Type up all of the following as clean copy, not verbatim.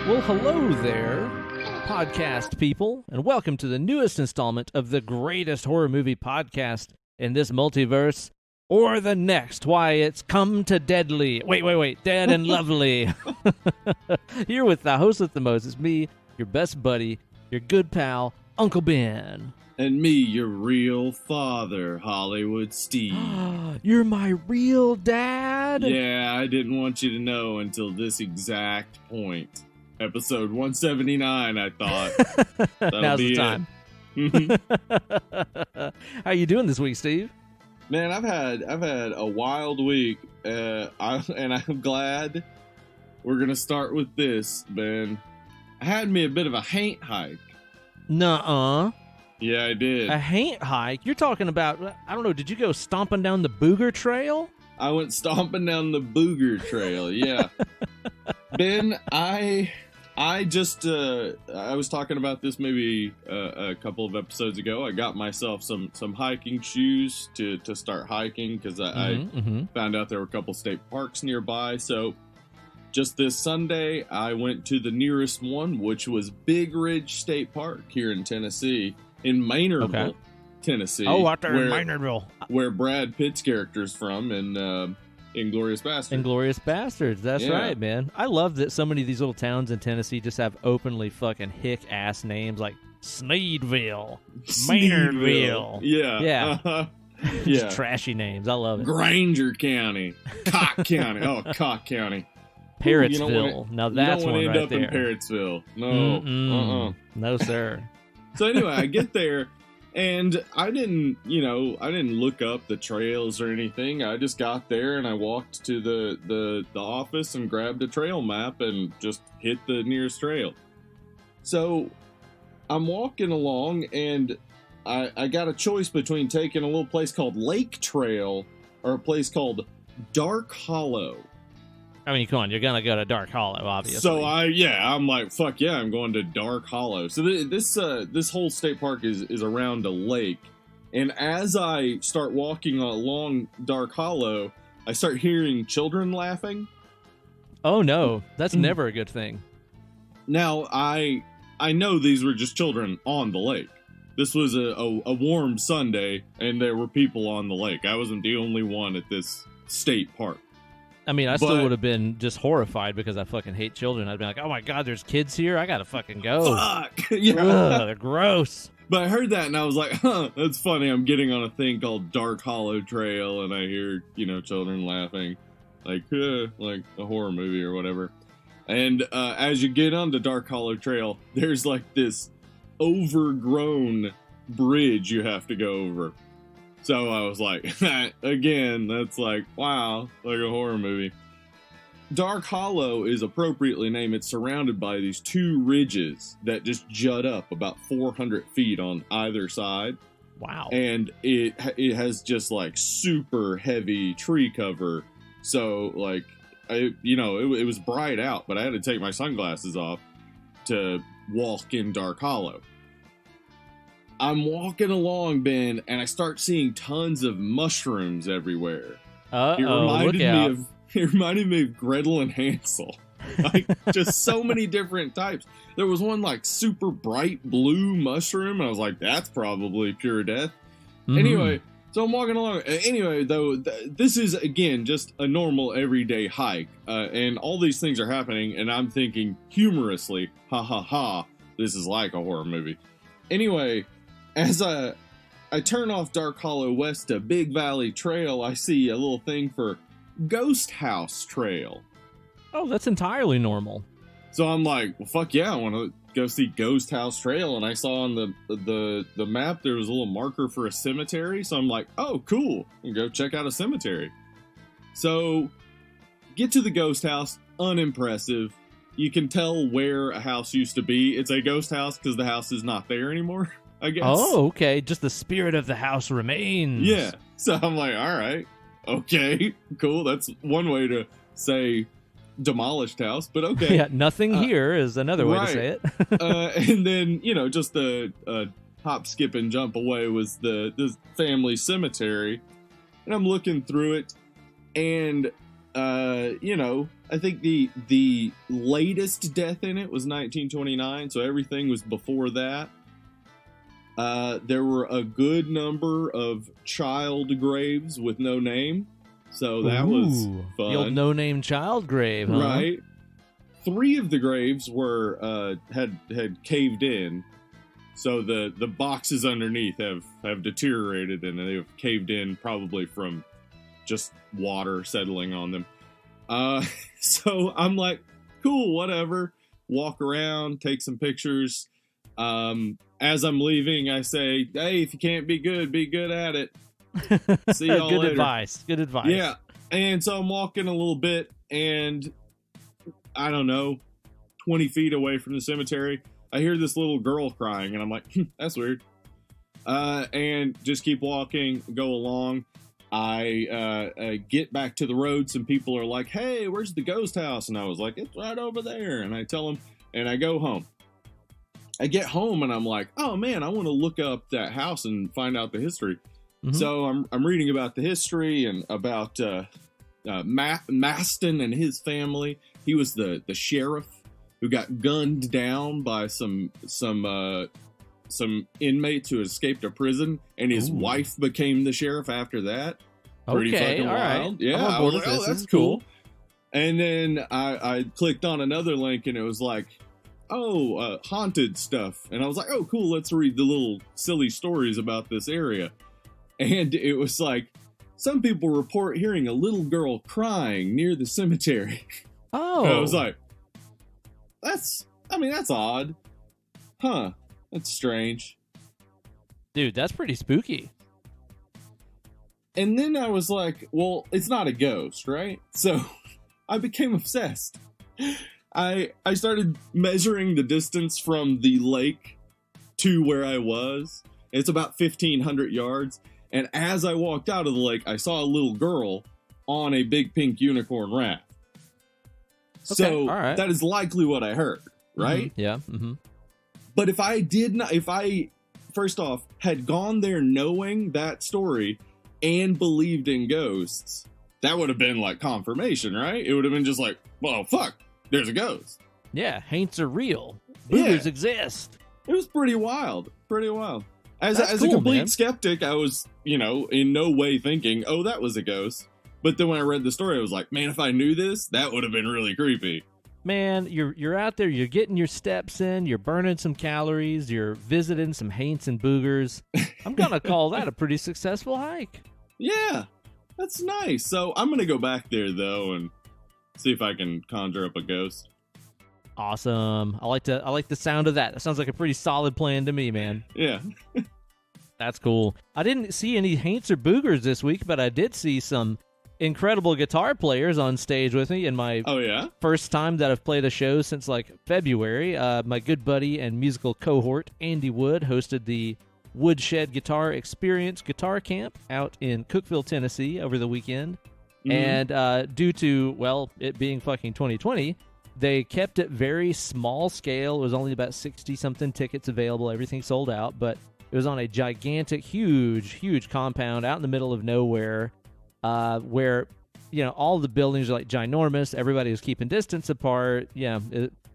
Well, hello there, podcast people, and welcome to the newest installment of the greatest horror movie podcast in this multiverse, or the next. Why, it's Come to Deadly. Wait, Dead and Lovely. Here with the host with the most is me, your best buddy, your good pal, Uncle Ben. And me, your real father, Hollywood Steve. You're my real dad? Yeah, I didn't want you to know until this exact point. Episode 179, I thought. Now's the time. How you doing this week, Steve? Man, I've had a wild week, and I'm glad we're gonna start with this, man. I had me a bit of a haint hike. Nuh-uh. Yeah, I did. A haint hike? You're talking about, I don't know, did you go stomping down the Booger Trail? I went stomping down the Booger Trail, yeah. Ben, I was talking about this maybe a couple of episodes ago. I got myself some hiking shoes to start hiking because I found out there were a couple state parks nearby. So just this Sunday, I went to the nearest one, which was Big Ridge State Park here in Tennessee, in Maynardville, Tennessee. Oh, out there in Maynardville. Where Brad Pitt's character's from, and Inglourious Basterds. Inglourious Basterds, that's right, man. I love that so many of these little towns in Tennessee just have openly fucking hick-ass names like Sneedville, Maynardville. Yeah. Just trashy names. I love it. Granger County. Cock County. Oh, Cock County. Parrotsville. Now that's one right there. You don't want to end up in Parrotsville. No. No, sir. So anyway, I get there. And I didn't look up the trails or anything. I just got there and I walked to the office and grabbed a trail map and just hit the nearest trail. So I'm walking along and I got a choice between taking a little place called Lake Trail or a place called Dark Hollow. I mean, come on, you're gonna go to Dark Hollow, obviously. So I'm like, fuck yeah, I'm going to Dark Hollow. So this whole state park is around a lake, and as I start walking along Dark Hollow, I start hearing children laughing. Oh no, that's never a good thing. Now I know these were just children on the lake. This was a warm Sunday, and there were people on the lake. I wasn't the only one at this state park. I mean, I still would have been just horrified because I fucking hate children. I'd be like, oh my God, there's kids here? I gotta fucking go. Fuck! Yeah. Ugh, they're gross. But I heard that and I was like, that's funny. I'm getting on a thing called Dark Hollow Trail and I hear, children laughing like a horror movie or whatever. And as you get onto Dark Hollow Trail, there's like this overgrown bridge you have to go over. So I was like, again, that's like, wow, like a horror movie. Dark Hollow is appropriately named. It's surrounded by these two ridges that just jut up about 400 feet on either side. Wow. And it has just like super heavy tree cover. So like, it was bright out, but I had to take my sunglasses off to walk in Dark Hollow. I'm walking along, Ben, and I start seeing tons of mushrooms everywhere. Look out. It reminded me of Gretel and Hansel. Like, just so many different types. There was one, like, super bright blue mushroom, and I was like, that's probably pure death. Mm-hmm. Anyway, so I'm walking along. Anyway, though, this is, again, just a normal everyday hike. And all these things are happening, and I'm thinking humorously, ha ha ha, this is like a horror movie. Anyway, as I turn off Dark Hollow west to Big Valley Trail, I see a little thing for Ghost House Trail. Oh, that's entirely normal. So I'm like, well, fuck yeah, I want to go see Ghost House Trail. And I saw on the map there was a little marker for a cemetery. So I'm like, oh, cool. I'll go check out a cemetery. So get to the ghost house, unimpressive. You can tell where a house used to be. It's a ghost house because the house is not there anymore, I guess. Oh, okay. Just the spirit of the house remains. Yeah. So I'm like, all right. Okay. Cool. That's one way to say demolished house, but okay. Yeah, nothing here is another way to say it. And then, just the hop, skip, and jump away was the family cemetery. And I'm looking through it, and I think the latest death in it was 1929, so everything was before that. There were a good number of child graves with no name, so that was fun. The old no-name child grave, huh? Right. 3 of the graves were had caved in, so the boxes underneath have deteriorated and they have caved in, probably from just water settling on them. So I'm like, cool, whatever. Walk around, take some pictures. As I'm leaving, I say, hey, if you can't be good at it. See y'all Good later. Good advice. Yeah. And so I'm walking a little bit, and I don't know, 20 feet away from the cemetery, I hear this little girl crying, and I'm like, that's weird. And just keep walking, go along. I get back to the road. Some people are like, hey, where's the ghost house? And I was like, it's right over there. And I tell them, and I go home. I get home and I'm like, oh man, I want to look up that house and find out the history. Mm-hmm. So I'm reading about the history and about Maston and his family. He was the sheriff who got gunned down by some inmates who escaped a prison, and his wife became the sheriff after that. Pretty fucking wild. Right. Yeah, I was like, oh, that's cool. And then I clicked on another link, and it was like, haunted stuff. And I was like, oh, cool, let's read the little silly stories about this area. And it was like, some people report hearing a little girl crying near the cemetery. Oh. And I was like, that's odd. Huh. That's strange. Dude, that's pretty spooky. And then I was like, well, it's not a ghost, right? So I became obsessed. I started measuring the distance from the lake to where I was. It's about 1,500 yards. And as I walked out of the lake, I saw a little girl on a big pink unicorn raft. Okay, So that is likely what I heard, right? Mm-hmm. Yeah. Mm-hmm. But if I first off had gone there knowing that story and believed in ghosts, that would have been like confirmation, right? It would have been just like, well, fuck, there's a ghost. Yeah, haints are real. Boogers exist. It was pretty wild. As cool, a complete man. skeptic, I was, in no way thinking, oh, that was a ghost. But then when I read the story, I was like, man, if I knew this, that would have been really creepy. Man, you're out there, you're getting your steps in, you're burning some calories, you're visiting some haints and boogers. I'm going to call that a pretty successful hike. Yeah, that's nice. So I'm going to go back there, though, and see if I can conjure up a ghost. Awesome. I like the sound of that. That sounds like a pretty solid plan to me, man. Yeah. That's cool. I didn't see any haints or boogers this week, but I did see some incredible guitar players on stage with me in my first time that I've played a show since like February. My good buddy and musical cohort Andy Wood hosted the Woodshed Guitar Experience Guitar Camp out in Cookeville, Tennessee over the weekend. Mm-hmm. And due to, it being fucking 2020, they kept it very small scale. It was only about 60-something tickets available. Everything sold out, but it was on a gigantic, huge compound out in the middle of nowhere. Where, all the buildings are like ginormous. Everybody was keeping distance apart. Yeah,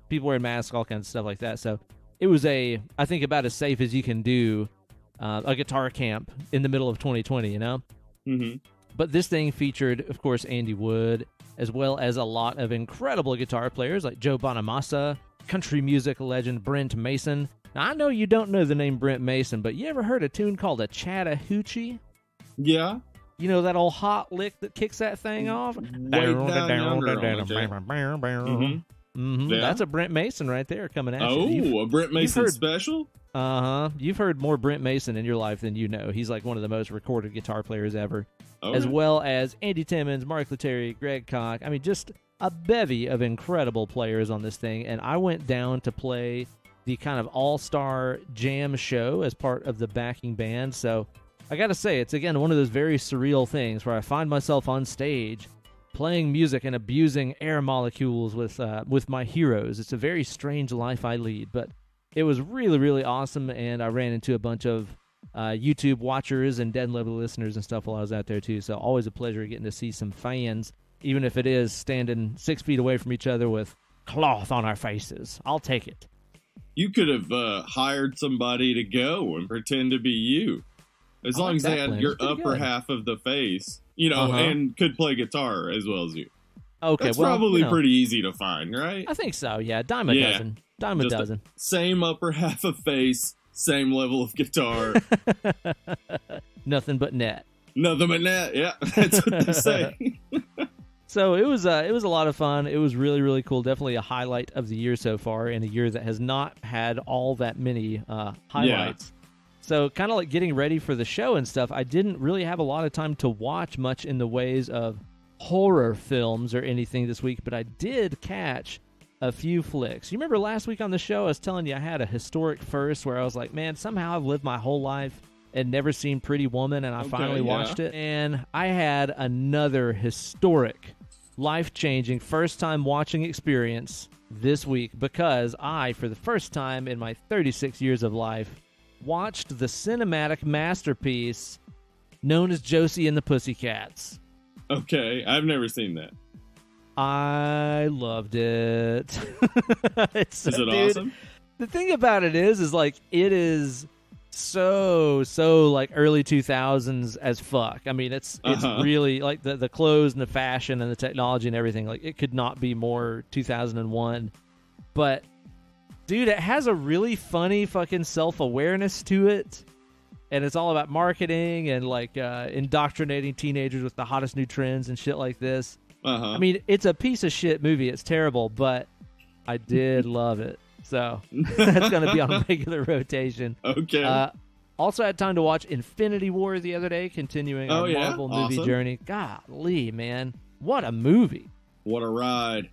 people wearing masks, all kinds of stuff like that. So it was I think about as safe as you can do a guitar camp in the middle of 2020, Mm-hmm. But this thing featured, of course, Andy Wood, as well as a lot of incredible guitar players like Joe Bonamassa, country music legend Brent Mason. Now, I know you don't know the name Brent Mason, but you ever heard a tune called a Chattahoochee? Yeah. You know that old hot lick that kicks that thing off? Mm-hmm. Yeah. That's a Brent Mason right there coming at you. Oh, a Brent Mason special? Uh-huh. You've heard more Brent Mason in your life than you know. He's like one of the most recorded guitar players ever. Okay. As well as Andy Timmons, Mark Lettieri, Greg Koch. I mean, just a bevy of incredible players on this thing. And I went down to play the kind of all-star jam show as part of the backing band. So I got to say, it's, again, one of those very surreal things where I find myself on stage playing music and abusing air molecules with my heroes. It's a very strange life I lead, but it was really, really awesome, and I ran into a bunch of YouTube watchers and Dead Level listeners and stuff while I was out there, too, so always a pleasure getting to see some fans. even if it is standing 6 feet away from each other with cloth on our faces. I'll take it. You could have hired somebody to go and pretend to be you. As long as they had your upper half of the face, and could play guitar as well as you. Okay, that's probably pretty easy to find, right? I think so, yeah. Dime a dozen. Dime a dozen. Same upper half of face, same level of guitar. Nothing but net. Nothing but net, yeah. That's what they say. So it was a lot of fun. It was really, really cool. Definitely a highlight of the year so far, in a year that has not had all that many highlights. Yeah. So kind of like getting ready for the show and stuff, I didn't really have a lot of time to watch much in the ways of horror films or anything this week, but I did catch a few flicks. You remember last week on the show, I was telling you I had a historic first where I was like, man, somehow I've lived my whole life and never seen Pretty Woman, and I finally watched it. And I had another historic, life-changing, first-time watching experience this week because I, for the first time in my 36 years of life, watched the cinematic masterpiece known as Josie and the Pussycats. Okay, I've never seen that. I loved it. Is it awesome? The thing about it is like it is so like early 2000s as fuck. I mean, it's really like the clothes and the fashion and the technology and everything. Like it could not be more 2001. But dude, it has a really funny fucking self-awareness to it. And it's all about marketing and like indoctrinating teenagers with the hottest new trends and shit like this. I mean, it's a piece of shit movie. It's terrible, but I did love it. So that's going to be on a regular rotation. Okay. Also had time to watch Infinity War the other day, continuing our Marvel movie journey. Golly, man. What a movie. What a ride.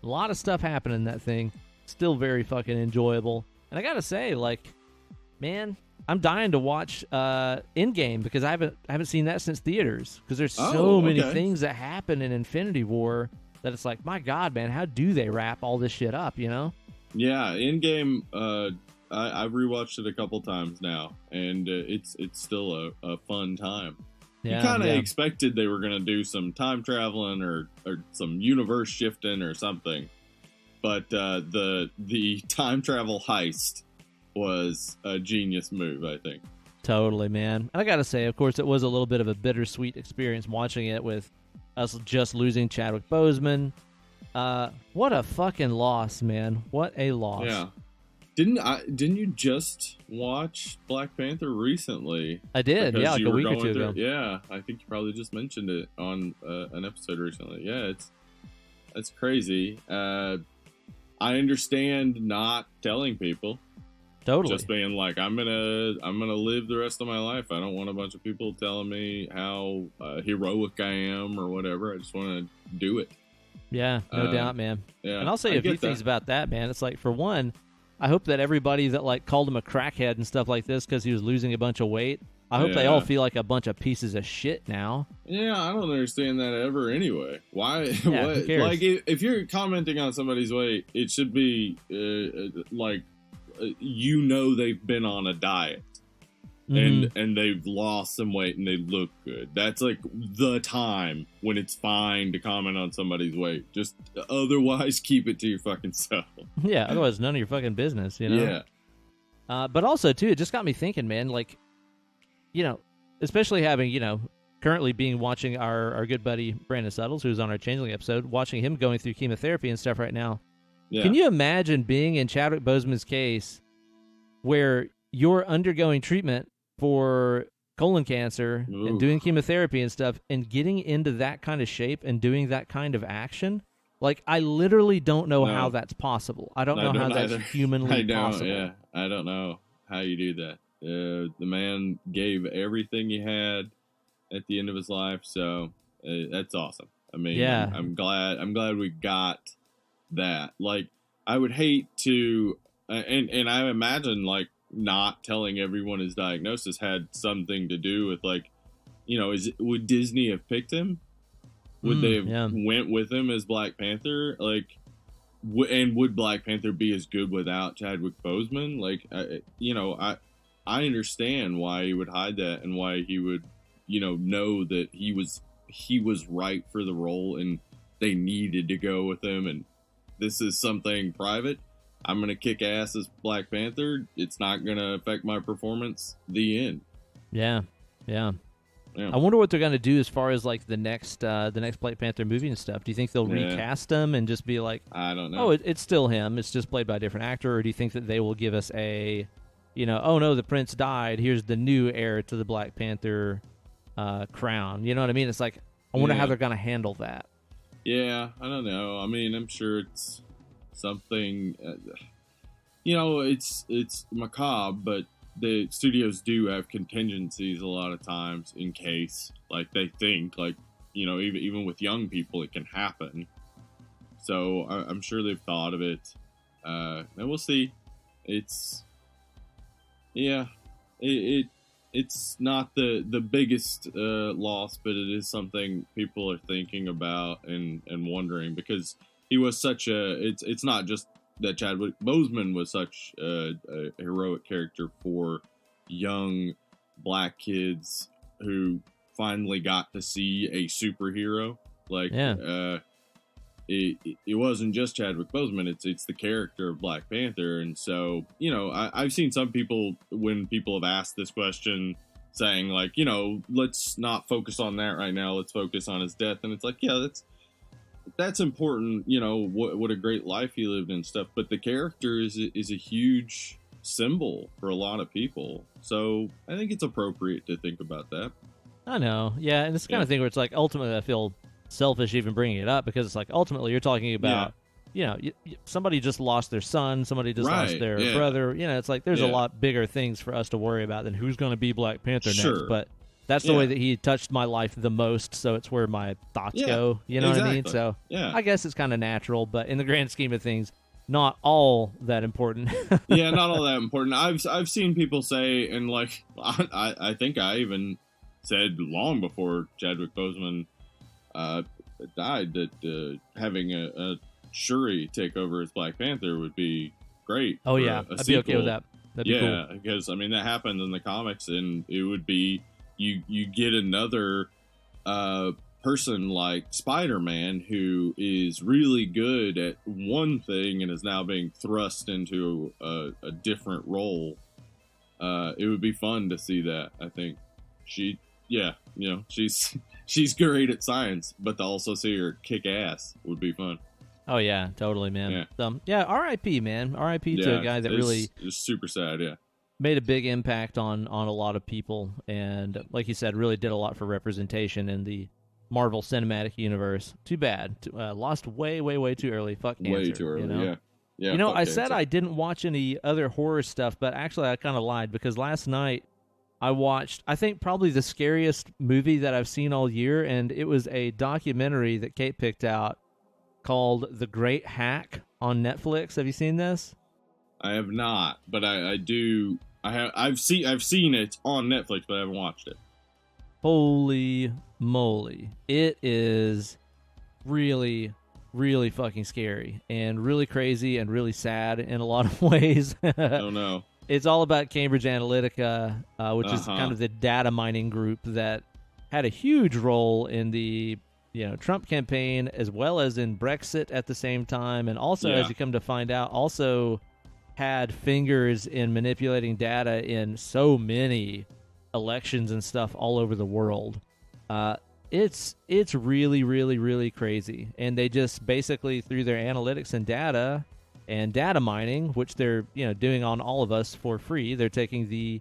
A lot of stuff happened in that thing. Still very fucking enjoyable. And I got to say, like, man, I'm dying to watch Endgame because I haven't seen that since theaters because there's so many things that happen in Infinity War that it's like, my God, man, how do they wrap all this shit up, you know? Yeah, Endgame, I've rewatched it a couple times now, and it's still a fun time. Yeah, you kind of expected they were going to do some time traveling or some universe shifting or something, but the time travel heist was a genius move, I think. Totally, man. And I gotta say, of course, it was a little bit of a bittersweet experience watching it with us just losing Chadwick Boseman. What a fucking loss, man. What a loss. Yeah. Didn't you just watch Black Panther recently? I did, like a week or two ago. Yeah, I think you probably just mentioned it on an episode recently. Yeah, it's crazy. I understand not telling people. Totally. Just being like, I'm gonna live the rest of my life. I don't want a bunch of people telling me how heroic I am or whatever. I just want to do it. Yeah, no doubt, man. Yeah, and I'll say a few things about that, man. It's like, for one, I hope that everybody that like called him a crackhead and stuff like this because he was losing a bunch of weight, I hope they all feel like a bunch of pieces of shit now. Yeah, I don't understand that ever anyway. Why? Yeah, what? Who cares? Like, if you're commenting on somebody's weight, it should be they've been on a diet and they've lost some weight and they look good. That's like the time when it's fine to comment on somebody's weight. Just otherwise keep it to your fucking self. Yeah, otherwise none of your fucking business, you know? Yeah. But also, too, it just got me thinking, man, like, you know, especially having, you know, currently watching our good buddy Brandon Suttles, who's on our Changeling episode, watching him going through chemotherapy and stuff right now. Yeah. Can you imagine being in Chadwick Boseman's case where you're undergoing treatment for colon cancer and doing chemotherapy and stuff and getting into that kind of shape and doing that kind of action? Like, I literally don't know how that's possible. I don't know how that's humanly possible. Yeah, I don't know how you do that. The man gave everything he had at the end of his life, so that's awesome. I mean, yeah. I'm glad we got that. Like, I would hate to, and I imagine like not telling everyone his diagnosis had something to do with, like, you know, would Disney have picked him? Would they have went with him as Black Panther? Like, and would Black Panther be as good without Chadwick Boseman? Like, I understand why he would hide that and why he would, you know that he he was right for the role and they needed to go with him, and this is something private. I'm going to kick ass as Black Panther. It's not going to affect my performance. The end. Yeah. I wonder what they're going to do as far as like the next Black Panther movie and stuff. Do you think they'll recast him and just be like, I don't know. Oh, it's still him. It's just played by a different actor. Or do you think that they will give us a, oh no, the prince died. Here's the new heir to the Black Panther crown. You know what I mean? It's like, I wonder how they're going to handle that. Yeah, I don't know. I mean, I'm sure it's something, it's macabre, but the studios do have contingencies a lot of times in case, like, they think, like, even with young people, it can happen. So I'm sure they've thought of it. And we'll see. It's not the biggest loss, but it is something people are thinking about and wondering, because he was such it's not just that Chadwick Boseman was such a heroic character for young Black kids who finally got to see a superhero. Like, it wasn't just Chadwick Boseman, it's the character of Black Panther. And so, I've seen some people, when people have asked this question, saying like, let's not focus on that right now, let's focus on his death. And it's like, yeah, that's important, what a great life he lived and stuff, but the character is a huge symbol for a lot of people. So I think it's appropriate to think about that. I know. Yeah, and it's the kind of thing where it's like, ultimately I feel selfish even bringing it up, because it's like, ultimately you're talking about somebody just lost their son, somebody just lost their brother. It's like there's a lot bigger things for us to worry about than who's going to be Black Panther next. But that's the way that he touched my life the most, so it's where my thoughts go. You know what I mean? So I guess it's kind of natural, but in the grand scheme of things, not all that important. Not all that important. I've seen people say, and like I think I even said long before Chadwick Boseman died, that having a Shuri take over as Black Panther would be great. Oh yeah, I'd be okay with that. That'd be cool. Because I mean that happened in the comics, and it would be you get another person like Spider-Man who is really good at one thing and is now being thrust into a different role. It would be fun to see that. I think she's great at science, but to also see her kick ass would be fun. Oh yeah, totally, man. R.I.P. man. R.I.P. to a guy that really is super sad. Made a big impact on a lot of people, and like you said, really did a lot for representation in the Marvel Cinematic Universe. Too bad. Lost way too early. Fuck cancer. Way too early, yeah. I said I didn't watch any other horror stuff, but actually I kind of lied, because last night I watched, I think, probably the scariest movie that I've seen all year, and it was a documentary that Kate picked out called The Great Hack on Netflix. Have you seen this? I have not, but I do. I've seen it on Netflix, but I haven't watched it. Holy moly! It is really, really fucking scary and really crazy and really sad in a lot of ways. Oh no! It's all about Cambridge Analytica, which is kind of the data mining group that had a huge role in the Trump campaign, as well as in Brexit at the same time, and also, as you come to find out, also had fingers in manipulating data in so many elections and stuff all over the world. It's really, really, really crazy, and they just basically, through their analytics and data mining, which they're doing on all of us for free, they're taking the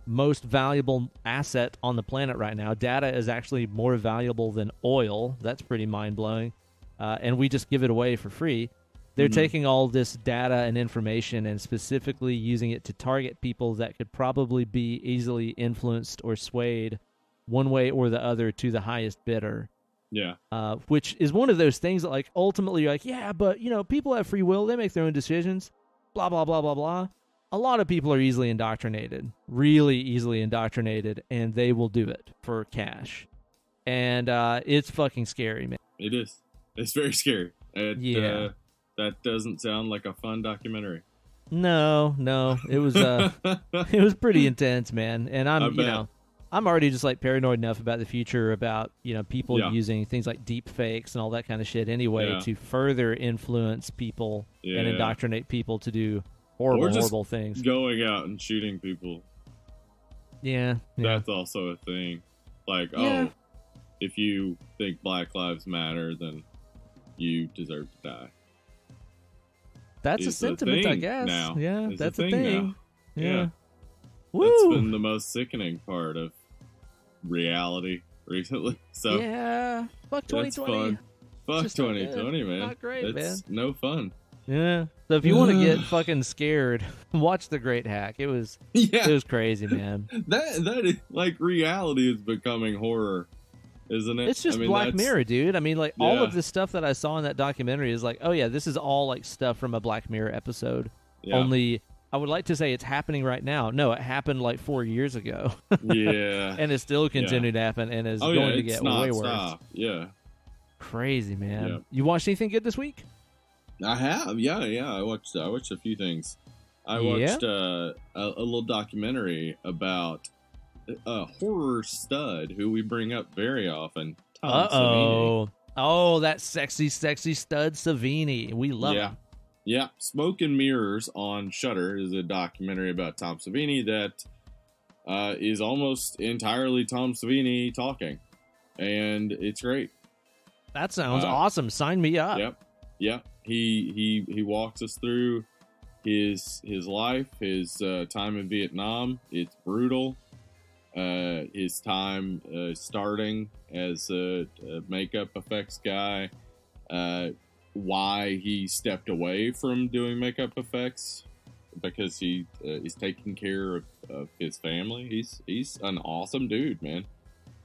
most valuable asset on the planet right now. Data is actually more valuable than oil. That's pretty mind-blowing. And we just give it away for free. They're taking all this data and information and specifically using it to target people that could probably be easily influenced or swayed one way or the other to the highest bidder. Yeah. Which is one of those things that, like, ultimately you're like, yeah, but, people have free will. They make their own decisions. Blah, blah, blah, blah, blah. A lot of people are easily indoctrinated, really easily indoctrinated, and they will do it for cash. And it's fucking scary, man. It is. It's very scary. That doesn't sound like a fun documentary. No. It was it was pretty intense, man. And I'm already just like paranoid enough about the future, about people Yeah. using things like deep fakes and all that kind of shit anyway to further influence people and indoctrinate people to do horrible things. Going out and shooting people. Yeah. That's also a thing. Like, if you think Black Lives Matter, then you deserve to die. That's a sentiment, I guess. Now. Yeah, It's that's a a thing thing. now. Yeah. That's Woo! been the most sickening part of reality recently. So Yeah. Fuck that's 2020. fun. Fuck Just not 2020, good. man. Not great, It's no fun. Yeah. So if you want to get fucking scared, watch The Great Hack. It was crazy, man. That is, like, reality is becoming horror, isn't it? It's just Black Mirror, dude. I mean, like, all of the stuff that I saw in that documentary is like, oh yeah, this is all like stuff from a Black Mirror episode. Yeah. Only I would like to say it's happening right now. No, it happened like 4 years ago. Yeah. And it's still continuing to happen and is going to get way worse. Stop. Yeah. Crazy, man. Yeah. You watched anything good this week? I have. Yeah. I watched a few things. I watched a little documentary about a horror stud who we bring up very often, Tom Savini. Oh, that sexy stud Savini. We love him. Yeah, Smoke and Mirrors on Shudder is a documentary about Tom Savini that is almost entirely Tom Savini talking, and it's great. That sounds awesome. Sign me up. Yep. He walks us through his life, his time in Vietnam. It's brutal. His time starting as a makeup effects guy. Why he stepped away from doing makeup effects, because he is taking care of his family. He's an awesome dude, man.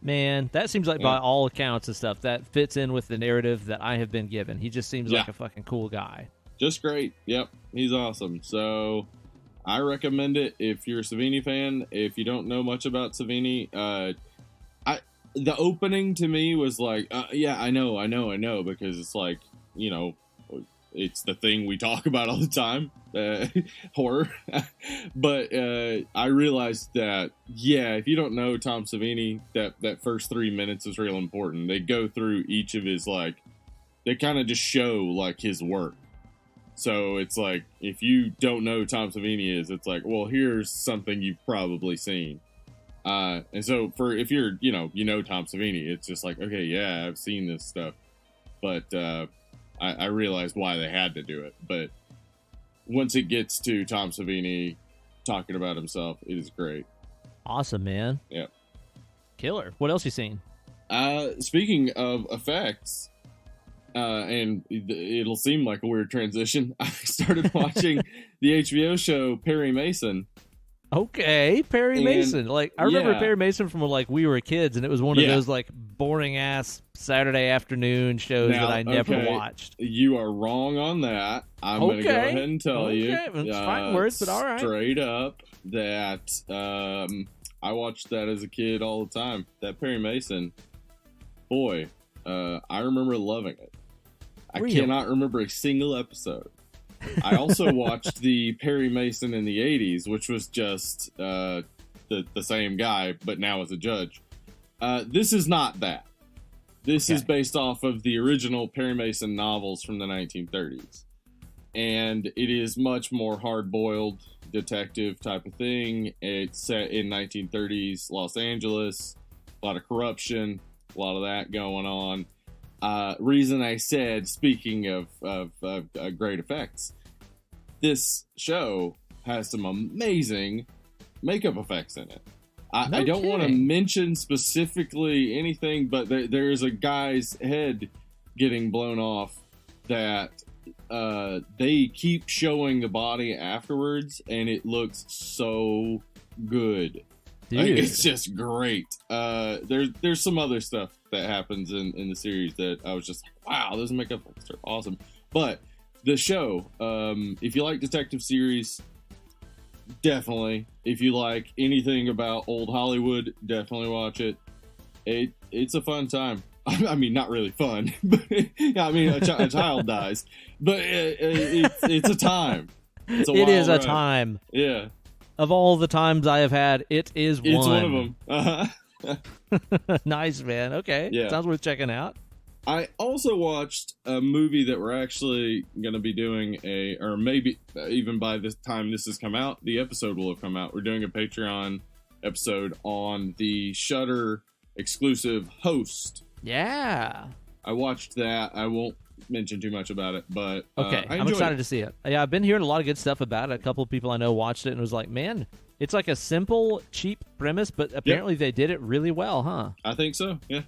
Man, that seems like by all accounts and stuff that fits in with the narrative that I have been given. He just seems like a fucking cool guy. Just great. Yep, he's awesome. So I recommend it if you're a Savini fan. If you don't know much about Savini, the opening to me was like, I know, because it's like, it's the thing we talk about all the time, horror. But I realized that, if you don't know Tom Savini, that first 3 minutes is real important. They go through each of his, they kind of just show, his work. So it's like, if you don't know who Tom Savini is, it's like, well, here's something you've probably seen. And so if you're, Tom Savini, it's just like, okay, yeah, I've seen this stuff. But I realized why they had to do it. But once it gets to Tom Savini talking about himself, it is great. Awesome, man. Yeah. Killer. What else you seen? Speaking of effects, and it'll seem like a weird transition, I started watching the HBO show Perry Mason. Okay, Perry Mason. I remember Perry Mason from we were kids, and it was one of those boring ass Saturday afternoon shows that I never watched. You are wrong on that. I'm going to go ahead and tell you. It's fighting words, but all right. Straight up that I watched that as a kid all the time. That Perry Mason, boy, I remember loving it. I cannot remember a single episode. I also watched the Perry Mason in the 80s, which was just the same guy, but now as a judge. This is not that. This is based off of the original Perry Mason novels from the 1930s. And it is much more hard-boiled detective type of thing. It's set in 1930s Los Angeles. A lot of corruption, a lot of that going on. Reason I said, speaking of great effects, this show has some amazing makeup effects in it. I don't want to mention specifically anything, but there is a guy's head getting blown off that they keep showing the body afterwards, and it looks so good. Dude. It's just great. There's some other stuff that happens in the series that I was just like, wow, those makeup effects are awesome. But the show, if you like detective series, definitely. If you like anything about old Hollywood, definitely watch it. It's a fun time. I mean, not really fun, but I mean, a child dies, but it's a time. It's a it is a ride. time. Yeah. Of all the times I have had, it is one. It's one of them. Uh-huh. Nice, man. Okay. Yeah. Sounds worth checking out. I also watched a movie that we're actually going to be doing or maybe even by the time this has come out, the episode will have come out. We're doing a Patreon episode on the Shudder exclusive Host. Yeah. I watched that. I won't mention too much about it, but okay, I I'm excited it. to see it. Yeah, I've been hearing a lot of good stuff about it. A couple of people I know watched it and was like, man, it's like a simple, cheap premise, but apparently they did it really well, huh? I think so, yeah.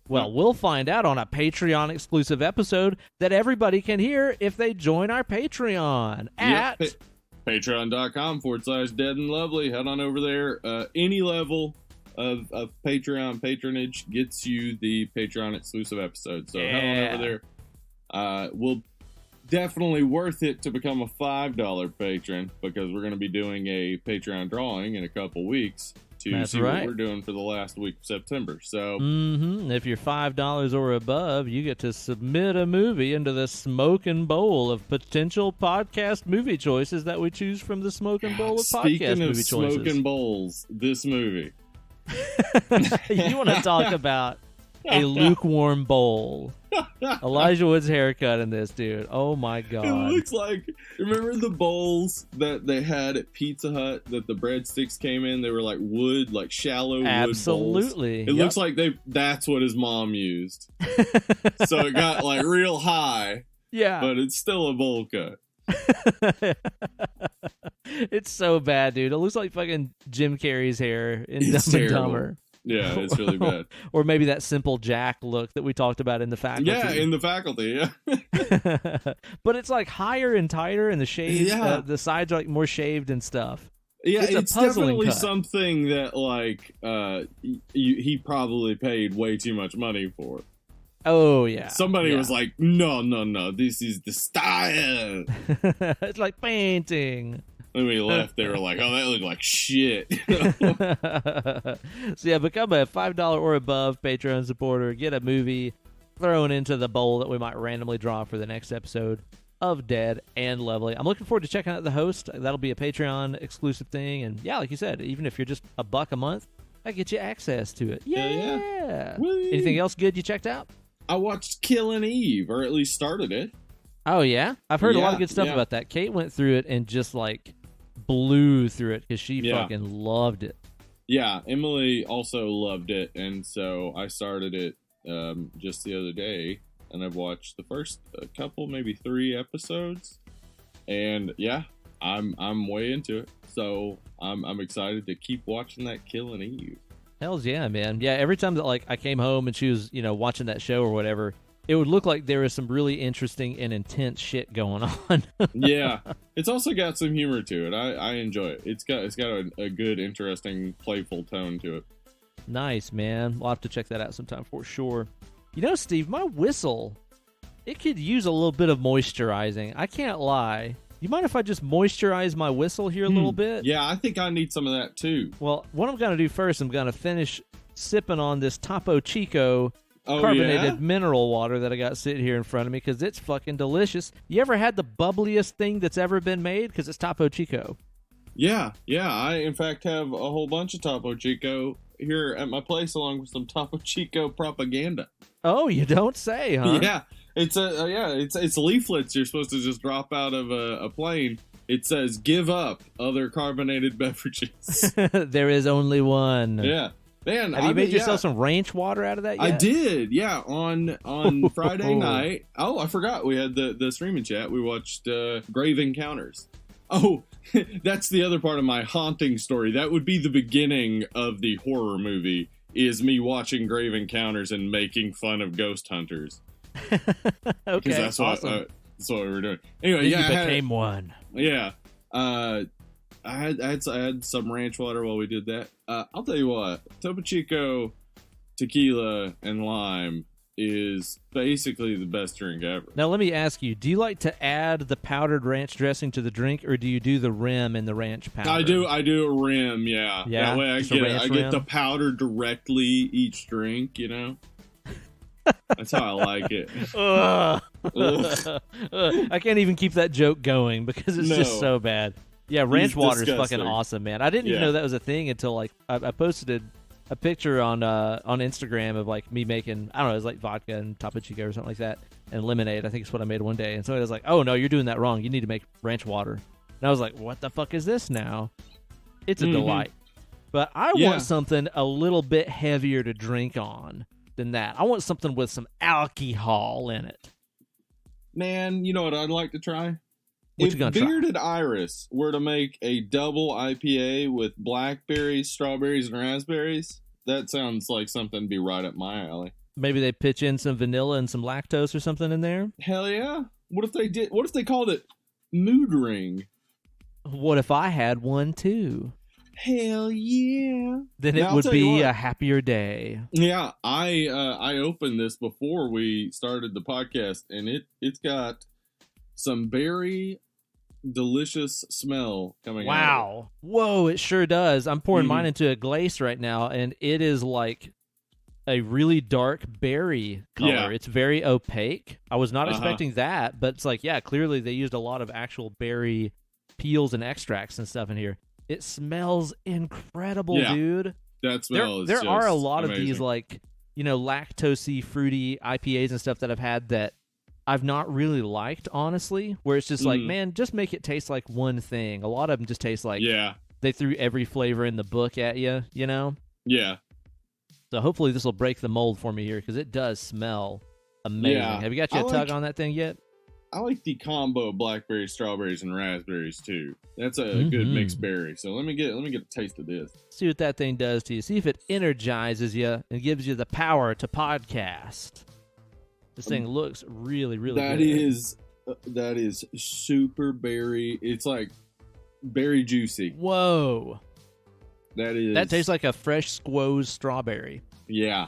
Well, we'll find out on a Patreon exclusive episode that everybody can hear if they join our Patreon at patreon.com/dead and lovely. Head on over there. Any level of Patreon patronage gets you the Patreon exclusive episode. So head on over there. We'll definitely worth it to become a $5 patron because we're going to be doing a Patreon drawing in a couple weeks to see what we're doing for the last week of September. So if you're $5 or above, you get to submit a movie into the smoking bowl of potential podcast movie choices that we choose from the smoking bowl of podcast movie choices. Speaking of smoking bowls, this movie. You want to talk about a lukewarm bowl. Elijah Wood's haircut in this, dude. Oh my god. It looks like, remember the bowls that they had at Pizza Hut that the breadsticks came in? They were like wood, like shallow wood bowls. Absolutely. It looks like that's what his mom used. So it got like real high. Yeah. But it's still a bowl cut. It's so bad, dude. It looks like fucking Jim Carrey's hair in Dumb and Dumber. Yeah, it's really bad. Or maybe that Simple Jack look that we talked about in The Faculty. Yeah, in The Faculty, yeah. But it's like higher and tighter, and the shades, the sides are like more shaved and stuff. Yeah, it's definitely cut. something that like he probably paid way too much money for. Oh yeah. Somebody was like, no, this is the style. It's like painting. When we left, they were like, oh, that looked like shit. So yeah, become a $5 or above Patreon supporter. Get a movie thrown into the bowl that we might randomly draw for the next episode of Dead and Lovely. I'm looking forward to checking out the Host. That'll be a Patreon exclusive thing. And yeah, like you said, even if you're just $1 a month, that gets you access to it. Yeah. Anything else good you checked out? I watched Killing Eve, or at least started it. Oh, yeah? I've heard a lot of good stuff about that. Kate went through it and just like blew through it because she fucking loved it. Yeah, Emily also loved it, and so I started it just the other day, and I've watched the first couple, maybe 3 episodes, and yeah, I'm way into it. So I'm excited to keep watching that Killing Eve. Hells yeah, man. Yeah, every time that like I came home and she was, watching that show or whatever, it would look like there was some really interesting and intense shit going on. Yeah. It's also got some humor to it. I enjoy it. It's got a good, interesting, playful tone to it. Nice, man. We'll have to check that out sometime for sure. Steve, my whistle, it could use a little bit of moisturizing. I can't lie. You mind if I just moisturize my whistle here a little bit? Yeah, I think I need some of that too. Well, what I'm going to do first, I'm going to finish sipping on this Topo Chico carbonated mineral water that I got sitting here in front of me because it's fucking delicious. You ever had the bubbliest thing that's ever been made? Because it's Topo Chico. Yeah. I, in fact, have a whole bunch of Topo Chico here at my place along with some Topo Chico propaganda. Oh, you don't say, huh? Yeah. It's leaflets you're supposed to just drop out of a plane. It says, give up other carbonated beverages. There is only one. Yeah. Man, have you made yourself some ranch water out of that yet? I did, yeah. On Friday night. Oh, I forgot. We had the streaming chat. We watched Grave Encounters. Oh, that's the other part of my haunting story. That would be the beginning of the horror movie, is me watching Grave Encounters and making fun of ghost hunters. Okay, that's awesome. That's what we were doing. Anyway, you became one. Yeah. I had some ranch water while we did that. I'll tell you what, Topo Chico tequila and lime is basically the best drink ever. Now let me ask you, do you like to add the powdered ranch dressing to the drink, or do you do the rim and the ranch powder? I do a rim, yeah. That way I get the powder directly each drink, That's how I like it. I can't even keep that joke going because it's just so bad. Yeah, ranch He's water is disgusting. fucking awesome, man. I didn't even Yeah. know that was a thing until like I posted a picture on Instagram of like me making, I don't know, it was like vodka and Topo Chico or something like that, and lemonade. I think it's what I made one day. And somebody was like, "Oh no, you're doing that wrong. You need to make ranch water." And I was like, "What the fuck is this now?" It's a delight. But I want something a little bit heavier to drink on than that. I want something with some alcohol in it. Man, you know what I'd like to try? What If you gonna try? Bearded Iris were to make a double IPA with blackberries, strawberries, and raspberries, that sounds like something to be right up my alley. Maybe they pitch in some vanilla and some lactose or something in there. Hell yeah! What if they did? What if they called it Mood Ring? What if I had one too? Hell yeah! Then Now, it I'll would tell you be what. a happier day. Yeah, I opened this before we started the podcast, and it's got some berry delicious smell coming out. Wow. Whoa, it sure does. I'm pouring Mhm. mine into a glaze right now, and it is like a really dark berry color. Yeah. It's very opaque. I was not Uh-huh. expecting that, but it's like, yeah, clearly they used a lot of actual berry peels and extracts and stuff in here. It smells incredible, Yeah. dude. That smell is There are a just lot of amazing. these, like, you know, lactosey, fruity IPAs and stuff that I've had that I've not really liked, honestly, where it's just like, man, just make it taste like one thing. A lot of them just taste like Yeah, they threw every flavor in the book at you, you know? yeah. So hopefully this will break the mold for me here, because it does smell amazing. Yeah. Have you got your I tug like- on that thing yet? I like the combo of blackberries, strawberries, and raspberries too. That's a good Mhm. mixed berry. So let me get a taste of this. See what that thing does to you. See if it energizes you and gives you the power to podcast. This thing looks really, really good. That is super berry. It's like berry juicy. Whoa. That Tastes like a fresh squoze strawberry. Yeah,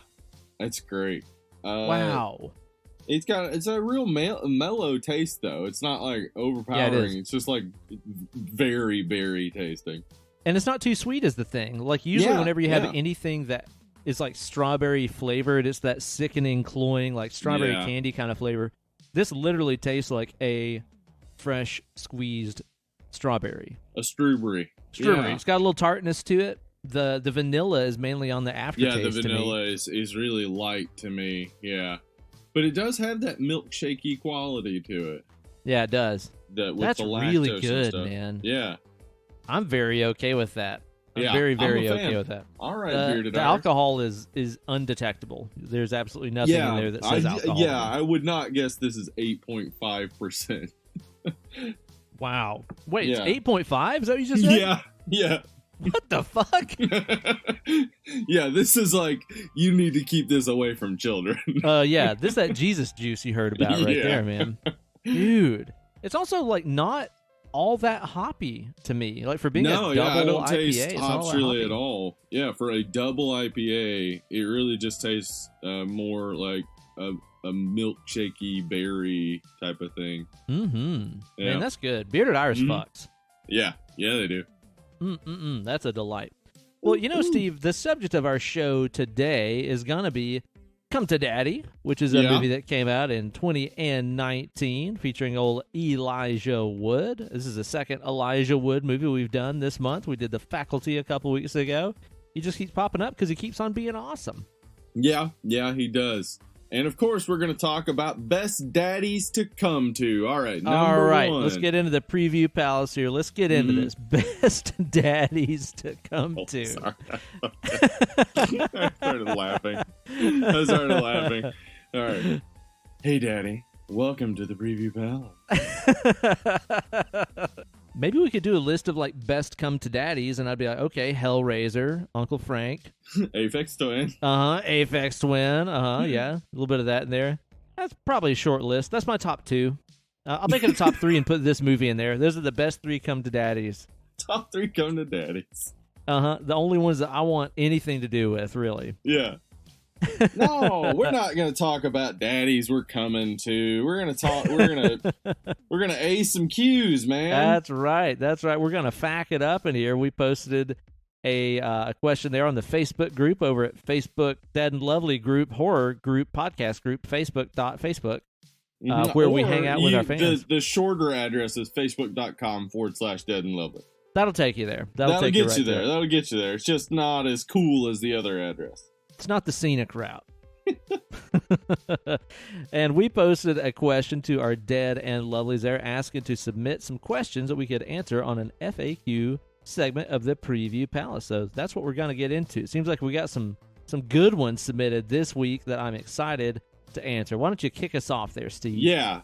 that's great. Wow. It's a real mellow taste though. It's not like overpowering. is. It's just like very berry tasting. And it's not too sweet is the thing. Like usually Yeah, whenever you have yeah. anything that is like strawberry flavored, it's that sickening, cloying, like strawberry Yeah. candy kind of flavor. This literally tastes like a fresh squeezed strawberry. A strawberry. Strawberry. Yeah. It's got a little tartness to it. The vanilla is mainly on the aftertaste. Yeah, the to me. vanilla is really light to me. Yeah, but it does have that milkshakey quality to it. Yeah, it does. With That's the lactose really and good, stuff. man. Yeah. I'm very okay with that. I'm Yeah, very, I'm very a okay fan. with that. All right, The bearded Iris. alcohol is undetectable. There's absolutely nothing in there that says alcohol. Yeah, I would not guess this is 8.5%. Wow. Wait, Yeah. it's 8.5? Is that what you just said? Yeah. What the fuck? Yeah, this is like, you need to keep this away from children. Yeah, this is that Jesus juice you heard about right Yeah. there, man. Dude. It's also like not all that hoppy to me. Like for being a double I don't IPA, taste it's not hops all that really hoppy. at all. Yeah, for a double IPA, it really just tastes more like a milkshakey berry type of thing. Mm-hmm. Yeah. Man, that's good. Bearded Iris Mhm. fucks. Yeah, they do. That's a delight. Well, you know, Steve, the subject of our show today is going to be Come to Daddy, which is a Yeah. movie that came out in 2019 featuring old Elijah Wood. This is the second Elijah Wood movie we've done this month. We did The Faculty a couple weeks ago. He just keeps popping up because he keeps on being awesome. Yeah, he does. And of course, we're going to talk about best daddies to come to. All right, number one. Let's get into the preview palace here. Let's get into this. Best daddies to come Oh, to. sorry. I started laughing. All right. Hey, Daddy. Welcome to the preview palace. Maybe we could do a list of like best come to daddies, and I'd be like, okay, Hellraiser, Uncle Frank, Aphex Twin. Aphex Twin, yeah, a little bit of that in there. That's probably a short list. That's my top two. I'll make it a top three and put this movie in there. Those are the best three come to daddies. Top 3 come to daddies. The only ones that I want anything to do with, really. Yeah. No, we're not going to talk about daddies we're coming to. We're going to ace some cues, man. That's right. We're gonna fact it up in here. We posted a question there on the Facebook group over at Facebook Dead and Lovely group, horror group, podcast group, Facebook.Facebook, where we hang out with our fans. The shorter address is facebook.com/dead and lovely. That'll take you there. That'll take get right you there. That'll get you there. It's just not as cool as the other address. It's not the scenic route. And we posted a question to our dead and lovelies there, asking to submit some questions that we could answer on an FAQ segment of the Preview Palace. So that's what we're going to get into. It seems like we got some good ones submitted this week that I'm excited to answer. Why don't you kick us off there, Steve? Yeah.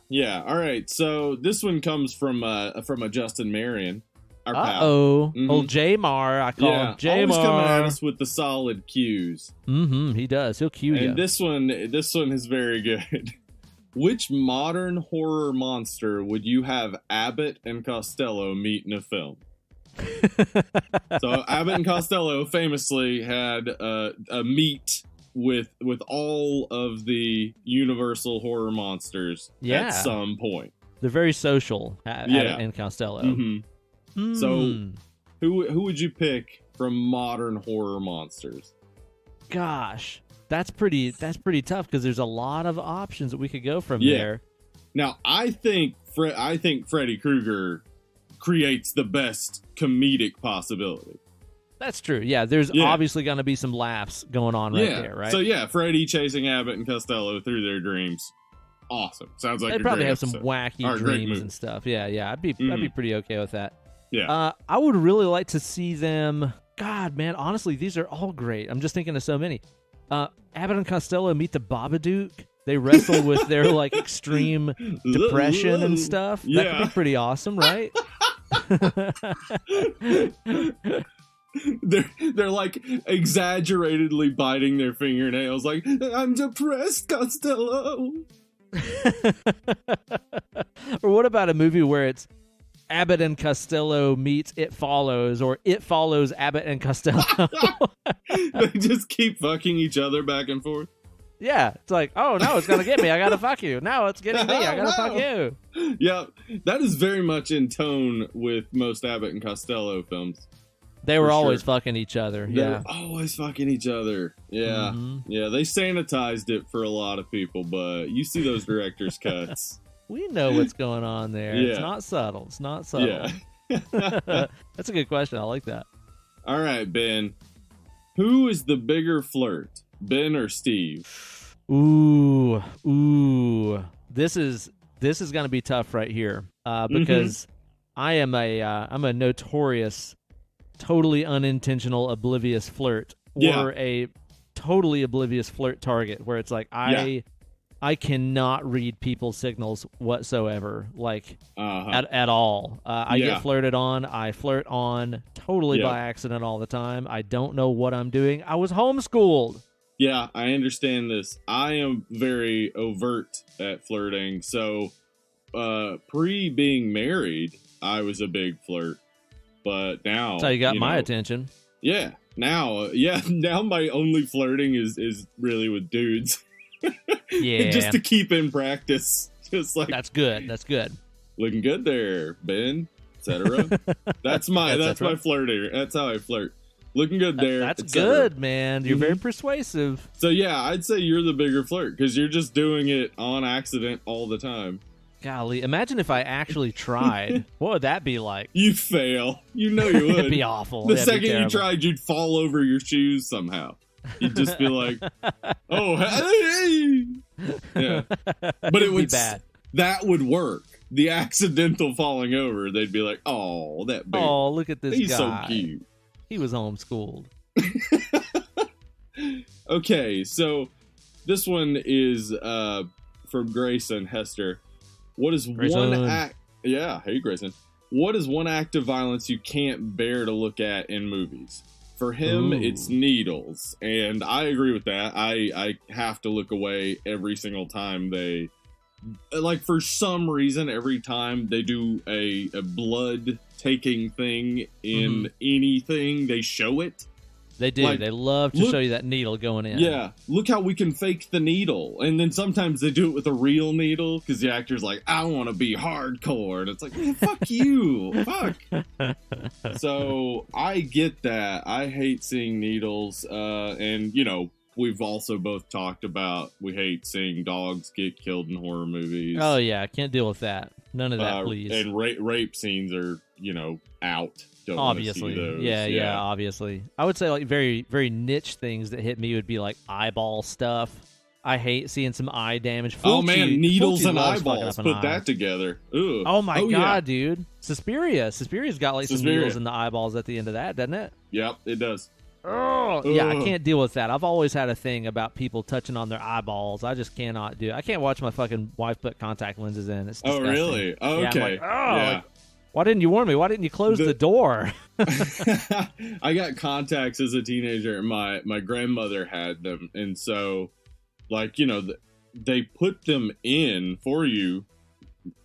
All right. So this one comes from a Justin Marion. Old J-Mar. I call him J-Mar. Always coming at us with the solid cues. He does. He'll cue you. And this one is very good. Which modern horror monster would you have Abbott and Costello meet in a film? So Abbott and Costello famously had a meet with all of the Universal horror monsters at some point. They're very social, Abbott and Costello. So, who would you pick from modern horror monsters? Gosh, that's pretty tough because there's a lot of options that we could go from there. Now, I think Freddy Krueger creates the best comedic possibility. That's true. Yeah, there's obviously going to be some laughs going on there, right? So Freddy chasing Abbott and Costello through their dreams. Awesome. Sounds like they'd probably have episode. some wacky dreams and stuff. Yeah. I'd be pretty okay with that. Yeah. I would really like to see them. God, man, honestly, these are all great. I'm just thinking of so many. Abbott and Costello meet the Babadook. They wrestle with their like extreme depression and stuff. That could be pretty awesome, right? They're like exaggeratedly biting their fingernails like, I'm depressed, Costello. Or what about a movie where it's Abbott and Costello meets It Follows, or It Follows Abbott and Costello? They just keep fucking each other back and forth. Yeah, it's like, oh, no, it's going to get me. I got to fuck you. Now it's getting me. I got to fuck you. Yeah, that is very much in tone with most Abbott and Costello films. They were always fucking each other. They're always fucking each other. Yeah. Yeah, they sanitized it for a lot of people, but you see those director's cuts. We know what's going on there. Yeah. It's not subtle. Yeah. That's a good question. I like that. All right, Ben. Who is the bigger flirt, Ben or Steve? Ooh. This is going to be tough right here because I'm a notorious, totally unintentional, oblivious flirt, or a totally oblivious flirt target, where it's like I cannot read people's signals whatsoever, like at all. I get flirted on. I flirt on totally by accident all the time. I don't know what I'm doing. I was homeschooled. Yeah, I understand this. I am very overt at flirting. So pre being married, I was a big flirt. But now... That's how you got my attention. Yeah. Now my only flirting is really with dudes. Yeah. Just to keep in practice. Just like... That's good. Looking good there, Ben, etc. That's my flirting. That's how I flirt. Looking good there. That's good, man. You're very persuasive. So yeah, I'd say you're the bigger flirt because you're just doing it on accident all the time. Golly, imagine if I actually tried. What would that be like? You'd fail. You know you would. It'd be awful. The second you tried, you'd fall over your shoes somehow. You'd just be like, oh, hey. Yeah. But it would be bad. That would work. The accidental falling over, they'd be like, oh, that baby. Oh, look at this He's guy. So cute. He was homeschooled. Okay, so this one is from Grayson Hester. What is Grayson. one act? Yeah, hey Grayson. What is one act of violence you can't bear to look at in movies? For him, it's needles, and I agree with that. I have to look away every single time they, like, for some reason, every time they do a blood taking thing in anything, they show it. They do. Like, they love to show you that needle going in. Yeah. Look how we can fake the needle. And then sometimes they do it with a real needle because the actor's like, I want to be hardcore. And it's like, man, fuck you. Fuck. So I get that. I hate seeing needles. And, you know, we've also both talked about we hate seeing dogs get killed in horror movies. Oh, yeah. I can't deal with that. None of that, please. And rape scenes are, out. Don't Obviously. wanna see those. Yeah, obviously. I would say like very, very niche things that hit me would be like eyeball stuff. I hate seeing some eye damage. Oh man, needles Fulci and loves fucking eyeballs. up an Put eye. that together. Ooh. Oh my god, yeah. dude. Suspiria's got like some needles in the eyeballs at the end of that, doesn't it? Yep, it does. Oh, yeah, I can't deal with that. I've always had a thing about people touching on their eyeballs. I just cannot do it. I can't watch my fucking wife put contact lenses in. It's disgusting. Oh, really? Oh, yeah, okay. I'm like, like, why didn't you warn me? Why didn't you close the door? I got contacts as a teenager, and my grandmother had them. And so, like, they put them in for you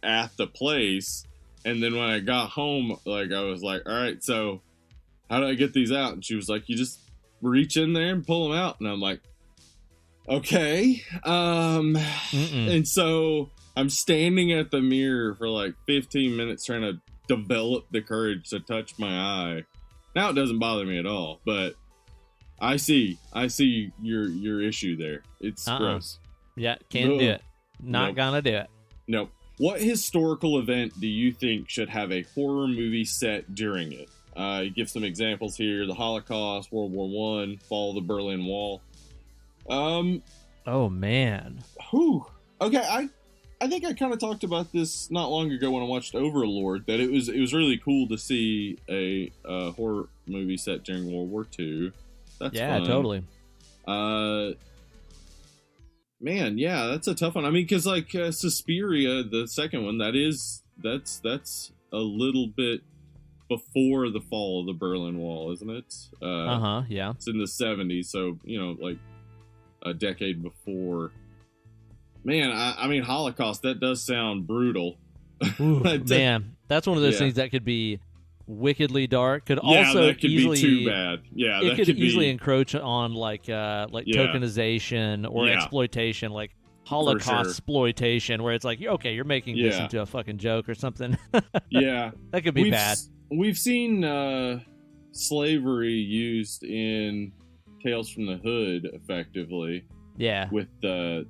at the place. And then when I got home, like, I was like, all right, so how do I get these out? And she was like, you just reach in there and pull them out. And I'm like, okay. And so I'm standing at the mirror for like 15 minutes trying to develop the courage to touch my eye. Now it doesn't bother me at all, but I see your issue there. It's gross. Yeah, can't do it. Not gonna do it. Nope. What historical event do you think should have a horror movie set during it? Give some examples here: the Holocaust, World War I, fall of the Berlin Wall. Oh man. Whew. Okay, I think I kind of talked about this not long ago when I watched Overlord. That it was really cool to see a horror movie set during World War II. That's fun. Totally. Man, yeah, that's a tough one. I mean, because like Suspiria, the second one, that's a little bit before the fall of the Berlin Wall, isn't it? Yeah. It's in the 70s, so like a decade before. Man, I mean, Holocaust, that does sound brutal. Ooh, man, that's one of those things that could be wickedly dark. Could also that could easily be too bad. Yeah, it that could easily encroach on like tokenization or Yeah. exploitation, like Holocaust exploitation, where it's like, okay, you're making this into a fucking joke or something. Yeah, that could be bad. We've seen slavery used in Tales from the Hood, effectively. Yeah, with the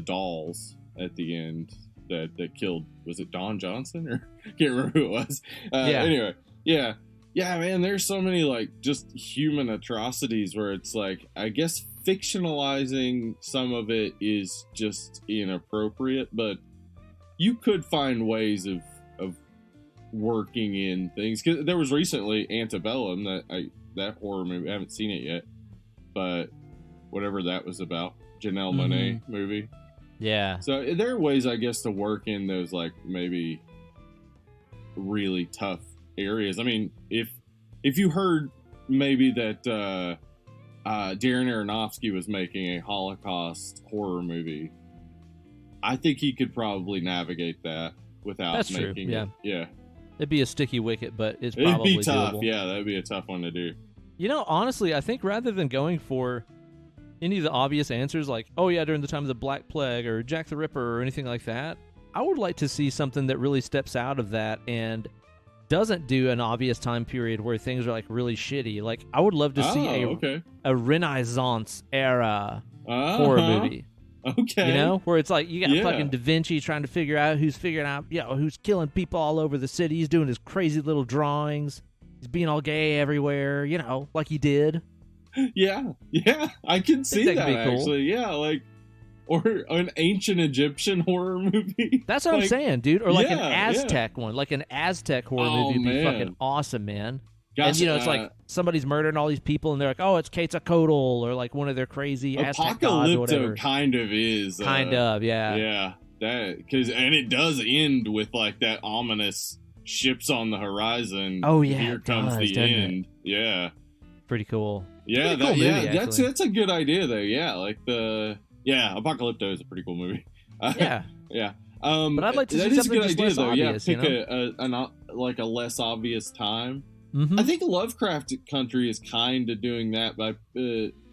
dolls at the end that killed, was it Don Johnson, or I can't remember who it was. Anyway, yeah, man, there's so many like just human atrocities where it's like, I guess fictionalizing some of it is just inappropriate, but you could find ways of working in things. 'Cause there was recently Antebellum, that horror movie. I haven't seen it yet, but whatever that was about, Janelle Monáe movie. Yeah. So there are ways, I guess, to work in those like maybe really tough areas. I mean, if you heard maybe that Darren Aronofsky was making a Holocaust horror movie, I think he could probably navigate that without making it. Yeah. It'd be a sticky wicket, but it's probably it'd be tough. doable. Yeah, that'd be a tough one to do. Honestly, I think rather than going for any of the obvious answers like, oh yeah, during the time of the Black Plague or Jack the Ripper or anything like that, I would like to see something that really steps out of that and doesn't do an obvious time period where things are like really shitty. Like, I would love to see a Renaissance era horror movie. Okay. Where it's like you got fucking Da Vinci trying to figure out who's who's killing people all over the city. He's doing his crazy little drawings. He's being all gay everywhere, like he did. Yeah, I can see that actually. Cool. Yeah, like, or an ancient Egyptian horror movie. That's what I'm saying, dude. Or like an Aztec one, like an Aztec horror movie would be fucking awesome, man. Gotcha. And it's like somebody's murdering all these people, and they're like, "Oh, it's Quetzalcoatl," or like one of their crazy Aztec gods or whatever. Kind of is. Yeah. Yeah, and it does end with like that ominous ships on the horizon. Oh yeah, here comes the end. Yeah, pretty cool. Yeah, cool movie, that's a good idea though. Yeah, like Apocalypto is a pretty cool movie. Yeah. But I'd like to see something just less obvious. Pick a less obvious time. Mm-hmm. I think Lovecraft Country is kind of doing that by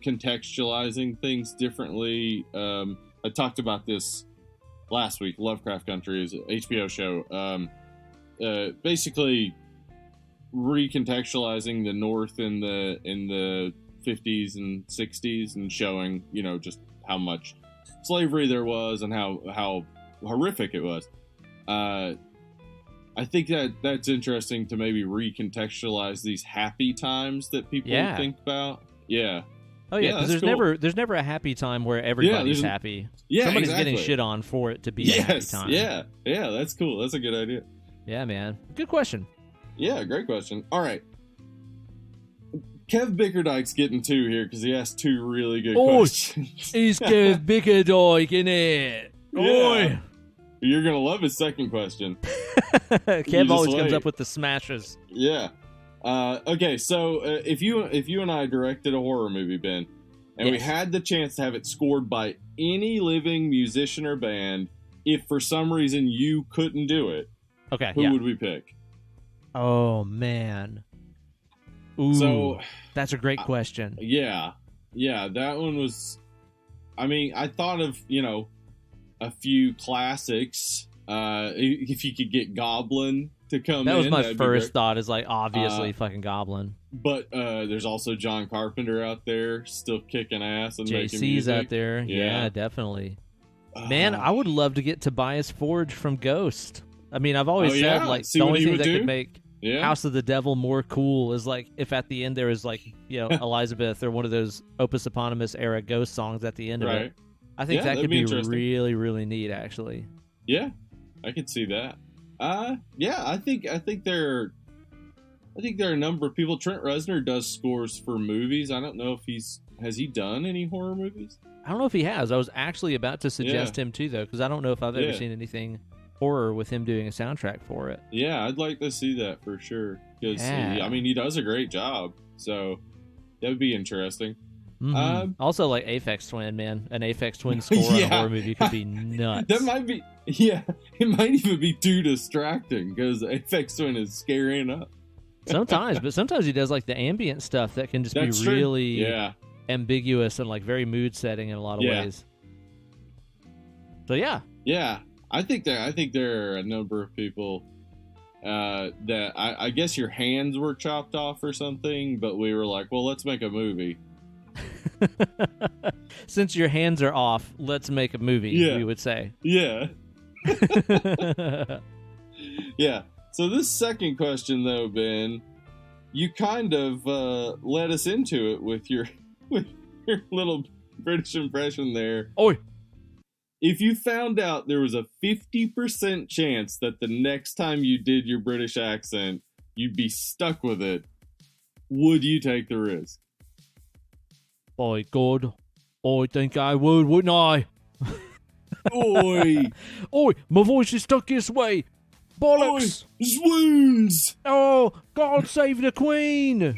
contextualizing things differently. I talked about this last week. Lovecraft Country is an HBO show. Basically recontextualizing the North in the 50s and 60s and showing, just how much slavery there was and how horrific it was. I think that's interesting to maybe recontextualize these happy times that people think about. Yeah. Oh yeah, because there's never a happy time where everybody's happy. Yeah, somebody's exactly. getting shit on for it to be a happy time. Yeah, that's cool. That's a good idea. Yeah, man. Good question. Yeah, great question. All right. Kev Bickerdike's getting 2 here because he asked 2 really good questions. He's Kev Bickerdike, innit? Yeah. You're going to love his second question. Kev always comes up with the smashes. Yeah. Okay, so if you and I directed a horror movie, Ben, and we had the chance to have it scored by any living musician or band, if for some reason you couldn't do it, who would we pick? Oh, man. Ooh, so that's a great question. Yeah, that one was. I mean, I thought of a few classics. If you could get Goblin to come in, that was my first thought. Is like obviously fucking Goblin. But there's also John Carpenter out there still kicking ass and making JC's music. out there. Yeah, definitely. Man, I would love to get Tobias Forge from Ghost. I mean, I've always said like the only thing that could make House of the Devil more cool is like if at the end there is like Elizabeth or one of those Opus Eponymous era Ghost songs at the end of it. I think that could be really, really neat, actually. Yeah, I could see that. I think there are a number of people. Trent Reznor does scores for movies. I don't know if has he done any horror movies? I don't know if he has. I was actually about to suggest him too, though, because I don't know if I've ever seen anything horror with him doing a soundtrack for it. Yeah, I'd like to see that for sure. Because he does a great job. So that would be interesting. Mm-hmm. Also, like Aphex Twin, man, an Aphex Twin score on a horror movie could be nuts. That might be, it might even be too distracting because Aphex Twin is scary enough. Sometimes he does like the ambient stuff that can just be really ambiguous and like very mood setting in a lot of ways. So yeah. I think there are a number of people that I guess your hands were chopped off or something, but we were like, well, let's make a movie. Since your hands are off, let's make a movie, we would say. Yeah. Yeah. So this second question, though, Ben, you kind of led us into it with your little British impression there. Oi! If you found out there was a 50% chance that the next time you did your British accent, you'd be stuck with it, would you take the risk? By God, I think I would, wouldn't I? Oi! Oi, my voice is stuck this way. Bollocks! Oi, swoons! Oh, God save the Queen!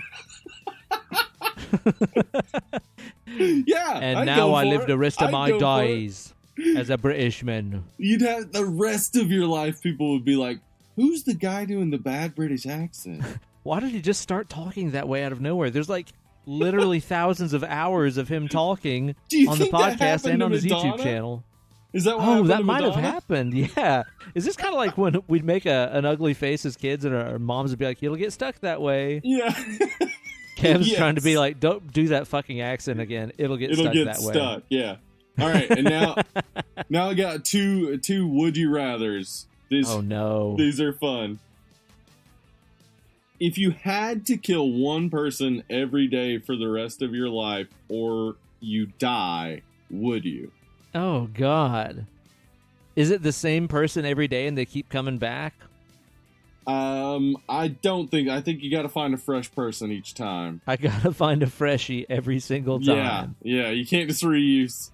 Yeah, and now I live the rest of my days as a Britishman. You'd have the rest of your life. People would be like, "Who's the guy doing the bad British accent?" Why did he just start talking that way out of nowhere? There's like literally thousands of hours of him talking on the podcast and on his YouTube channel. Is that what that might have happened? Yeah. Is this kind of like when we'd make an ugly face as kids and our moms would be like, "It'll get stuck that way." Yeah. Kev's trying to be like, "Don't do that fucking accent again. It'll get stuck that way." Yeah. All right, and now I got two would you rathers. Oh no. These are fun. If you had to kill one person every day for the rest of your life or you die, would you? Oh God. Is it the same person every day and they keep coming back? I think you got to find a fresh person each time. I got to find a freshie every single time. Yeah, you can't just reuse.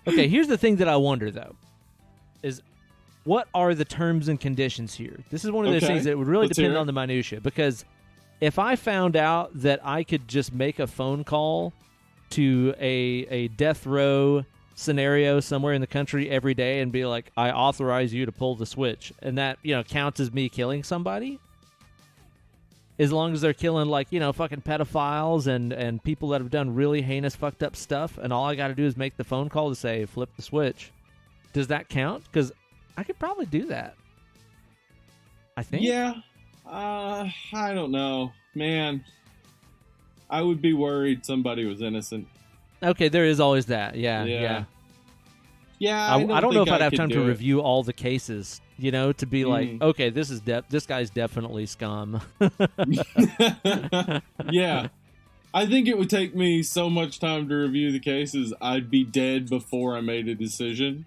Okay, here's the thing that I wonder, though, is what are the terms and conditions here? This is one of those things that would really depend on the minutia, because if I found out that I could just make a phone call to a death row scenario somewhere in the country every day and be like, I authorize you to pull the switch, and that, counts as me killing somebody, as long as they're killing, like, fucking pedophiles and people that have done really heinous, fucked up stuff, and all I got to do is make the phone call to say, flip the switch. Does that count? Because I could probably do that, I think. Yeah. I don't know. Man, I would be worried somebody was innocent. Okay, there is always that. Yeah. Yeah, I don't know if I'd have time to do it. review all the cases, to be like, okay, this guy's definitely scum. Yeah. I think it would take me so much time to review the cases, I'd be dead before I made a decision.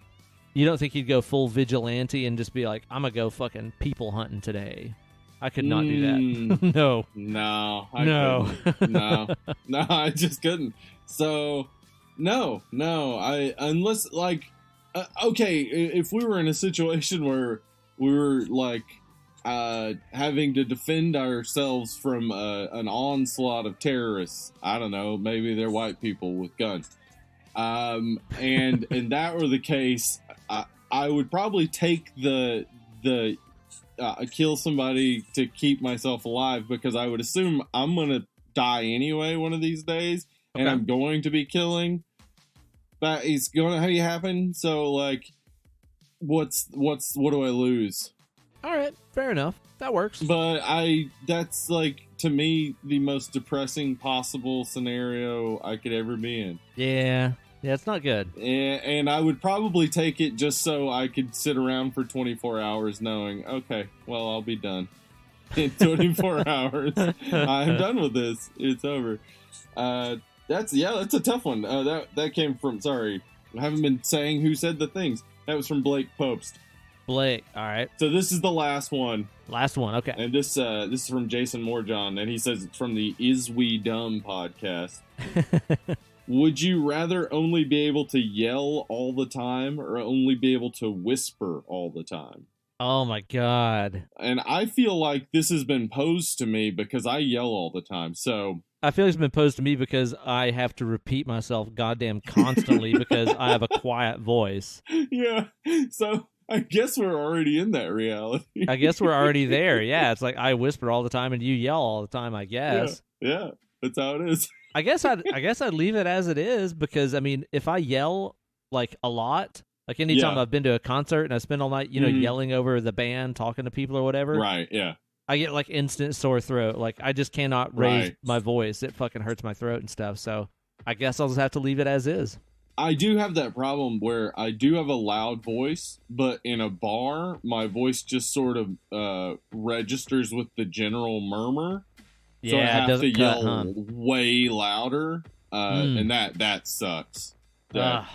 You don't think he'd go full vigilante and just be like, I'm going to go fucking people hunting today? I could not do that. No. No. No, I just couldn't. So, no. Unless, like, okay, if we were in a situation where we were, like, having to defend ourselves from an onslaught of terrorists. I don't know, maybe they're white people with guns. And that were the case, I would probably take the kill somebody to keep myself alive, because I would assume I'm gonna die anyway one of these days, and I'm going to be killing. That is going to happen. So, like, what do I lose? All right, fair enough. That works. But that's, like, to me, the most depressing possible scenario I could ever be in. Yeah, it's not good. And I would probably take it just so I could sit around for 24 hours knowing, okay, well, I'll be done. In 24 hours, I'm done with this. It's over. That's a tough one. That came from, sorry, I haven't been saying who said the things. That was from Blake Popst. Blake, all right. So this is the last one. Last one, okay. And this is from Jason Moorjohn, and he says it's from the Is We Dumb podcast. Would you rather only be able to yell all the time, or only be able to whisper all the time? Oh my God. And I feel like this has been posed to me because I yell all the time, so... I feel like it's been posed to me because I have to repeat myself goddamn constantly because I have a quiet voice. Yeah, so I guess we're already in that reality. I guess we're already there, yeah. It's like I whisper all the time and you yell all the time, I guess. Yeah, that's how it is. I guess I'd leave it as it is, because, I mean, if I yell, like, a lot, like anytime I've been to a concert and I spend all night, yelling over the band, talking to people or whatever. Right, yeah. I get, like, instant sore throat. Like, I just cannot raise my voice. It fucking hurts my throat and stuff. So I guess I'll just have to leave it as is. I do have that problem where I do have a loud voice, but in a bar, my voice just sort of registers with the general murmur. So I have to yell way louder, and that sucks. I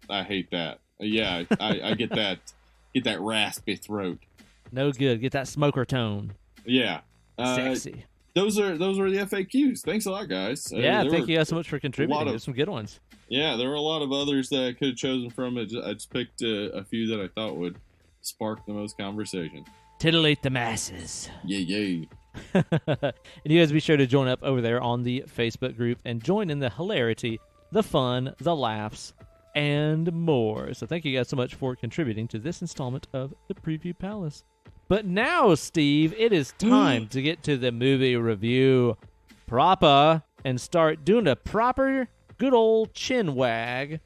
hate that. Yeah, I get that raspy throat. No good. Get that smoker tone. Yeah. Sexy. Those were the FAQs. Thanks a lot, guys. Yeah, thank you guys so much for contributing. There's some good ones. Yeah, there were a lot of others that I could have chosen from. I just picked a few that I thought would spark the most conversation. Titillate the masses. Yay. And you guys be sure to join up over there on the Facebook group and join in the hilarity, the fun, the laughs, and more. So thank you guys so much for contributing to this installment of the Preview Palace. But now, Steve, it is time to get to the movie review proper and start doing a proper good old chin wag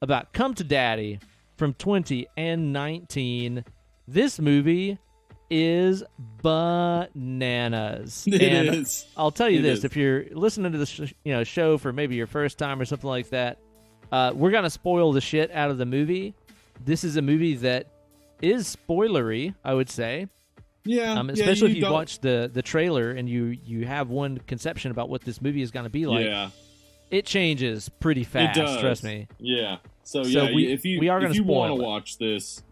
about Come to Daddy from 2019. This movie is bananas. It is. I'll tell you this: if you're listening to this, show for maybe your first time or something like that, we're gonna spoil the shit out of the movie. This is a movie that is spoilery, I would say. Yeah. Especially if you watch the trailer and you have one conception about what this movie is gonna be like. Yeah. It changes pretty fast. It does. Trust me. Yeah. So if you want to watch this,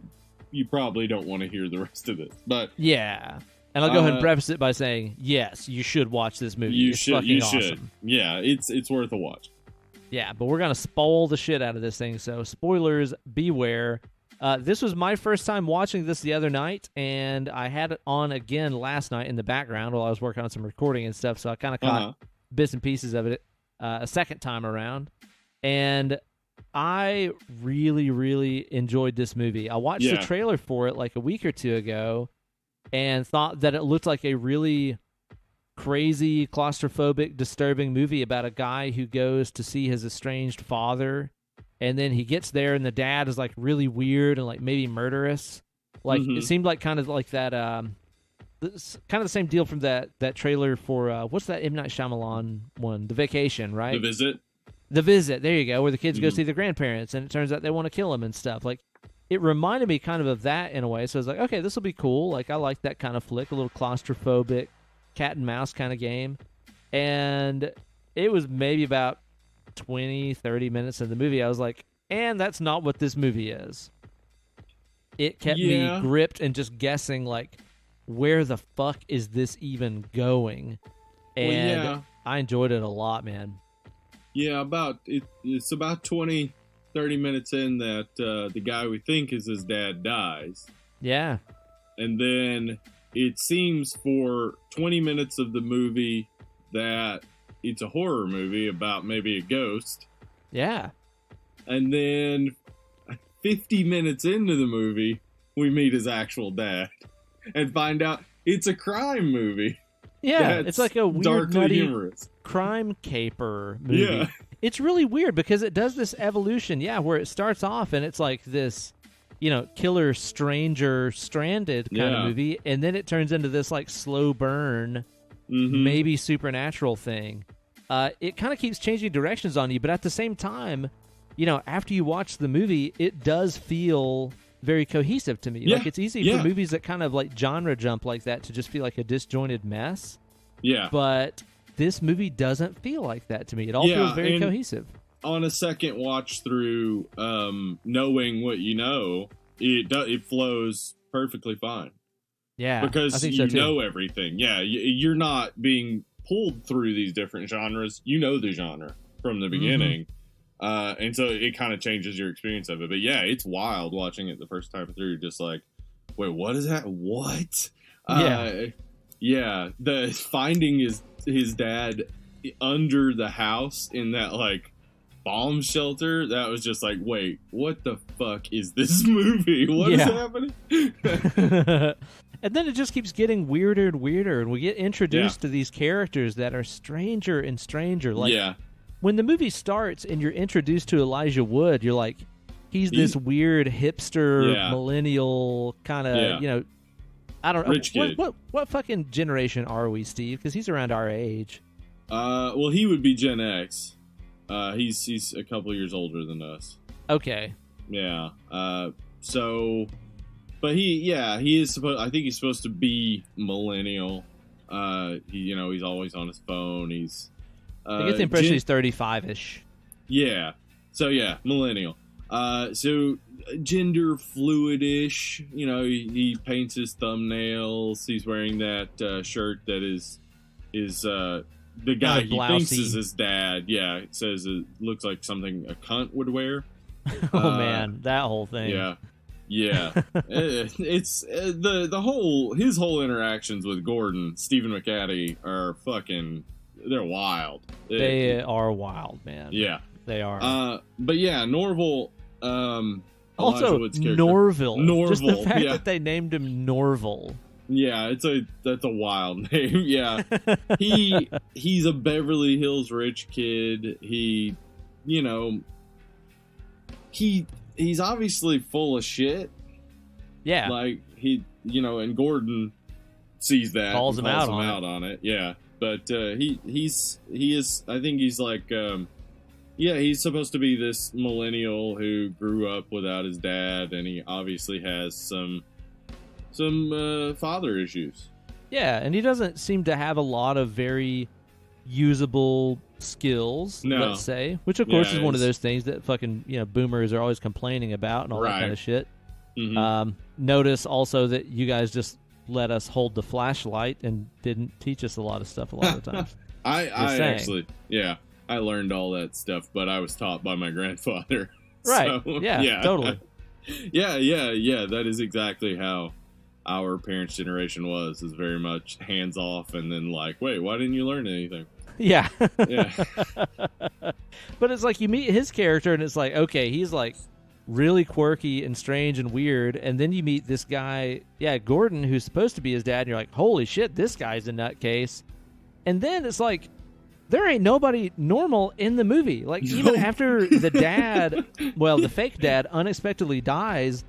you probably don't want to hear the rest of it. But yeah, and I'll go ahead and preface it by saying, yes, you should watch this movie. It's fucking awesome. Yeah, it's worth a watch. Yeah, but we're gonna spoil the shit out of this thing. So spoilers, beware. This was my first time watching this the other night, and I had it on again last night in the background while I was working on some recording and stuff. So I kind of caught bits and pieces of it a second time around, and I really, really enjoyed this movie. I watched the trailer for it like a week or two ago and thought that it looked like a really crazy, claustrophobic, disturbing movie about a guy who goes to see his estranged father, and then he gets there and the dad is like really weird and like maybe murderous. Like it seemed like kind of like that kind of the same deal from that trailer for what's that M. Night Shyamalan one, The Vacation, right? The Visit. The Visit, there you go, where the kids go Mhm. see their grandparents, and it turns out they want to kill them and stuff. Like, it reminded me kind of that in a way. So I was like, okay, this will be cool. Like, I like that kind of flick, a little claustrophobic cat and mouse kind of game. And it was maybe about 20, 30 minutes of the movie. I was like, and that's not what this movie is. It kept me gripped and just guessing, like, where the fuck is this even going? And I enjoyed it a lot, man. Yeah, it's about 20, 30 minutes in that the guy we think is his dad dies. Yeah. And then it seems for 20 minutes of the movie that it's a horror movie about maybe a ghost. Yeah. And then 50 minutes into the movie, we meet his actual dad and find out it's a crime movie. Yeah, it's like a weird, nutty humorous crime caper movie. Yeah. It's really weird because it does this evolution, where it starts off and it's like this, killer, stranger, stranded kind of movie, and then it turns into this like slow burn, maybe supernatural thing. It kind of keeps changing directions on you, but at the same time, after you watch the movie, it does feel very cohesive to me. Yeah. Like, it's easy for movies that kind of like genre jump like that to just feel like a disjointed mess. Yeah. But this movie doesn't feel like that to me. It all feels very cohesive. On a second watch through, knowing what you know, it flows perfectly fine. Yeah, because I think so too. Know everything. Yeah, you're not being pulled through these different genres. You know the genre from the beginning. And so it kind of changes your experience of it. But yeah, it's wild watching it the first time through. Just like, wait, what is that? What? The finding his dad under the house in that like bomb shelter. That was just like, wait, what the fuck is this movie? What is happening? And then it just keeps getting weirder and weirder, and we get introduced to these characters that are stranger and stranger. Like, when the movie starts and you're introduced to Elijah Wood, you're like, he's this weird hipster millennial kind of, I don't know. Rich kid. What fucking generation are we, Steve? Because he's around our age. Well, he would be Gen X. He's a couple years older than us. Okay. Yeah. So, but he is supposed. I think he's supposed to be millennial. He's always on his phone. He's. I get the impression he's 35-ish. Yeah. So yeah, millennial. So gender fluid-ish. He paints his thumbnails. He's wearing that shirt that is the guy he thinks is his dad. Yeah, it says it looks like something a cunt would wear. Oh man, that whole thing. Yeah. It's the whole his whole interactions with Gordon, Stephen McCaddy are fucking. They're wild. They are wild, man. Yeah, they are. But yeah, Norval. Also, Norville. Just the fact that they named him Norval. Yeah, that's a wild name. Yeah, he's a Beverly Hills rich kid. He's obviously full of shit. Yeah, like and Gordon sees that, calls him out on it. Yeah. But he is. I think he's like, he's supposed to be this millennial who grew up without his dad, and he obviously has some father issues. Yeah, and he doesn't seem to have a lot of very usable skills. Let's say, which of course is one of those things that fucking boomers are always complaining about and all that kind of shit. Mm-hmm. Notice also that you guys just let us hold the flashlight and didn't teach us a lot of stuff a lot of times. I actually, I learned all that stuff, but I was taught by my grandfather. Right. So, totally. Yeah. That is exactly how our parents' generation was very much hands off and then like, wait, why didn't you learn anything? Yeah. But it's like you meet his character and it's like, okay, he's like really quirky and strange and weird, and then you meet this guy, Gordon, who's supposed to be his dad, and you're like, holy shit, this guy's a nutcase. And then it's like, there ain't nobody normal in the movie. Like, even after the dad, the fake dad, unexpectedly dies,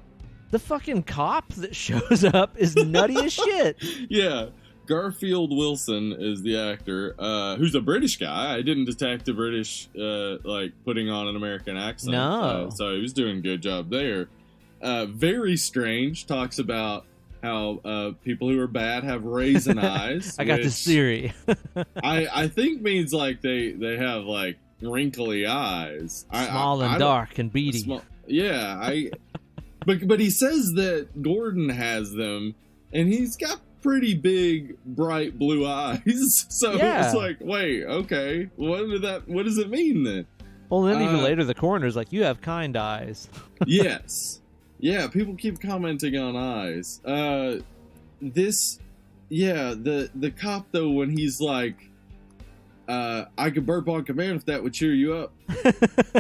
the fucking cop that shows up is nutty as shit. Yeah. Garfield Wilson is the actor, who's a British guy. I didn't detect a British, like, putting on an American accent. No. So he was doing a good job there. Very strange. Talks about how people who are bad have raisin eyes. I got this theory. I think means, like, they have, like, wrinkly eyes. Small and dark and beady. But he says that Gordon has them, and he's got pretty big, bright blue eyes. So it's like, wait, okay, what does it mean then? Well, then even later, the coroner's like, you have kind eyes. Yes. Yeah, people keep commenting on eyes. The cop, though, when he's like, I could burp on command if that would cheer you up.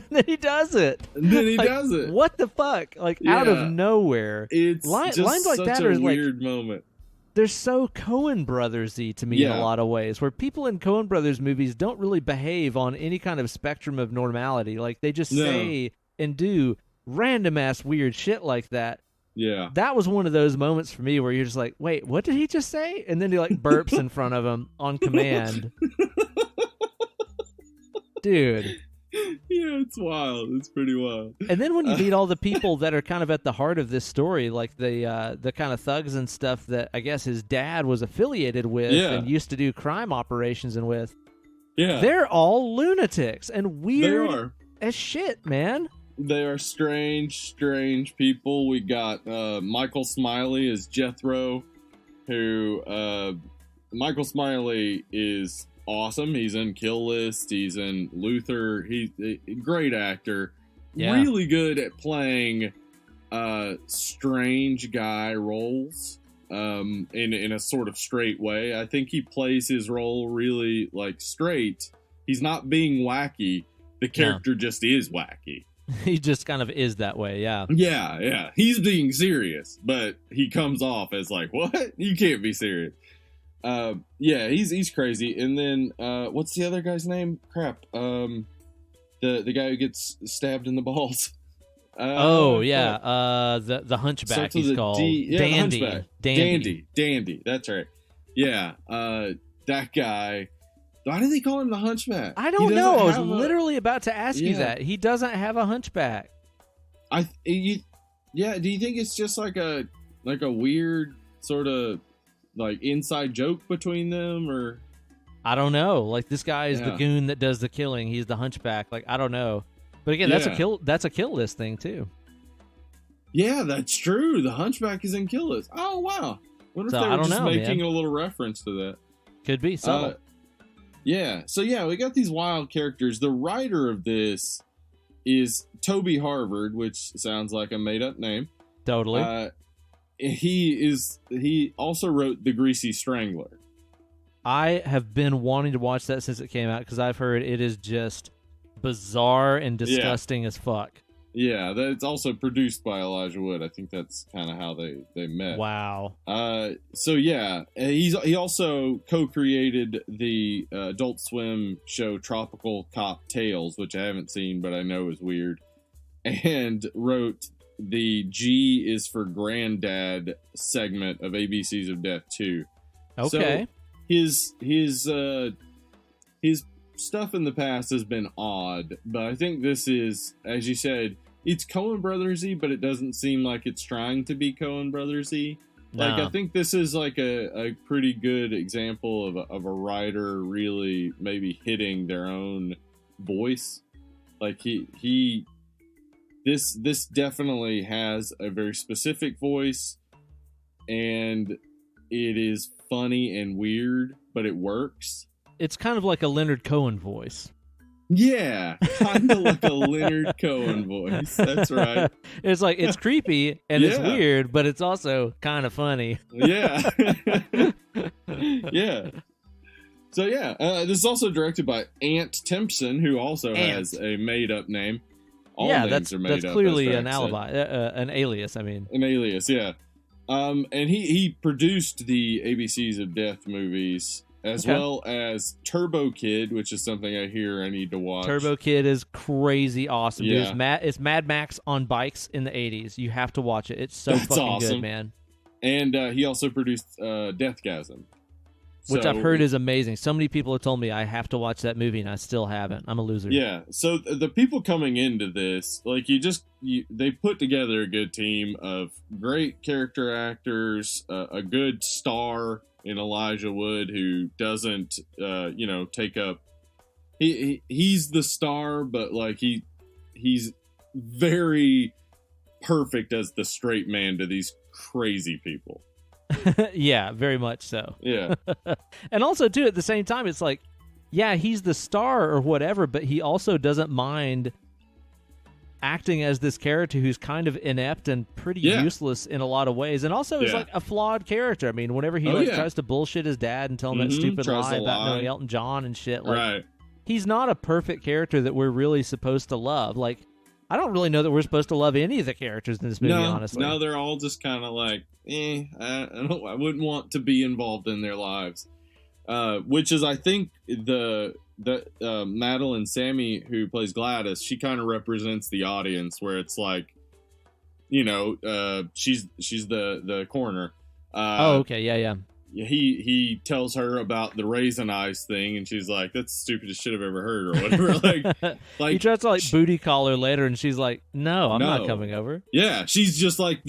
Then he does it. What the fuck? Like, out of nowhere. It's lines like such that are a weird moment. They're so Coen Brothers-y to me in a lot of ways, where people in Coen Brothers movies don't really behave on any kind of spectrum of normality. Like, they just say and do random-ass weird shit like that. Yeah. That was one of those moments for me where you're just like, wait, what did he just say? And then he, like, burps in front of him on command. Dude. Yeah, it's wild. It's pretty wild. And then when you meet all the people that are kind of at the heart of this story, like the kind of thugs and stuff that I guess his dad was affiliated with and used to do crime operations and with, they're all lunatics and weird as shit, man. They are strange people. We got Michael Smiley as Jethro, who Michael Smiley is awesome. He's in Kill List. He's in Luther. He's a great actor. Yeah. Really good at playing strange guy roles in a sort of straight way. I think he plays his role really, like, straight. He's not being wacky. The character just is wacky. He just kind of is that way, yeah. Yeah. He's being serious, but he comes off as like, what? You can't be serious. He's crazy. And then what's the other guy's name? Crap. The guy who gets stabbed in the balls. The hunchback he's called. Dandy. Dandy. That's right. Yeah. That guy. Why do they call him the hunchback? I don't know. I was literally about to ask you that. He doesn't have a hunchback. Do you think it's just like a weird sort of like inside joke between them, or I don't know. Like, this guy is the goon that does the killing. He's the hunchback. Like, I don't know. But again, that's a kill list thing too. Yeah, that's true. The hunchback is in Kill List. Oh wow. Wonder if they were just making a little reference to that. Could be subtle. So we got these wild characters. The writer of this is Toby Harvard, which sounds like a made-up name. Totally. He also wrote The Greasy Strangler. I have been wanting to watch that since it came out because I've heard it is just bizarre and disgusting as fuck. Yeah, it's also produced by Elijah Wood. I think that's kind of how they met. Wow. He also co-created the Adult Swim show Tropical Cop Tales, which I haven't seen, but I know is weird, and wrote the G is for Granddad segment of ABCs of Death 2. Okay. So his stuff in the past has been odd, but I think this is, as you said, it's Coen Brothers-y, but it doesn't seem like it's trying to be Coen Brothers-y. No. Like, I think this is like a pretty good example of a writer really maybe hitting their own voice. Like, this definitely has a very specific voice, and it is funny and weird, but it works. It's kind of like a Leonard Cohen voice. Yeah, kind of like a Leonard Cohen voice. That's right. It's like, it's creepy and it's weird, but it's also kind of funny. Yeah. Yeah. So this is also directed by Ant Timpson, who also has a made-up name. All names are made up. That's clearly an alibi, an alias. I mean, an alias. Yeah. And he produced the ABCs of Death movies, as well as Turbo Kid, which is something I hear I need to watch. Turbo Kid is crazy awesome. Yeah. Dude. It's Mad Max on bikes in the 80s. You have to watch it. It's so fucking awesome. Good, man. And he also produced Deathgasm. Which So, I've heard is amazing. So many people have told me I have to watch that movie, and I still haven't. I'm a loser. Yeah. So the people coming into this, like they put together a good team of great character actors, a good star in Elijah Wood who doesn't, take up. He's the star, but like he's very perfect as the straight man to these crazy people. Yeah, very much so. Yeah. And also, too, at the same time, it's like, yeah, he's the star or whatever, but he also doesn't mind acting as this character who's kind of inept and pretty useless in a lot of ways, and also is like a flawed character. I mean, whenever he tries to bullshit his dad and tell him that stupid lie about knowing Elton John and shit, like, he's not a perfect character that we're really supposed to love. Like, I don't really know that we're supposed to love any of the characters in this movie, honestly. No, they're all just kind of like, I wouldn't want to be involved in their lives. Which is, I think, the Madeline Sammy, who plays Gladys, she kind of represents the audience, where it's like, she's the coroner. Okay, yeah. He tells her about the raisin eyes thing, and she's like, "That's the stupidest shit I've ever heard," or whatever. like he tries to booty call her later, and she's like, "No, I'm not coming over." Yeah, she's just like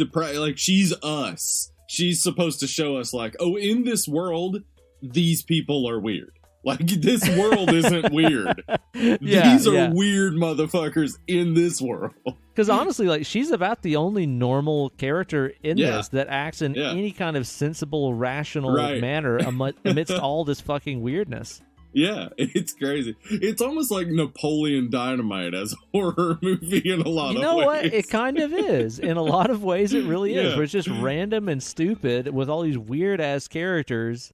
she's us. She's supposed to show us like, oh, in this world, these people are weird. Like, this world isn't weird. These are weird motherfuckers in this world. Because honestly, like, she's about the only normal character in this that acts in any kind of sensible, rational manner amidst all this fucking weirdness. Yeah, it's crazy. It's almost like Napoleon Dynamite as a horror movie in a lot of ways. You know what? It kind of is. In a lot of ways, it really is. Where it's just random and stupid with all these weird-ass characters.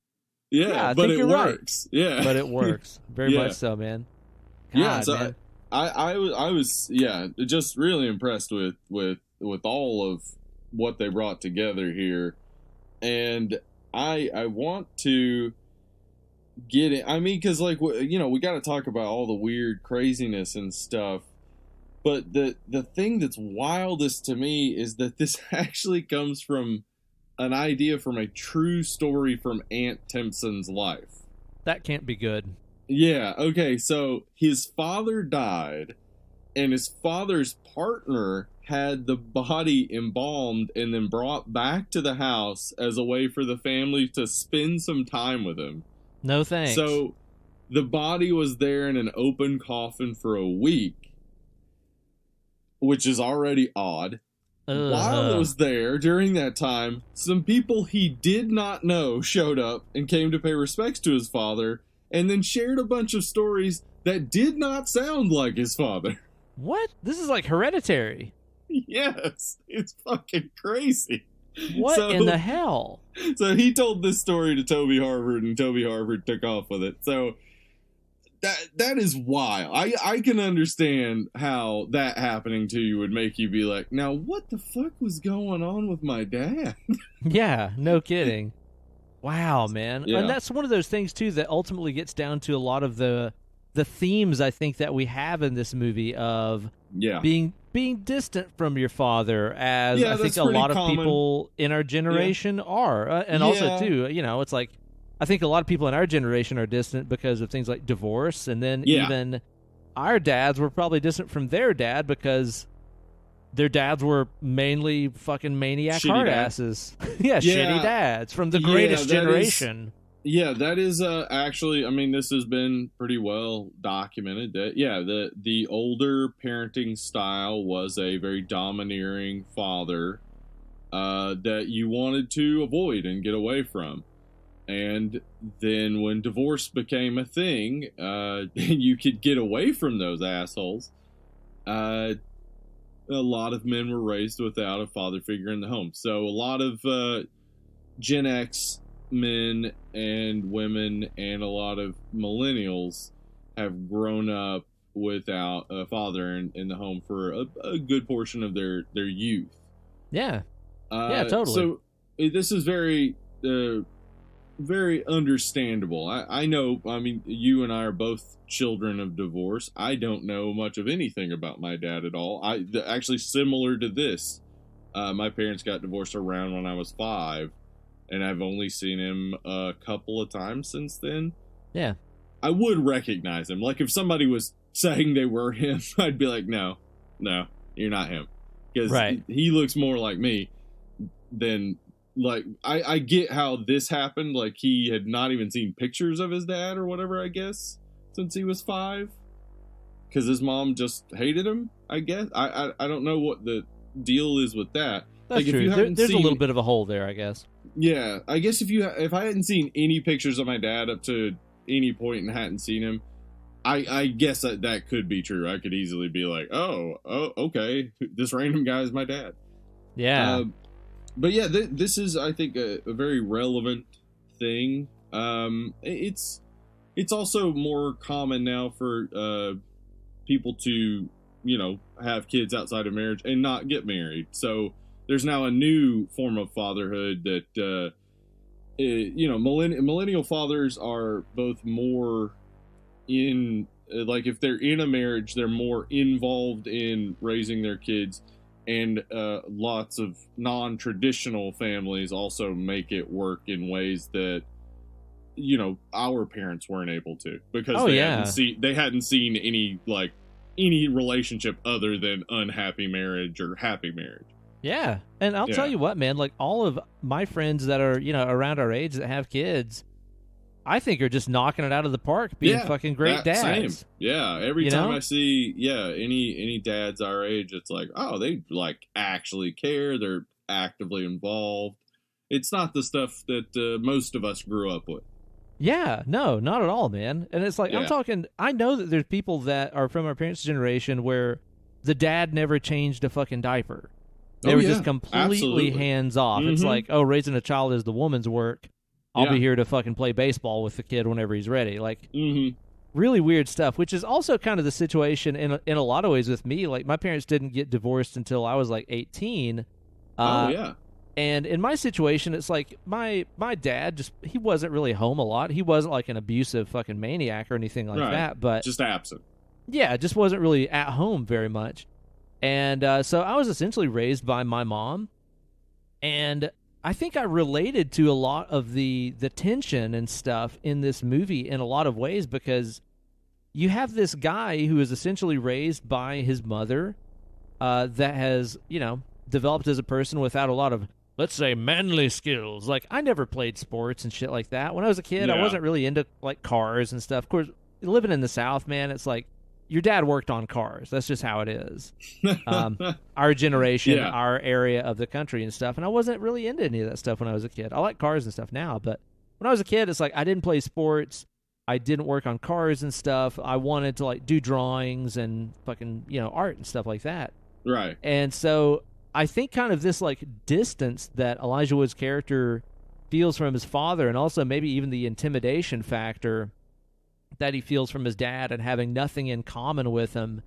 Yeah, but it works. Right. Yeah, but it works very much so, man. God, so man. I was just really impressed with all of what they brought together here, and I want to get it. I mean, because like we got to talk about all the weird craziness and stuff. But the thing that's wildest to me is that this actually comes from an idea from a true story from Aunt Timpson's life. That can't be good. Yeah, okay, so his father died, and his father's partner had the body embalmed and then brought back to the house as a way for the family to spend some time with him. No thanks. So the body was there in an open coffin for a week, which is already odd. While it was there, during that time, some people he did not know showed up and came to pay respects to his father, and then shared a bunch of stories that did not sound like his father. What? This is like Hereditary. Yes, it's fucking crazy. What in the hell? So he told this story to Toby Harvard, and Toby Harvard took off with it. So that is wild. I can understand how that happening to you would make you be like, now what the fuck was going on with my dad? Yeah, no kidding. Wow, man. Yeah. And that's one of those things too that ultimately gets down to a lot of the themes I think that we have in this movie of being distant from your father, as I think a lot of people in our generation are. And also too, it's like, I think a lot of people in our generation are distant because of things like divorce, and then even our dads were probably distant from their dad because their dads were mainly fucking maniac hard asses. Shitty dads from the greatest generation. That is actually, I mean, this has been pretty well documented that the older parenting style was a very domineering father that you wanted to avoid and get away from. And then when divorce became a thing, and you could get away from those assholes, a lot of men were raised without a father figure in the home. So a lot of Gen X men and women and a lot of millennials have grown up without a father in the home for a good portion of their youth. Yeah. Totally. So this is very... very understandable. I know, I mean, you and I are both children of divorce. I don't know much of anything about my dad at all. Actually, similar to this, my parents got divorced around when I was 5. and I've only seen him a couple of times since then. Yeah. I would recognize him. Like, if somebody was saying they were him, I'd be like, no, you're not him. Because he looks more like me than, like, I get how this happened. Like, he had not even seen pictures of his dad or whatever, I guess, since he was 5. Because his mom just hated him, I guess. I don't know what the deal is with that. That's like, true. There's a little bit of a hole there, I guess. Yeah, I guess if I hadn't seen any pictures of my dad up to any point and hadn't seen him, I guess that could be true. I could easily be like, oh, okay, this random guy is my dad. Yeah. But yeah, this is, I think, a very relevant thing. It's also more common now for people to, have kids outside of marriage and not get married. So there's now a new form of fatherhood that, millennial fathers are both more in, like, if they're in a marriage, they're more involved in raising their kids, and lots of non-traditional families also make it work in ways that, our parents weren't able to, because they hadn't seen any relationship other than unhappy marriage or happy marriage. Yeah. And I'll tell you what, man, like, all of my friends that are, around our age that have kids, I think are just knocking it out of the park, being fucking great dads. Same. Yeah. Every time I see, any dads our age, it's like, oh, they, like, actually care. They're actively involved. It's not the stuff that most of us grew up with. Yeah, no, not at all, man. And it's like, I know that there's people that are from our parents' generation where the dad never changed a fucking diaper. They were just completely hands off. Mm-hmm. It's like, oh, raising a child is the woman's work. I'll be here to fucking play baseball with the kid whenever he's ready. Like, really weird stuff, which is also kind of the situation in a lot of ways with me. Like, my parents didn't get divorced until I was like 18. And in my situation, it's like my dad he wasn't really home a lot. He wasn't like an abusive fucking maniac or anything like that, but just absent. Yeah, just wasn't really at home very much. And so I was essentially raised by my mom, and I think I related to a lot of the tension and stuff in this movie in a lot of ways, because you have this guy who is essentially raised by his mother, that has, developed as a person without a lot of, let's say, manly skills. Like, I never played sports and shit like that. When I was a kid, I wasn't really into, like, cars and stuff. Of course, living in the South, man, it's like, your dad worked on cars. That's just how it is. Our generation, our area of the country and stuff. And I wasn't really into any of that stuff when I was a kid. I like cars and stuff now, but when I was a kid, it's like, I didn't play sports. I didn't work on cars and stuff. I wanted to, like, do drawings and fucking, art and stuff like that. Right. And so I think kind of this, like, distance that Elijah Wood's character feels from his father, and also maybe even the intimidation factor that he feels from his dad and having nothing in common with him,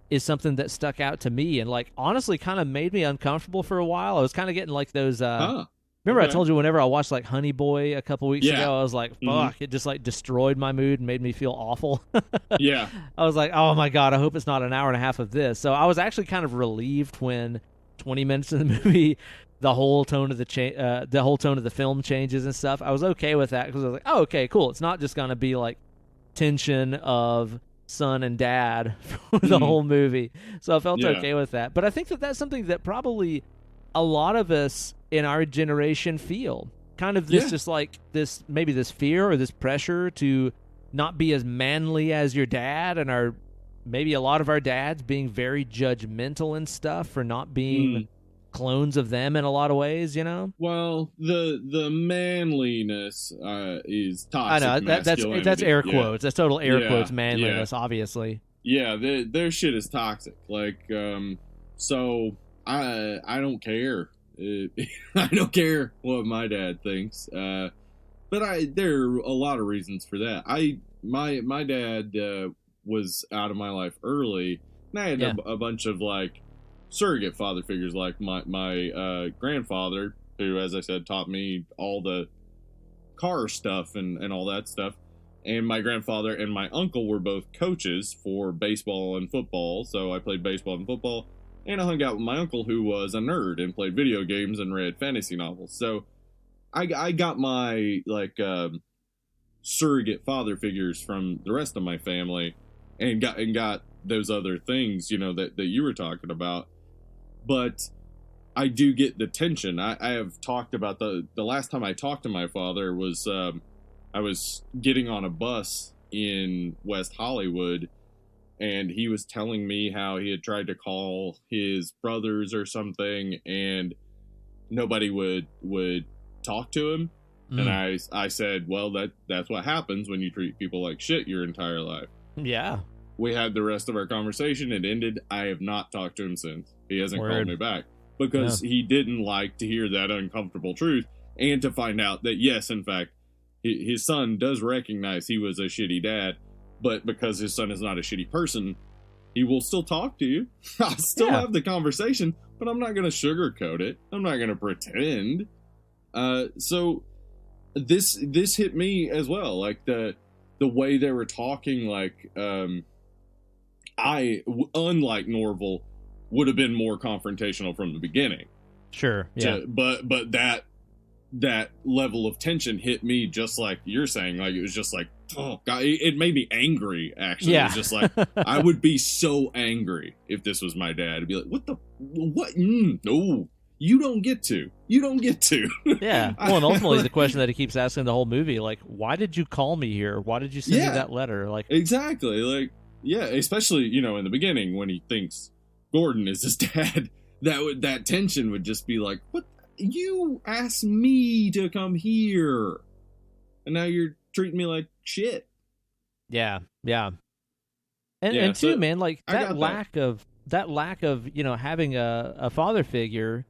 is something that stuck out to me and, like, honestly kind of made me uncomfortable for a while. I was kind of getting like those remember I told you whenever I watched, like, Honey Boy a couple weeks ago, I was like, fuck, it just, like, destroyed my mood and made me feel awful. I was like, oh my God, I hope it's not an hour and a half of this. So I was actually kind of relieved when 20 minutes in the movie the whole tone of the film changes and stuff. I was okay with that, because I was like, oh, okay, cool. It's not just going to be like tension of son and dad for the whole movie. So I felt okay with that. But I think that that's something that probably a lot of us in our generation feel. Kind of this just like this, maybe this fear or this pressure to not be as manly as your dad, and maybe a lot of our dads being very judgmental and stuff for not being clones of them in a lot of ways, Well, the manliness is toxic. I know that's air quotes. That's total air quotes manliness, obviously. Yeah, their shit is toxic. Like, so I don't care. I don't care what my dad thinks. But there are a lot of reasons for that. My dad was out of my life early, and I had a bunch of, like, surrogate father figures, like my grandfather, who, as I said, taught me all the car stuff and all that stuff. And my grandfather and my uncle were both coaches for baseball and football, so I played baseball and football. And I hung out with my uncle, who was a nerd and played video games and read fantasy novels. So I got my surrogate father figures from the rest of my family, and got those other things, that you were talking about. But I do get the tension. I have talked about the last time I talked to my father was I was getting on a bus in West Hollywood, and he was telling me how he had tried to call his brothers or something, and nobody would talk to him. And I said, well, that's what happens when you treat people like shit your entire life. Yeah. We had the rest of our conversation. It ended. I have not talked to him since. He hasn't called me back because he didn't like to hear that uncomfortable truth, and to find out that, yes, in fact, his son does recognize he was a shitty dad, but because his son is not a shitty person, he will still talk to you. I'll still have the conversation, but I'm not going to sugarcoat it. I'm not going to pretend. So this hit me as well. Like the way they were talking, like, unlike Norval, would have been more confrontational from the beginning. Sure. Yeah. But that level of tension hit me just like you're saying. Like, it was just like, oh God, it made me angry, actually. Yeah. It was just like, I would be so angry if this was my dad. I'd be like, what? No, you don't get to. Yeah. Well, and ultimately the question that he keeps asking the whole movie, like, why did you call me here? Why did you send me that letter? Like, exactly. Like, yeah, especially, in the beginning when he thinks Gordon is his dad, that tension would just be like, what? You asked me to come here, and now you're treating me like shit. Yeah. And too, man, like that lack of having a father figure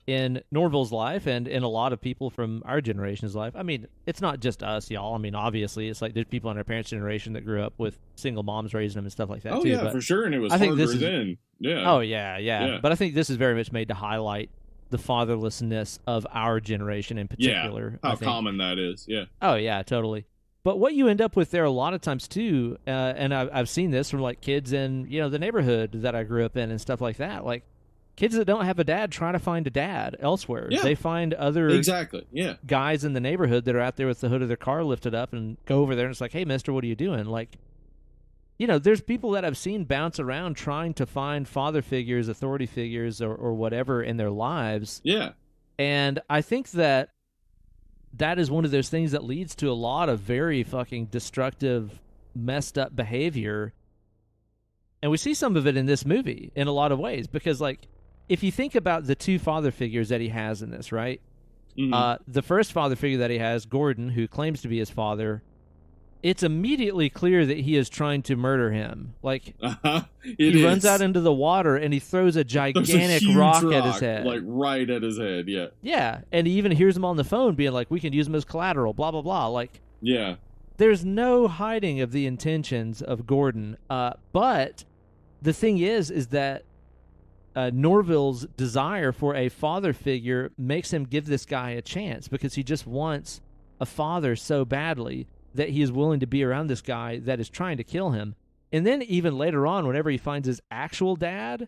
in Norval's life and in a lot of people from our generation's life. I mean, it's not just us, y'all. I mean, obviously, it's like there's people in our parents' generation that grew up with single moms raising them and stuff like that, too. Yeah, but for sure, and it was harder then. Yeah. Oh, yeah. But I think this is very much made to highlight the fatherlessness of our generation in particular. Yeah, how common that is, yeah. Oh, yeah, totally. But what you end up with there a lot of times, too, and I've seen this from, like, kids in, the neighborhood that I grew up in and stuff like that, like, kids that don't have a dad try to find a dad elsewhere. Yeah. They find other guys in the neighborhood that are out there with the hood of their car lifted up and go over there and it's like, hey, mister, what are you doing? Like, there's people that I've seen bounce around trying to find father figures, authority figures, or whatever in their lives. Yeah. And I think that is one of those things that leads to a lot of very fucking destructive, messed up behavior. And we see some of it in this movie in a lot of ways because, like, if you think about the two father figures that he has in this, right? Mm-hmm. The first father figure that he has, Gordon, who claims to be his father, it's immediately clear that he is trying to murder him. Like, he runs out into the water and he throws a gigantic rock at his head. Like, right at his head, yeah. Yeah, and he even hears him on the phone being like, we can use him as collateral, blah, blah, blah. Like, yeah. There's no hiding of the intentions of Gordon. But the thing is that Norville's desire for a father figure makes him give this guy a chance because he just wants a father so badly that he is willing to be around this guy that is trying to kill him. And then even later on, whenever he finds his actual dad,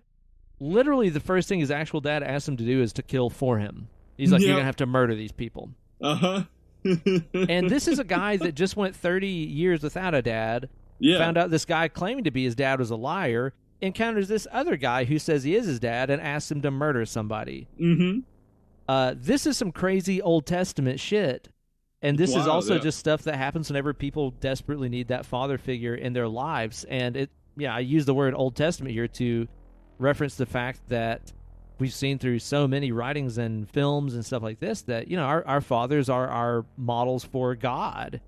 literally the first thing his actual dad asks him to do is to kill for him. He's like, you're going to have to murder these people. Uh-huh. And this is a guy that just went 30 years without a dad, found out this guy claiming to be his dad was a liar, encounters this other guy who says he is his dad and asks him to murder somebody. Mm-hmm. This is some crazy Old Testament shit. And this is also just stuff that happens whenever people desperately need that father figure in their lives. And I use the word Old Testament here to reference the fact that we've seen through so many writings and films and stuff like this that, our fathers are our models for God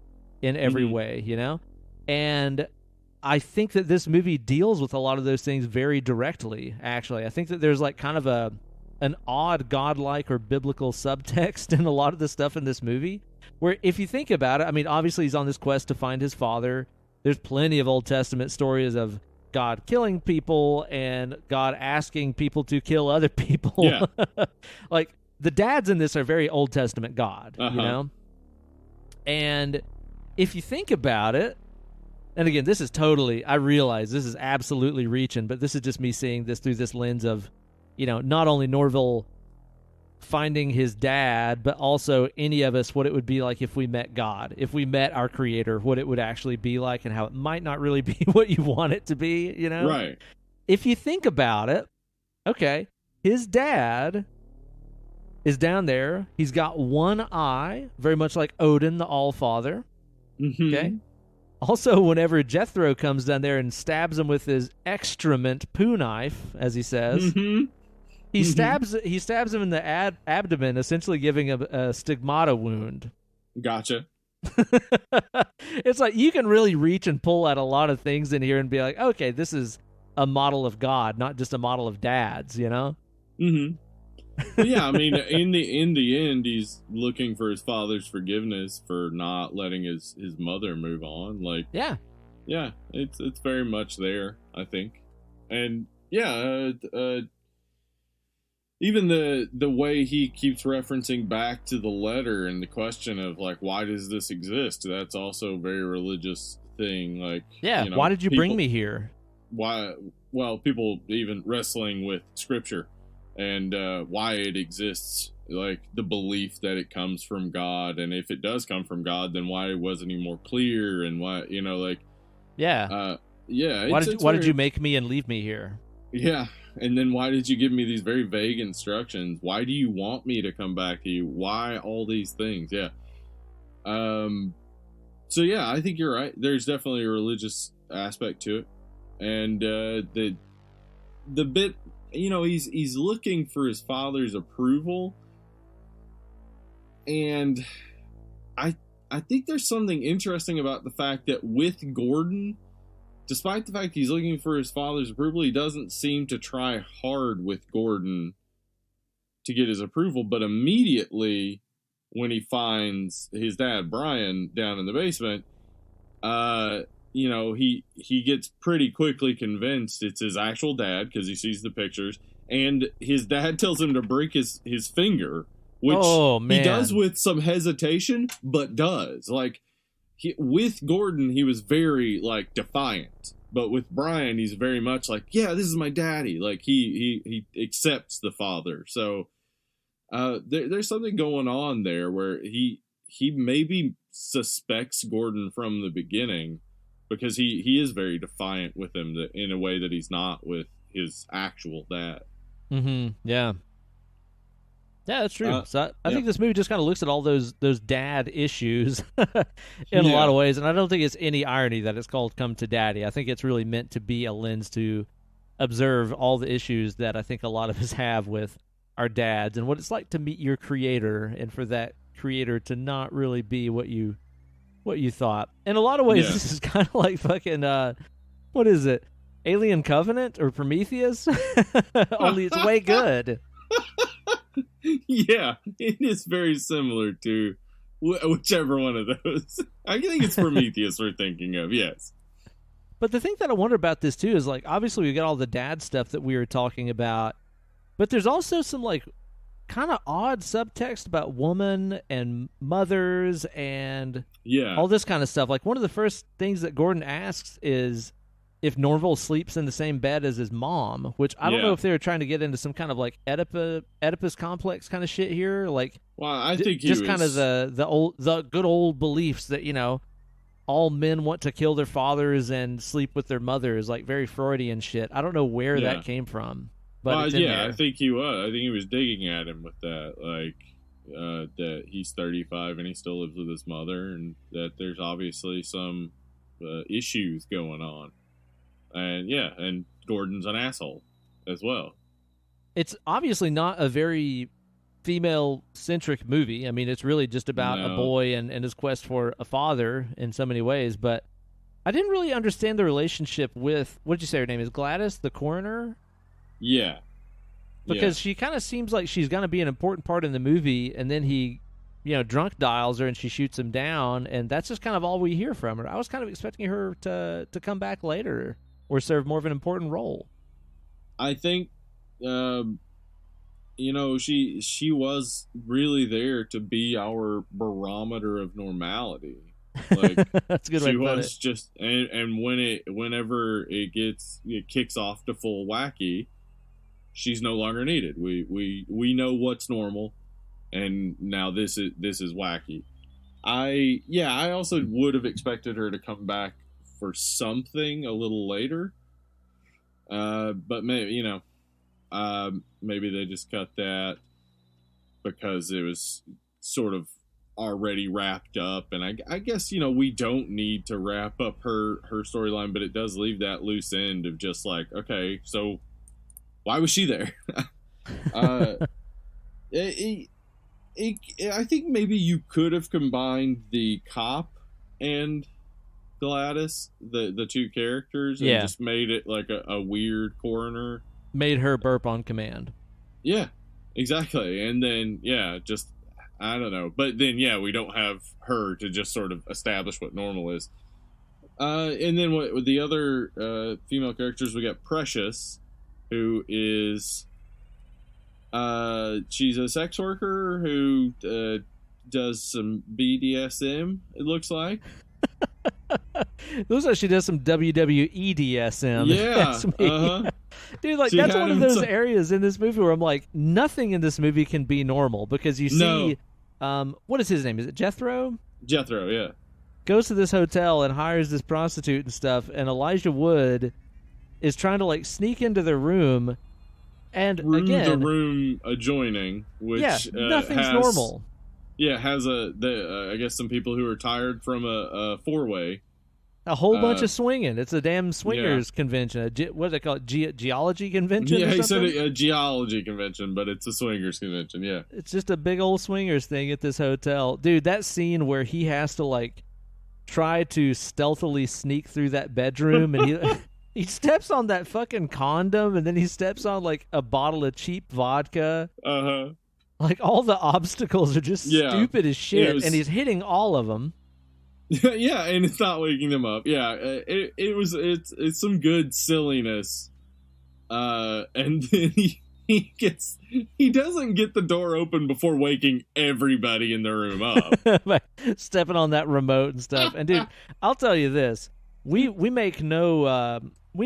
in every way, And I think that this movie deals with a lot of those things very directly, actually. I think that there's like kind of an odd godlike or biblical subtext in a lot of the stuff in this movie. Where if you think about it, I mean, obviously he's on this quest to find his father. There's plenty of Old Testament stories of God killing people and God asking people to kill other people. Yeah. Like, the dads in this are very Old Testament God, And if you think about it, and again, this is totally, I realize this is absolutely reaching, but this is just me seeing this through this lens of, not only Norville finding his dad, but also any of us what it would be like if we met God, if we met our creator, what it would actually be like and how it might not really be what you want it to be, you know? Right. If you think about it, okay, his dad is down there. He's got one eye, very much like Odin, the All-Father. Mm-hmm. Okay. Also, whenever Jethro comes down there and stabs him with his excrement poo knife, as he says, Mm-hmm. he stabs him in the abdomen, essentially giving him a stigmata wound. Gotcha. It's like you can really reach and pull at a lot of things in here and be like, okay, this is a model of God, not just a model of dads, you know? Mm-hmm. Well, yeah, I mean, in the end, he's looking for his father's forgiveness for not letting his mother move on. Like, yeah, it's very much there, I think, and yeah, even the way he keeps referencing back to the letter and the question of like, why does this exist? That's also a very religious thing. Like, yeah, why did you bring me here? Why? Well, people even wrestling with scripture. And why it exists, like the belief that it comes from God, and if it does come from God, then why wasn't he more clear? And why, you know, like, yeah, yeah. Why did you make me and leave me here? Yeah, and then why did you give me these very vague instructions? Why do you want me to come back to you? Why all these things? Yeah. So yeah, I think you're right. There's definitely a religious aspect to it, and the bit. You know, he's looking for his father's approval, and I think there's something interesting about the fact that with Gordon, despite the fact he's looking for his father's approval, he doesn't seem to try hard with Gordon to get his approval, but immediately when he finds his dad Brian down in the basement, you know, he gets pretty quickly convinced it's his actual dad because he sees the pictures, and his dad tells him to break his finger, which he does with some hesitation, but does. Like, with Gordon, he was very, like, defiant, but with Brian, he's very much like, yeah, this is my daddy. Like, he accepts the father. So there's something going on there where he maybe suspects Gordon from the beginning, because he is very defiant with him in a way that he's not with his actual dad. Mm-hmm. Yeah. Yeah, that's true. So I think this movie just kind of looks at all those dad issues in a lot of ways, and I don't think it's any irony that it's called Come to Daddy. I think it's really meant to be a lens to observe all the issues that I think a lot of us have with our dads and what it's like to meet your creator, and for that creator to not really be what you thought. In a lot of ways, this is kind of like fucking, what is it? Alien Covenant or Prometheus? Only it's way good. Yeah, it is very similar to whichever one of those. I think it's Prometheus we're thinking of, yes. But the thing that I wonder about this, too, is, like, obviously we got all the dad stuff that we were talking about, but there's also some, like, kind of odd subtext about woman and mothers and all this kind of stuff. Like, one of the first things that Gordon asks is if Norval sleeps in the same bed as his mom, which I don't know if they were trying to get into some kind of like Oedipus complex kind of shit here. Like, well, I think just kind of the good old beliefs that, you know, all men want to kill their fathers and sleep with their mothers, like very Freudian shit. I don't know where that came from. But I think he was. I think he was digging at him with that, like that he's 35 and he still lives with his mother, and that there's obviously some issues going on, and Gordon's an asshole as well. It's obviously not a very female-centric movie. I mean, it's really just about a boy and his quest for a father in so many ways. But I didn't really understand the relationship with, what did you say her name is? Gladys, the coroner. Yeah. Because she kind of seems like she's going to be an important part in the movie, and then he, you know, drunk dials her and she shoots him down, and that's just kind of all we hear from her. I was kind of expecting her to come back later or serve more of an important role. I think, you know, she was really there to be our barometer of normality. Like, that's a good way to put it. She was just, and whenever it kicks off to full wacky, she's no longer needed. We know what's normal, and now this is wacky. I also would have expected her to come back for something a little later, but maybe maybe they just cut that because it was sort of already wrapped up, and I guess we don't need to wrap up her storyline, but it does leave that loose end of just like, okay, so why was she there? I think maybe you could have combined the cop and Gladys, the two characters, and just made it like a weird coroner. Made her burp on command. Yeah, exactly. And then, just, I don't know. But then, we don't have her to just sort of establish what normal is. And then with the other female characters, we got Precious, who is... she's a sex worker who does some BDSM, it looks like. It looks like she does some WWE DSM. Yeah. Dude, like, that's one of those areas in this movie where I'm like, nothing in this movie can be normal, because you see, what is his name? Is it Jethro? Jethro, yeah. Goes to this hotel and hires this prostitute and stuff, and Elijah Wood is trying to, like, sneak into their room, and again... the room adjoining, which nothing's normal. Yeah, has I guess some people who are tired from a four-way. A whole bunch of swinging. It's a damn swingers convention. What do they call it? Geology convention? Yeah, or he said something? a geology convention, but it's a swingers convention, yeah. It's just a big old swingers thing at this hotel. Dude, that scene where he has to, like, try to stealthily sneak through that bedroom, and he steps on that fucking condom, and then he steps on, like, a bottle of cheap vodka. Uh-huh. Like, all the obstacles are just stupid as shit, and he's hitting all of them. Yeah, and it's not waking them up. Yeah, it's some good silliness. And then he doesn't get the door open before waking everybody in the room up. By stepping on that remote and stuff. And dude, I'll tell you this: we make no we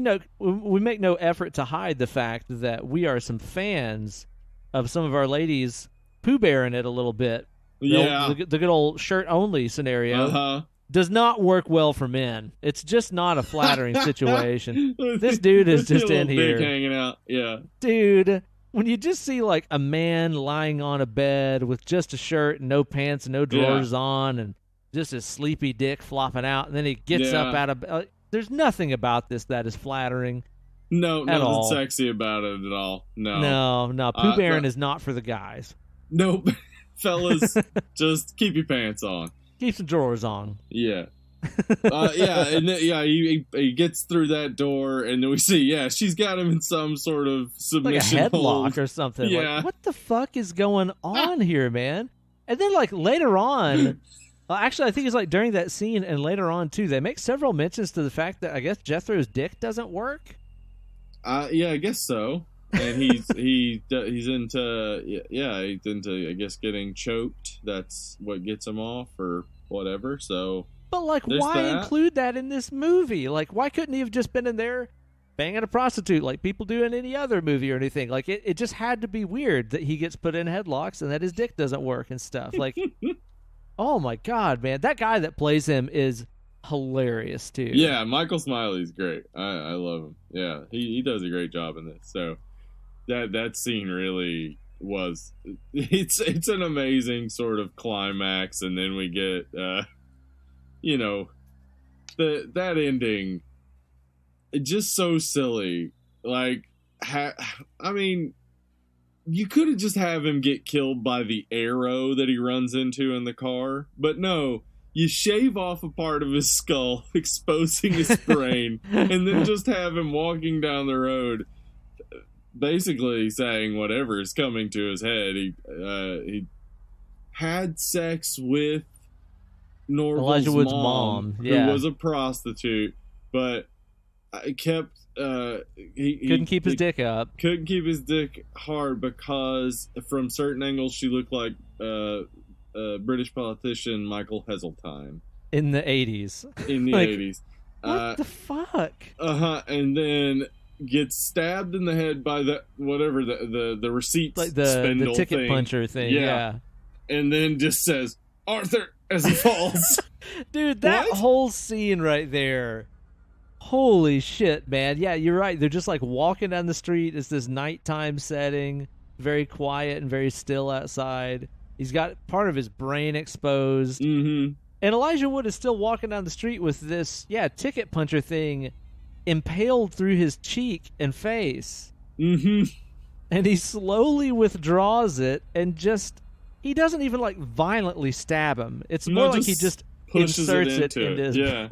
make no effort to hide the fact that we are some fans of some of our ladies Pooh Bearing it a little bit. The good old shirt only scenario does not work well for men. It's just not a flattering situation. This dude is just in here dick hanging out. Yeah, dude. When you just see like a man lying on a bed with just a shirt and no pants and no drawers on, and just his sleepy dick flopping out, and then he gets up out of there's nothing about this that is flattering. No, nothing sexy about it at all. No. Pooh Bearing is not for the guys. Nope. Fellas, just keep your pants on. Keep some drawers on. Yeah. And then, he gets through that door, and then we see, she's got him in some sort of submission like a headlock hold. or something. Yeah. Like, what the fuck is going on here, man? And then, like, later on, actually, I think it's like during that scene and later on, too, they make several mentions to the fact that I guess Jethro's dick doesn't work. I guess so. And he's into I guess getting choked. That's what gets him off or whatever. So, but like, why include that in this movie? Like, why couldn't he have just been in there banging a prostitute like people do in any other movie or anything? Like, it just had to be weird that he gets put in headlocks and that his dick doesn't work and stuff. Like, oh my god, man, that guy that plays him is hilarious too. Yeah, Michael Smiley's great. I love him. Yeah, he does a great job in this. So that scene really was it's an amazing sort of climax, and then we get that ending, just so silly. Like, I mean, you could have just have him get killed by the arrow that he runs into in the car, but no. You shave off a part of his skull, exposing his brain, and then just have him walking down the road, basically saying whatever is coming to his head. He had sex with Norval's Elijah Wood's mom, who was a prostitute, but he couldn't keep his dick up. Couldn't keep his dick hard because from certain angles she looked like British politician Michael Heseltine in the 80s. In the 80s. What the fuck? And then gets stabbed in the head by the whatever the receipt like spindle the ticket thing. puncher thing. Yeah. And then just says Arthur as he falls. Dude, that whole scene right there. Holy shit, man. Yeah, you're right. They're just like walking down the street. It's this nighttime setting, very quiet and very still outside. He's got part of his brain exposed. Mm-hmm. And Elijah Wood is still walking down the street with this, ticket puncher thing impaled through his cheek and face. Mm-hmm. And he slowly withdraws it and he doesn't even like violently stab him. It's more like he just inserts it into his brain.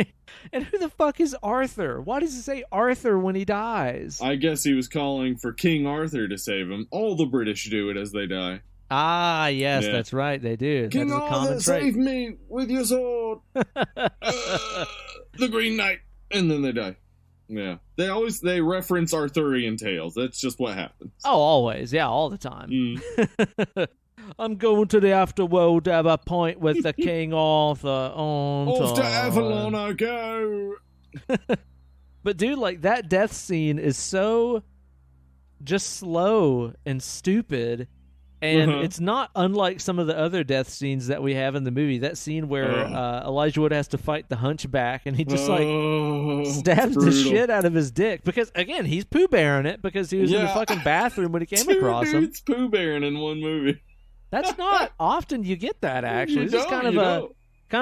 And who the fuck is Arthur? Why does he say Arthur when he dies? I guess he was calling for King Arthur to save him. All the British do it as they die. Ah, yes, that's right. They do. King That is a common Arthur, trait. save me with your sword. The Green Knight. And then they die. Yeah. They reference Arthurian tales. That's just what happens. Oh, always. Yeah, all the time. I'm going to the afterworld to have a point with the King Arthur. Off to Avalon I go. But dude, like that death scene is so just slow and stupid. And it's not unlike some of the other death scenes that we have in the movie. That scene where Elijah Wood has to fight the hunchback and he just stabs the shit out of his dick. Because, again, he's Pooh Bearing it because he was in the fucking bathroom when he came across him. It's Pooh Bearing in one movie. That's not often you get that, actually. This is kind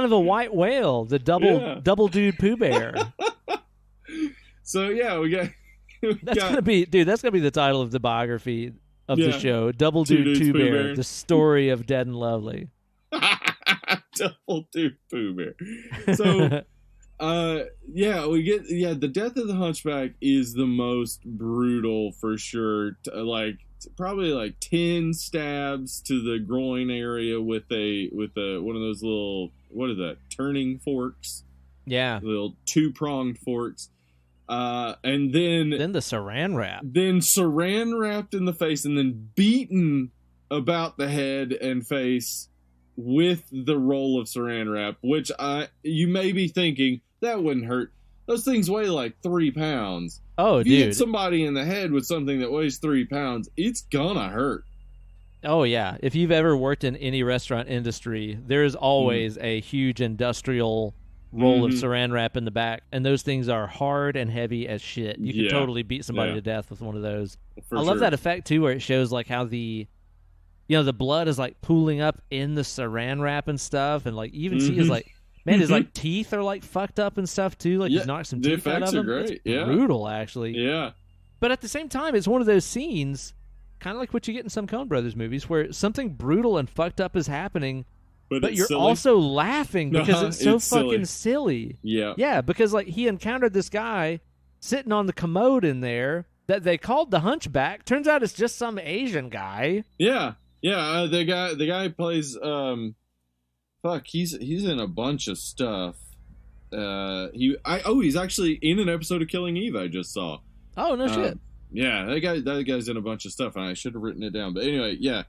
of a white whale, the double dude Pooh Bear. So, yeah, we got... That's gonna be the title of the biography of the show, Double Dude Pooh Bear, the story of Dead and Lovely. Double Dude Pooh Bear. So, we get the death of the Hunchback is the most brutal for sure. Probably 10 stabs to the groin area with one of those little, what is that, turning forks? Yeah, little 2-pronged forks. And then the saran wrap. Then saran wrapped in the face and then beaten about the head and face with the roll of saran wrap, which you may be thinking, that wouldn't hurt. Those things weigh like 3 pounds. Oh, if dude. you hit somebody in the head with something that weighs 3 pounds, it's gonna hurt. Oh, yeah. If you've ever worked in any restaurant industry, there is always a huge industrial roll of saran wrap in the back, and those things are hard and heavy as shit. You could totally beat somebody to death with one of those. I love that effect too, where it shows like how the blood is like pooling up in the saran wrap and stuff, and like even see his like his like teeth are like fucked up and stuff too. Like he's knocked some teeth out of him. The effects are great. It's brutal, actually. Yeah. But at the same time, it's one of those scenes, kind of like what you get in some Coen Brothers movies, where something brutal and fucked up is happening. But you're also laughing because it's so fucking silly. Yeah. Yeah, because like he encountered this guy sitting on the commode in there that they called the Hunchback. Turns out it's just some Asian guy. Yeah. Yeah, the guy plays he's in a bunch of stuff. He's actually in an episode of Killing Eve I just saw. Oh, no shit. Yeah, that guy's in a bunch of stuff, and I should have written it down. But anyway, yeah.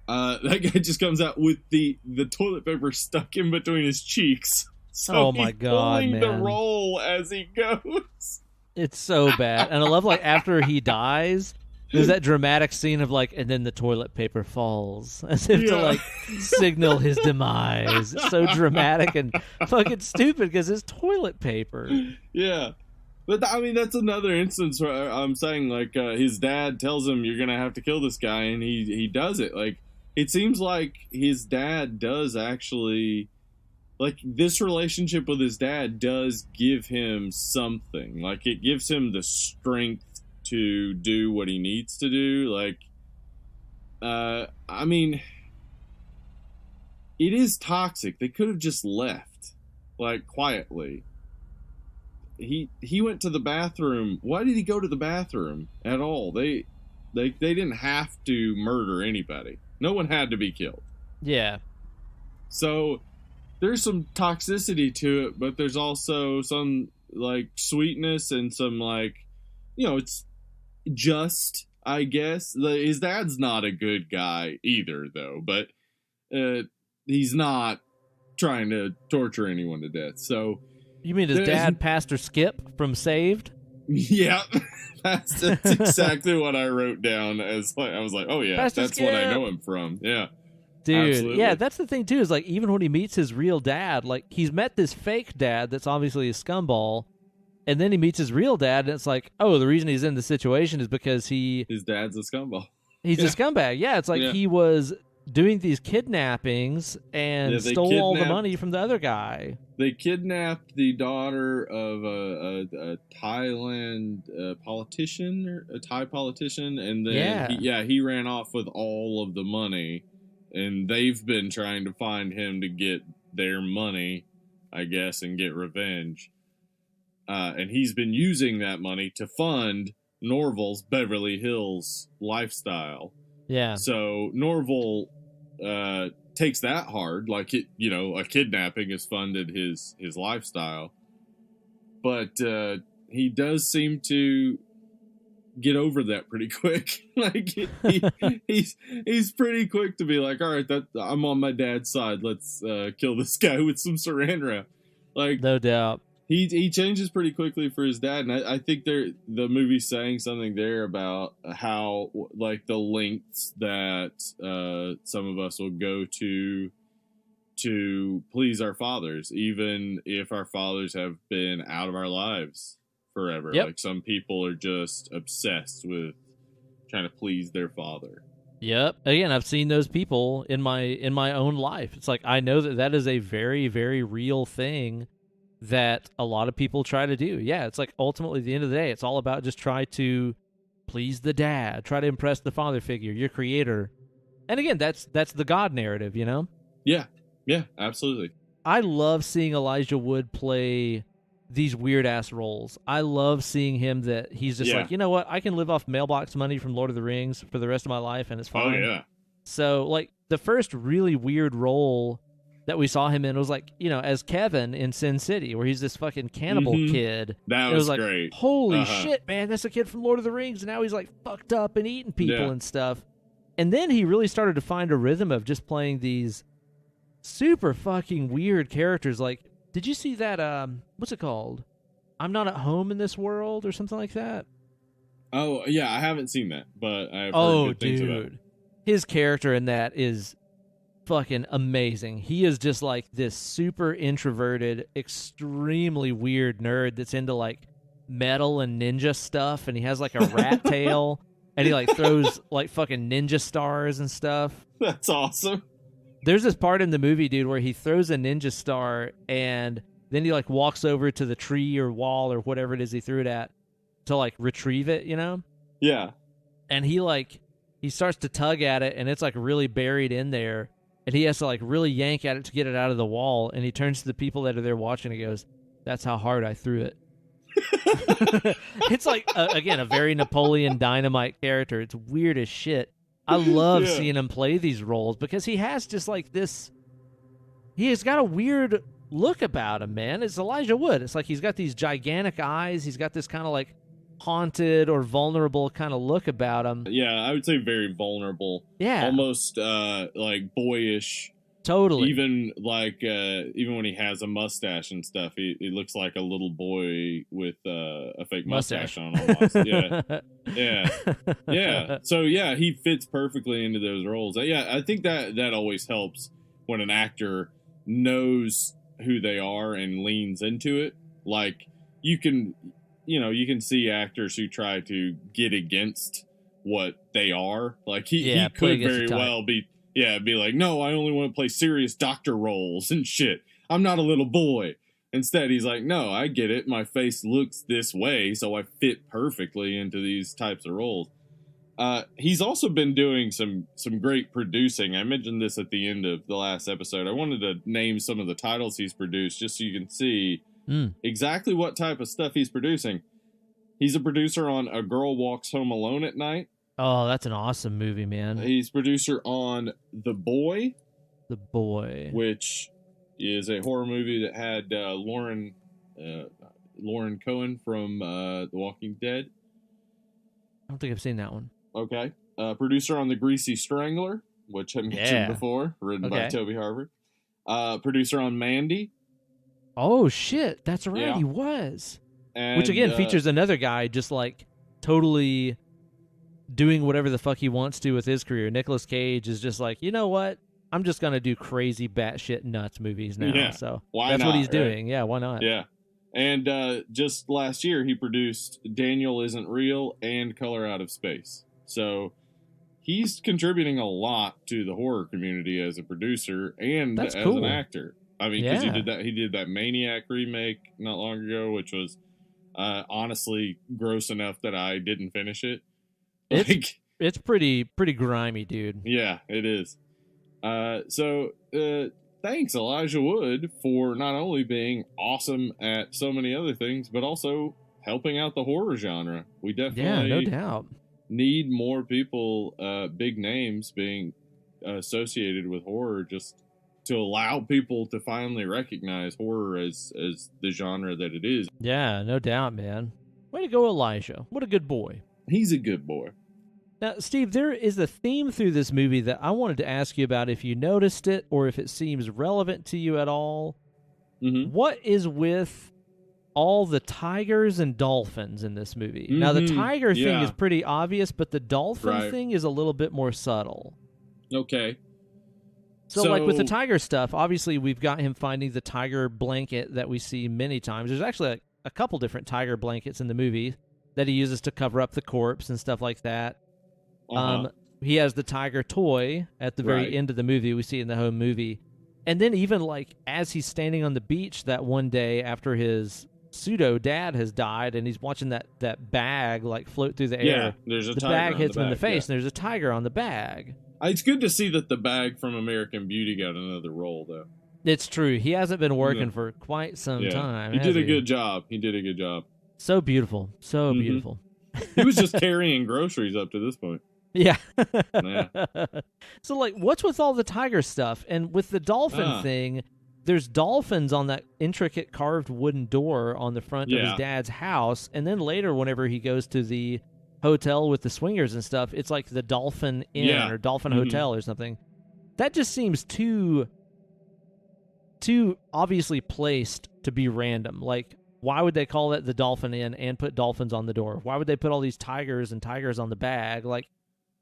That guy just comes out with the toilet paper stuck in between his cheeks. So oh my god, pulling man! The roll as he goes. It's so bad, and I love like after he dies, there's that dramatic scene of like, and then the toilet paper falls as if to like signal his demise. It's so dramatic and fucking stupid because it's toilet paper. Yeah. But, I mean, that's another instance where I'm saying, like, his dad tells him you're going to have to kill this guy, and he does it. Like, it seems like his dad does actually, like, this relationship with his dad does give him something. Like, it gives him the strength to do what he needs to do. Like, I mean, it is toxic. They could have just left, like, quietly. He went to the bathroom. Why did he go to the bathroom at all? They didn't have to murder anybody. No one had to be killed. Yeah. So there's some toxicity to it, but there's also some like sweetness and some like, it's just, I guess. His dad's not a good guy either, though, but he's not trying to torture anyone to death. So. You mean his dad, Pastor Skip from Saved? Yeah, that's exactly what I wrote down. As like, I was like, oh yeah, Pastor that's what I Skip! know him from. Yeah, Dude, absolutely. yeah, that's the thing too, is like even when he meets his real dad, like he's met this fake dad that's obviously a scumball, and then he meets his real dad, and it's like, oh, the reason he's in the situation is because his dad's a scumball. he's a scumbag. Yeah, it's like he was doing these kidnappings and stole all the money from the other guy. They kidnapped the daughter of a Thailand politician, or a Thai politician, and then he ran off with all of the money, and they've been trying to find him to get their money, I guess, and get revenge. And he's been using that money to fund Norval's Beverly Hills lifestyle. Yeah. So Norval takes that hard, like it, a kidnapping has funded his lifestyle, but he does seem to get over that pretty quick. Like he's pretty quick to be like, all right, I'm on my dad's side. Let's kill this guy with some saran wrap. Like, no doubt. He changes pretty quickly for his dad, and I think the movie's saying something there about how, like, the lengths that some of us will go to please our fathers, even if our fathers have been out of our lives forever. Yep. Like, some people are just obsessed with trying to please their father. Yep. Again, I've seen those people in my own life. It's like, I know that is a very, very real thing that a lot of people try to do. Yeah, it's like ultimately at the end of the day, it's all about just try to please the dad, try to impress the father figure, your creator. And again, that's the God narrative, you know? Yeah, absolutely. I love seeing Elijah Wood play these weird-ass roles. I love seeing him that he's just like, you know what, I can live off mailbox money from Lord of the Rings for the rest of my life, and it's fine. Oh, yeah. So, like, the first really weird role that we saw him in was like, as Kevin in Sin City, where he's this fucking cannibal kid. That was like, great. Holy shit, man, that's a kid from Lord of the Rings, and now he's like fucked up and eating people and stuff. And then he really started to find a rhythm of just playing these super fucking weird characters. Like, did you see that, what's it called? I'm Not at Home in This World, or something like that? Oh, yeah, I haven't seen that, but I've heard good things about it. His character in that is fucking amazing. He is just like this super introverted, extremely weird nerd that's into like metal and ninja stuff, and he has like a rat tail, and he like throws like fucking ninja stars and stuff. That's awesome. There's this part in the movie, dude, where he throws a ninja star and then he like walks over to the tree or wall or whatever it is he threw it at to like retrieve it, Yeah. And he starts to tug at it, and it's like really buried in there. And he has to like really yank at it to get it out of the wall. And he turns to the people that are there watching and goes, "That's how hard I threw it." It's like, again, a very Napoleon Dynamite character. It's weird as shit. I love seeing him play these roles because he has just like this. He has got a weird look about him, man. It's Elijah Wood. It's like he's got these gigantic eyes. He's got this kind of like haunted or vulnerable kind of look about him. Yeah, I would say very vulnerable. Yeah. Almost like boyish. Totally. Even like even when he has a mustache and stuff, he looks like a little boy with a fake mustache on almost. Yeah. So yeah, he fits perfectly into those roles. Yeah, I think that always helps when an actor knows who they are and leans into it. Like you can see actors who try to get against what they are. Like he could very well be like, no, I only want to play serious doctor roles and shit. I'm not a little boy. Instead, he's like, no, I get it. My face looks this way, so I fit perfectly into these types of roles. He's also been doing some great producing. I mentioned this at the end of the last episode. I wanted to name some of the titles he's produced just so you can see exactly what type of stuff he's producing. He's a producer on A Girl Walks Home Alone at Night. Oh, that's an awesome movie, man. He's producer on The Boy. The Boy. Which is a horror movie that had Lauren Cohen from The Walking Dead. I don't think I've seen that one. Okay. Producer on The Greasy Strangler, which I mentioned before, written by Toby Harvard. Producer on Mandy. Oh, shit. That's right. He was. And, which again features another guy just like totally doing whatever the fuck he wants to with his career. Nicolas Cage is just like, you know what? I'm just gonna do crazy batshit nuts movies now. Yeah, So why that's not, what he's right? doing. Yeah, why not? Yeah. And just last year, he produced Daniel Isn't Real and Color Out of Space. So he's contributing a lot to the horror community as a producer and That's as cool. an actor. I mean, because Yeah. he did that Maniac remake not long ago, which was honestly gross enough that I didn't finish it. It's pretty grimy, dude. Yeah, it is. So thanks, Elijah Wood, for not only being awesome at so many other things, but also helping out the horror genre. We definitely no doubt. need more people, big names, being associated with horror, just to allow people to finally recognize horror as the genre that it is. Yeah, no doubt, man. Way to go, Elijah. What a good boy. He's a good boy. Now, Steve, there is a theme through this movie that I wanted to ask you about if you noticed it or if it seems relevant to you at all. Mm-hmm. What is with all the tigers and dolphins in this movie? Now, the tiger thing is pretty obvious, but the dolphin thing is a little bit more subtle. Okay. So, like with the tiger stuff, obviously we've got him finding the tiger blanket that we see many times. There's actually a couple different tiger blankets in the movie that he uses to cover up the corpse and stuff like that. He has the tiger toy at the very end of the movie. We see it in the home movie. And then even like as he's standing on the beach that one day after his pseudo dad has died and he's watching that bag like float through the air. Yeah, there's a the tiger bag on hits the him in the bag, face and there's a tiger on the bag. It's good to see that the bag from American Beauty got another role, though. It's true. He hasn't been working for quite some time. He did a good job. He did a good job. So beautiful. So beautiful. He was just carrying groceries up to this point. Yeah. Yeah. So, like, what's with all the tiger stuff? And with the dolphin thing, there's dolphins on that intricate carved wooden door on the front of his dad's house. And then later, whenever he goes to the hotel with the swingers and stuff, it's like the Dolphin Inn or Dolphin Hotel or something. That just seems too obviously placed to be random. Like, why would they call it the Dolphin Inn and put dolphins on the door? Why would they put all these tigers on the bag? Like,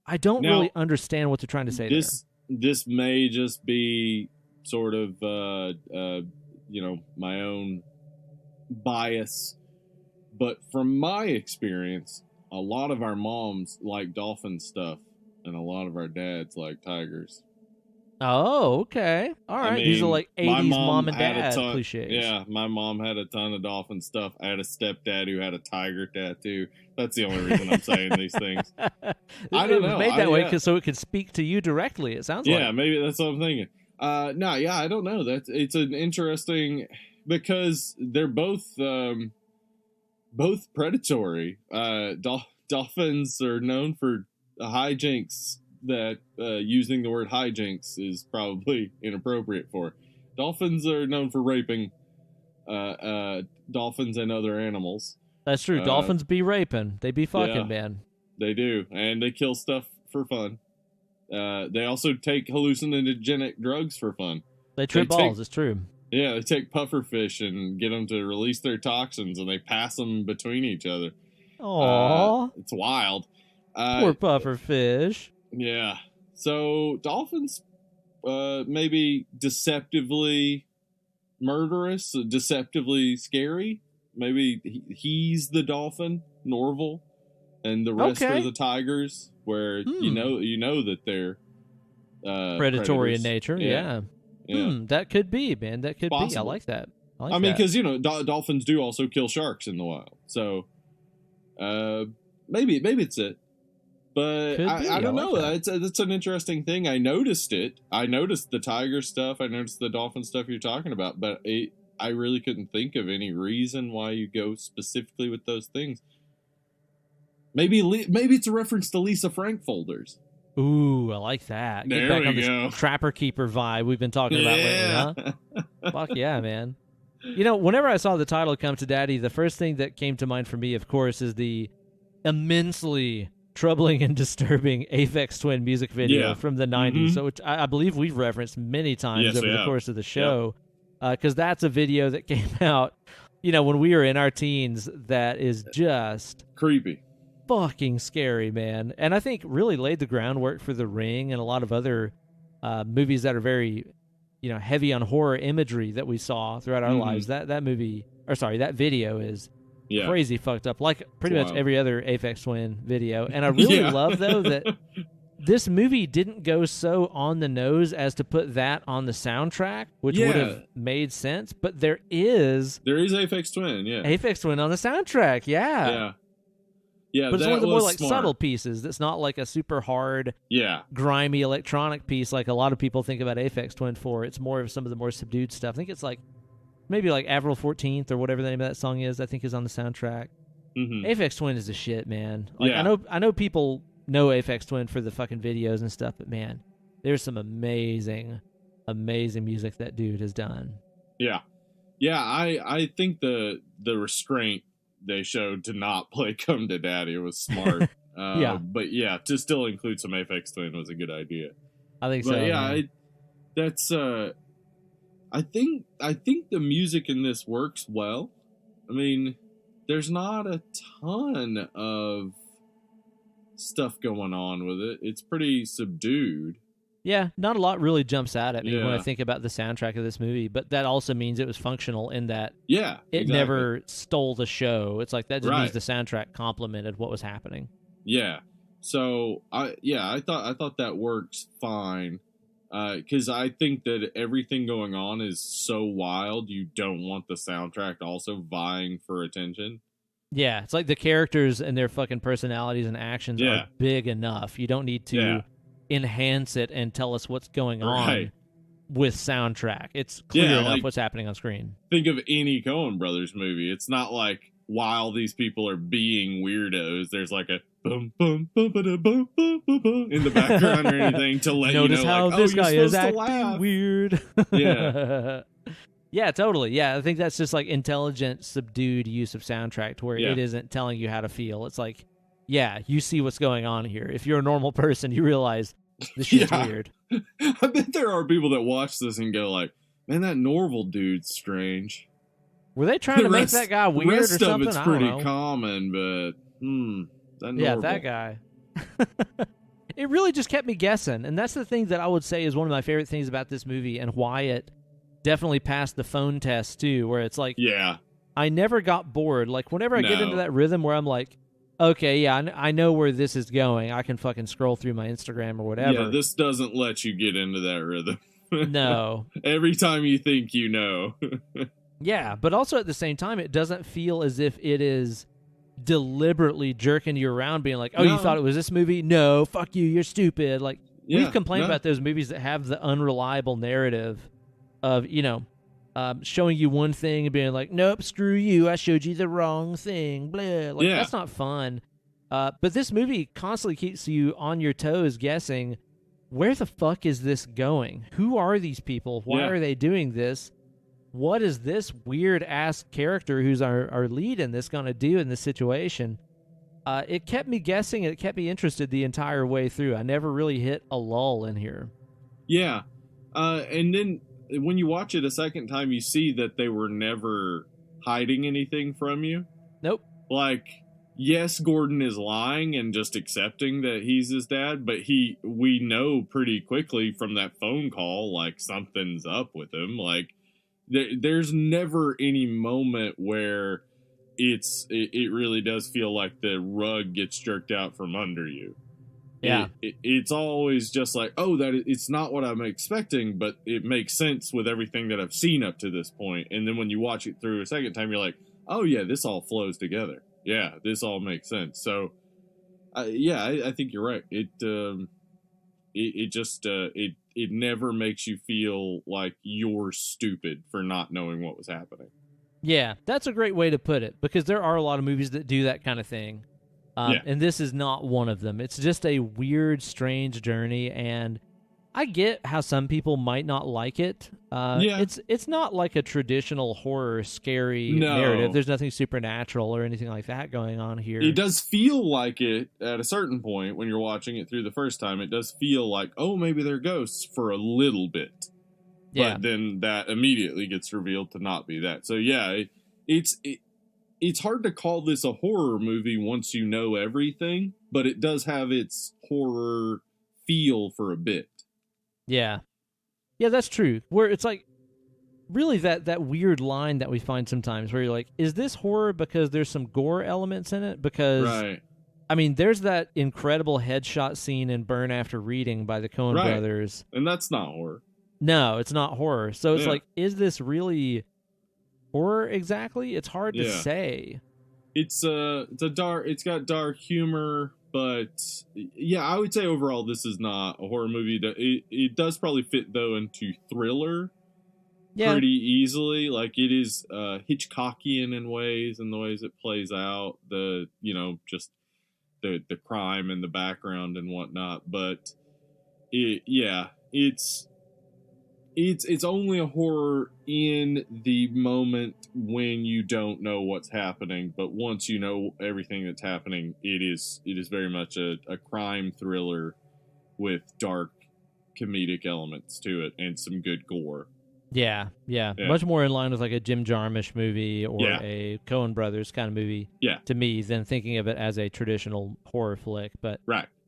I don't really understand what they're trying to say there. This may just be sort of, my own bias. But from my experience, a lot of our moms like dolphin stuff, and a lot of our dads like tigers. Oh, okay. All right. These are like 80s mom and dad cliches. Yeah, my mom had a ton of dolphin stuff. I had a stepdad who had a tiger tattoo. That's the only reason I'm saying these things. I don't know. It was made that way so it could speak to you directly, it sounds like. Yeah, maybe that's what I'm thinking. I don't know. It's an interesting, because they're both predatory. Dolphins are known for hijinks that using the word hijinks is probably inappropriate for. Dolphins are known for raping dolphins and other animals. That's true. Dolphins be raping. They be fucking, man. They do. And they kill stuff for fun. They also take hallucinogenic drugs for fun. They trip balls. It's true. Yeah, they take pufferfish and get them to release their toxins, and they pass them between each other. Aww. It's wild. Poor pufferfish. Yeah. So dolphins, maybe deceptively murderous, deceptively scary. Maybe he's the dolphin, Norval, and the rest are the tigers. Where you know that they're predatory in nature. Yeah. That could be, man. That could possible. Be. I like that. I mean, because dolphins do also kill sharks in the wild. So maybe it's it. But I don't know. That's an interesting thing. I noticed it. I noticed the tiger stuff. I noticed the dolphin stuff you're talking about. But I really couldn't think of any reason why you go specifically with those things. Maybe it's a reference to Lisa Frank folders. Ooh, I like that. Get back on this Trapper Keeper vibe we've been talking about lately, huh? Fuck yeah, man. You know, whenever I saw the title Come to Daddy, the first thing that came to mind for me, of course, is the immensely troubling and disturbing Aphex Twin music video from the 90s, so which I believe we've referenced many times over the course of the show, because that's a video that came out when we were in our teens, that is just creepy. Fucking scary, man. And I think really laid the groundwork for The Ring and a lot of other movies that are very, heavy on horror imagery that we saw throughout our lives. That video is crazy fucked up, like pretty much every other Aphex Twin video. And I really love, though, that this movie didn't go so on the nose as to put that on the soundtrack, which would have made sense. But there is Aphex Twin, Aphex Twin on the soundtrack, yeah. But it's one of the more like subtle pieces. That's not like a super hard, grimy electronic piece like a lot of people think about Aphex Twin for. It's more of some of the more subdued stuff. I think it's like maybe like Avril 14th or whatever the name of that song is. I think is on the soundtrack. Aphex Twin is a shit, man. Like, I know people know Aphex Twin for the fucking videos and stuff, but man, there's some amazing music that dude has done. I think the restraint they showed to not play Come to Daddy was smart. But to still include some Aphex Twin was a good idea. I think so. I think the music in this works well. I mean, there's not a ton of stuff going on with it. It's pretty subdued. Yeah, not a lot really jumps out at me when I think about the soundtrack of this movie, but that also means it was functional in that it never stole the show. It's like that just means the soundtrack complemented what was happening. Yeah. So I thought that works fine. Because I think that everything going on is so wild, you don't want the soundtrack also vying for attention. Yeah, it's like the characters and their fucking personalities and actions are big enough. You don't need to enhance it and tell us what's going on with soundtrack. It's clear enough what's happening on screen. Think of any Coen Brothers movie. It's not like while these people are being weirdos, there's like a bum bum bum ba bum bum bum bum in the background or anything to let Notice you know, how like, this you're guy is supposed to acting laugh. weird. Yeah. Yeah, totally. Yeah, I think that's just like intelligent, subdued use of soundtrack to where it isn't telling you how to feel. It's like, you see what's going on here. If you're a normal person, you realize this shit's weird. I bet there are people that watch this and go like, man, that Norval dude's strange. Were they trying to make that guy weird or something? The rest of it's pretty common, but that Norval. That guy. It really just kept me guessing, and that's the thing that I would say is one of my favorite things about this movie and why it definitely passed the phone test too, where it's like, I never got bored. Like whenever I get into that rhythm where I'm like, okay, I know where this is going. I can fucking scroll through my Instagram or whatever. Yeah, this doesn't let you get into that rhythm. No. Every time you think you know. Yeah, but also at the same time, it doesn't feel as if it is deliberately jerking you around, being like, you thought it was this movie? No, fuck you, you're stupid. Like, we've complained about those movies that have the unreliable narrative of, showing you one thing and being like, nope, screw you, I showed you the wrong thing, blah. Like, that's not fun. But this movie constantly keeps you on your toes guessing, where the fuck is this going? Who are these people? Why are they doing this? What is this weird-ass character who's our lead in this going to do in this situation? It kept me guessing, and it kept me interested the entire way through. I never really hit a lull in here. Yeah. And then when you watch it a second time, you see that they were never hiding anything from you. Nope. Like, yes, Gordon is lying and just accepting that he's his dad, but we know pretty quickly from that phone call, like, something's up with him. Like, there's never any moment where it really does feel like the rug gets jerked out from under you. Yeah. It's always just like, it's not what I'm expecting, but it makes sense with everything that I've seen up to this point. And then when you watch it through a second time, you're like, oh yeah, this all flows together. Yeah, this all makes sense. So, I think you're right. It never makes you feel like you're stupid for not knowing what was happening. Yeah, that's a great way to put it, because there are a lot of movies that do that kind of thing. And this is not one of them. It's just a weird, strange journey, and I get how some people might not like it. It's not like a traditional horror, scary narrative. There's nothing supernatural or anything like that going on here. It does feel like it at a certain point when you're watching it through the first time. It does feel like, maybe they're ghosts for a little bit. Yeah. But then that immediately gets revealed to not be that. So, it's hard to call this a horror movie once you know everything, but it does have its horror feel for a bit. Yeah. Yeah, that's true. Where it's like really that weird line that we find sometimes where you're like, is this horror because there's some gore elements in it? Because Right. I mean, there's that incredible headshot scene in Burn After Reading by the Coen brothers. And that's not horror. No, it's not horror. So it's Yeah. like, is this really horror exactly? It's hard to Yeah. say. It's got dark humor, but yeah, I would say overall this is not a horror movie. It does probably fit though into thriller pretty easily. Like it is Hitchcockian in ways, and the ways it plays out, the just the crime in the background and whatnot. But it's only a horror in the moment when you don't know what's happening, but once you know everything that's happening, it is very much a crime thriller with dark comedic elements to it and some good gore. Yeah. Much more in line with like a Jim Jarmusch movie or a Coen Brothers kind of movie to me than thinking of it as a traditional horror flick. But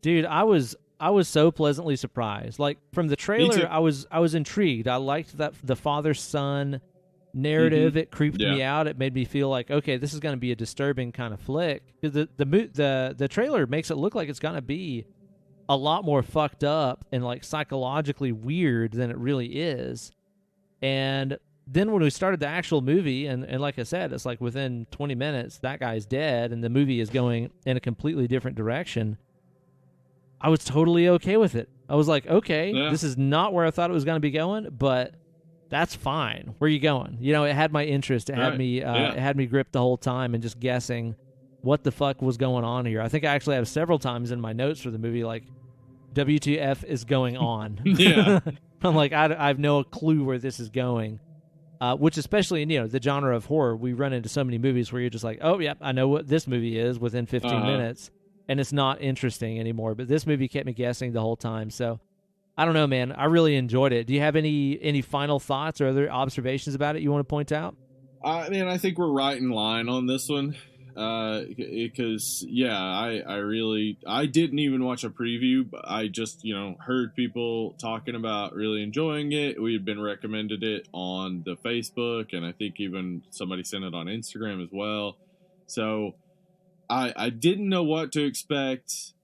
dude, I was so pleasantly surprised. Like from the trailer, I was intrigued. I liked that the father-son narrative. It creeped me out. It made me feel like, okay, this is going to be a disturbing kind of flick. The trailer makes it look like it's going to be a lot more fucked up and like psychologically weird than it really is. And then when we started the actual movie, and like I said, it's like within 20 minutes, that guy's dead, and the movie is going in a completely different direction. I was totally okay with it. I was like, okay, this is not where I thought it was going to be going, but that's fine. Where are you going? It had my interest. It had me. It had me gripped the whole time and just guessing what the fuck was going on here. I think I actually have several times in my notes for the movie, like, WTF is going on? I'm like, I have no clue where this is going. Which, especially in the genre of horror, we run into so many movies where you're just like, oh yeah, I know what this movie is within 15 minutes. And it's not interesting anymore. But this movie kept me guessing the whole time. So, I don't know, man. I really enjoyed it. Do you have any final thoughts or other observations about it you want to point out? I mean, I think we're right in line on this one. Because, I didn't even watch a preview. But I just, heard people talking about really enjoying it. We had been recommended it on the Facebook. And I think even somebody sent it on Instagram as well. So I didn't know what to expect.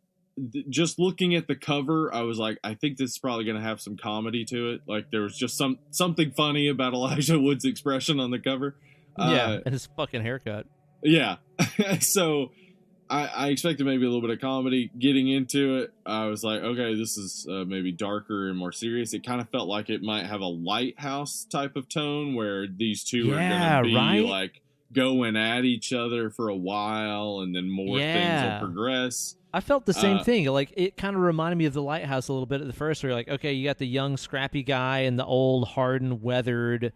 Just looking at the cover, I was like, I think this is probably going to have some comedy to it. Like there was just something funny about Elijah Wood's expression on the cover. And his fucking haircut. Yeah. So I expected maybe a little bit of comedy. Getting into it, I was like, okay, this is maybe darker and more serious. It kind of felt like it might have a Lighthouse type of tone where these two are going to be like going at each other for a while, and then more things will progress. I felt the same thing. Like it kind of reminded me of the Lighthouse a little bit at the first, where you're like, okay, you got the young scrappy guy and the old hardened, weathered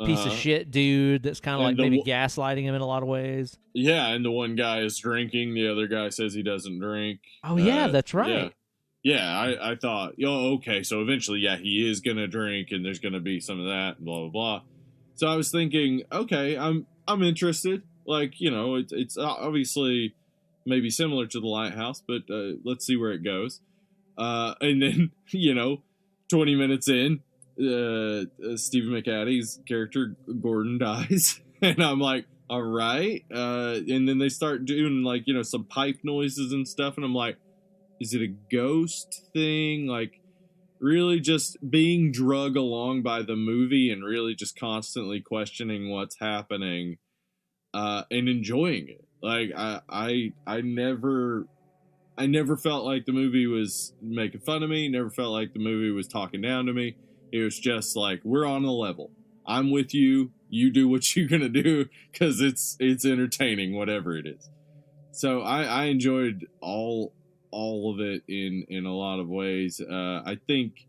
piece of shit dude that's kind of like maybe gaslighting him in a lot of ways. Yeah, and the one guy is drinking, the other guy says he doesn't drink. Oh yeah, that's right. Yeah, I thought, okay, so eventually, he is gonna drink, and there's gonna be some of that, and blah blah blah. So I was thinking, okay, I'm interested. Like, it's obviously maybe similar to the Lighthouse, but let's see where it goes. And then 20 minutes in, Stephen McHatty's character Gordon dies, and I'm like, all right. And then they start doing like some pipe noises and stuff, and I'm like, is it a ghost thing? Like, really just being drug along by the movie and really just constantly questioning what's happening, and enjoying it. Like I never felt like the movie was making fun of me. Never felt like the movie was talking down to me. It was just like, we're on a level. I'm with you. You do what you're gonna do, because it's entertaining, whatever it is. So I enjoyed all of it in a lot of ways. I think,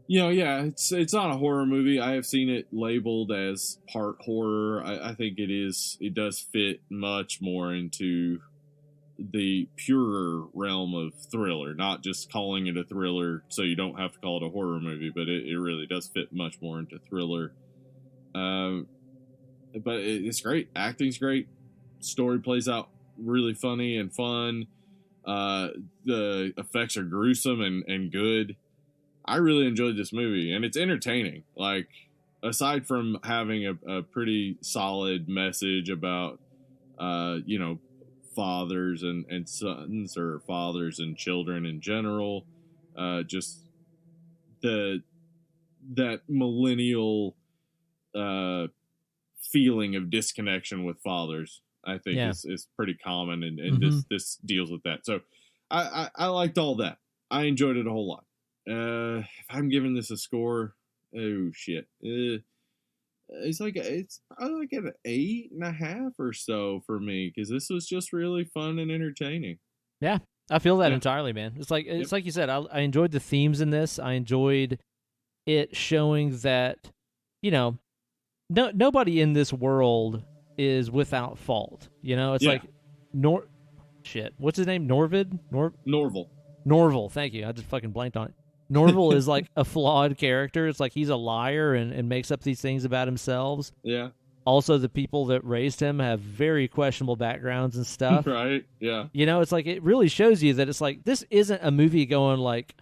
it's not a horror movie. I have seen it labeled as part horror. I think it does fit much more into the purer realm of thriller, not just calling it a thriller so you don't have to call it a horror movie, but it really does fit much more into thriller. but it's great. Acting's great. Story plays out really funny and fun. The effects are gruesome and good. I really enjoyed this movie, and it's entertaining. Like, aside from having a pretty solid message about, fathers and sons, or fathers and children in general, just that millennial feeling of disconnection with fathers, I think is pretty common, and this deals with that. So I liked all that. I enjoyed it a whole lot. If I'm giving this a score, oh shit, it's probably like an 8.5 or so for me, because this was just really fun and entertaining. Yeah, I feel that entirely, man. It's like you said. I enjoyed the themes in this. I enjoyed it showing that, nobody in this world is without fault. It's like what's his name? Norval. Thank you. I just fucking blanked on it. Norval is like a flawed character. It's like he's a liar and makes up these things about himself. Yeah. Also, the people that raised him have very questionable backgrounds and stuff. Right, yeah. It's like, it really shows you that it's like, this isn't a movie going like,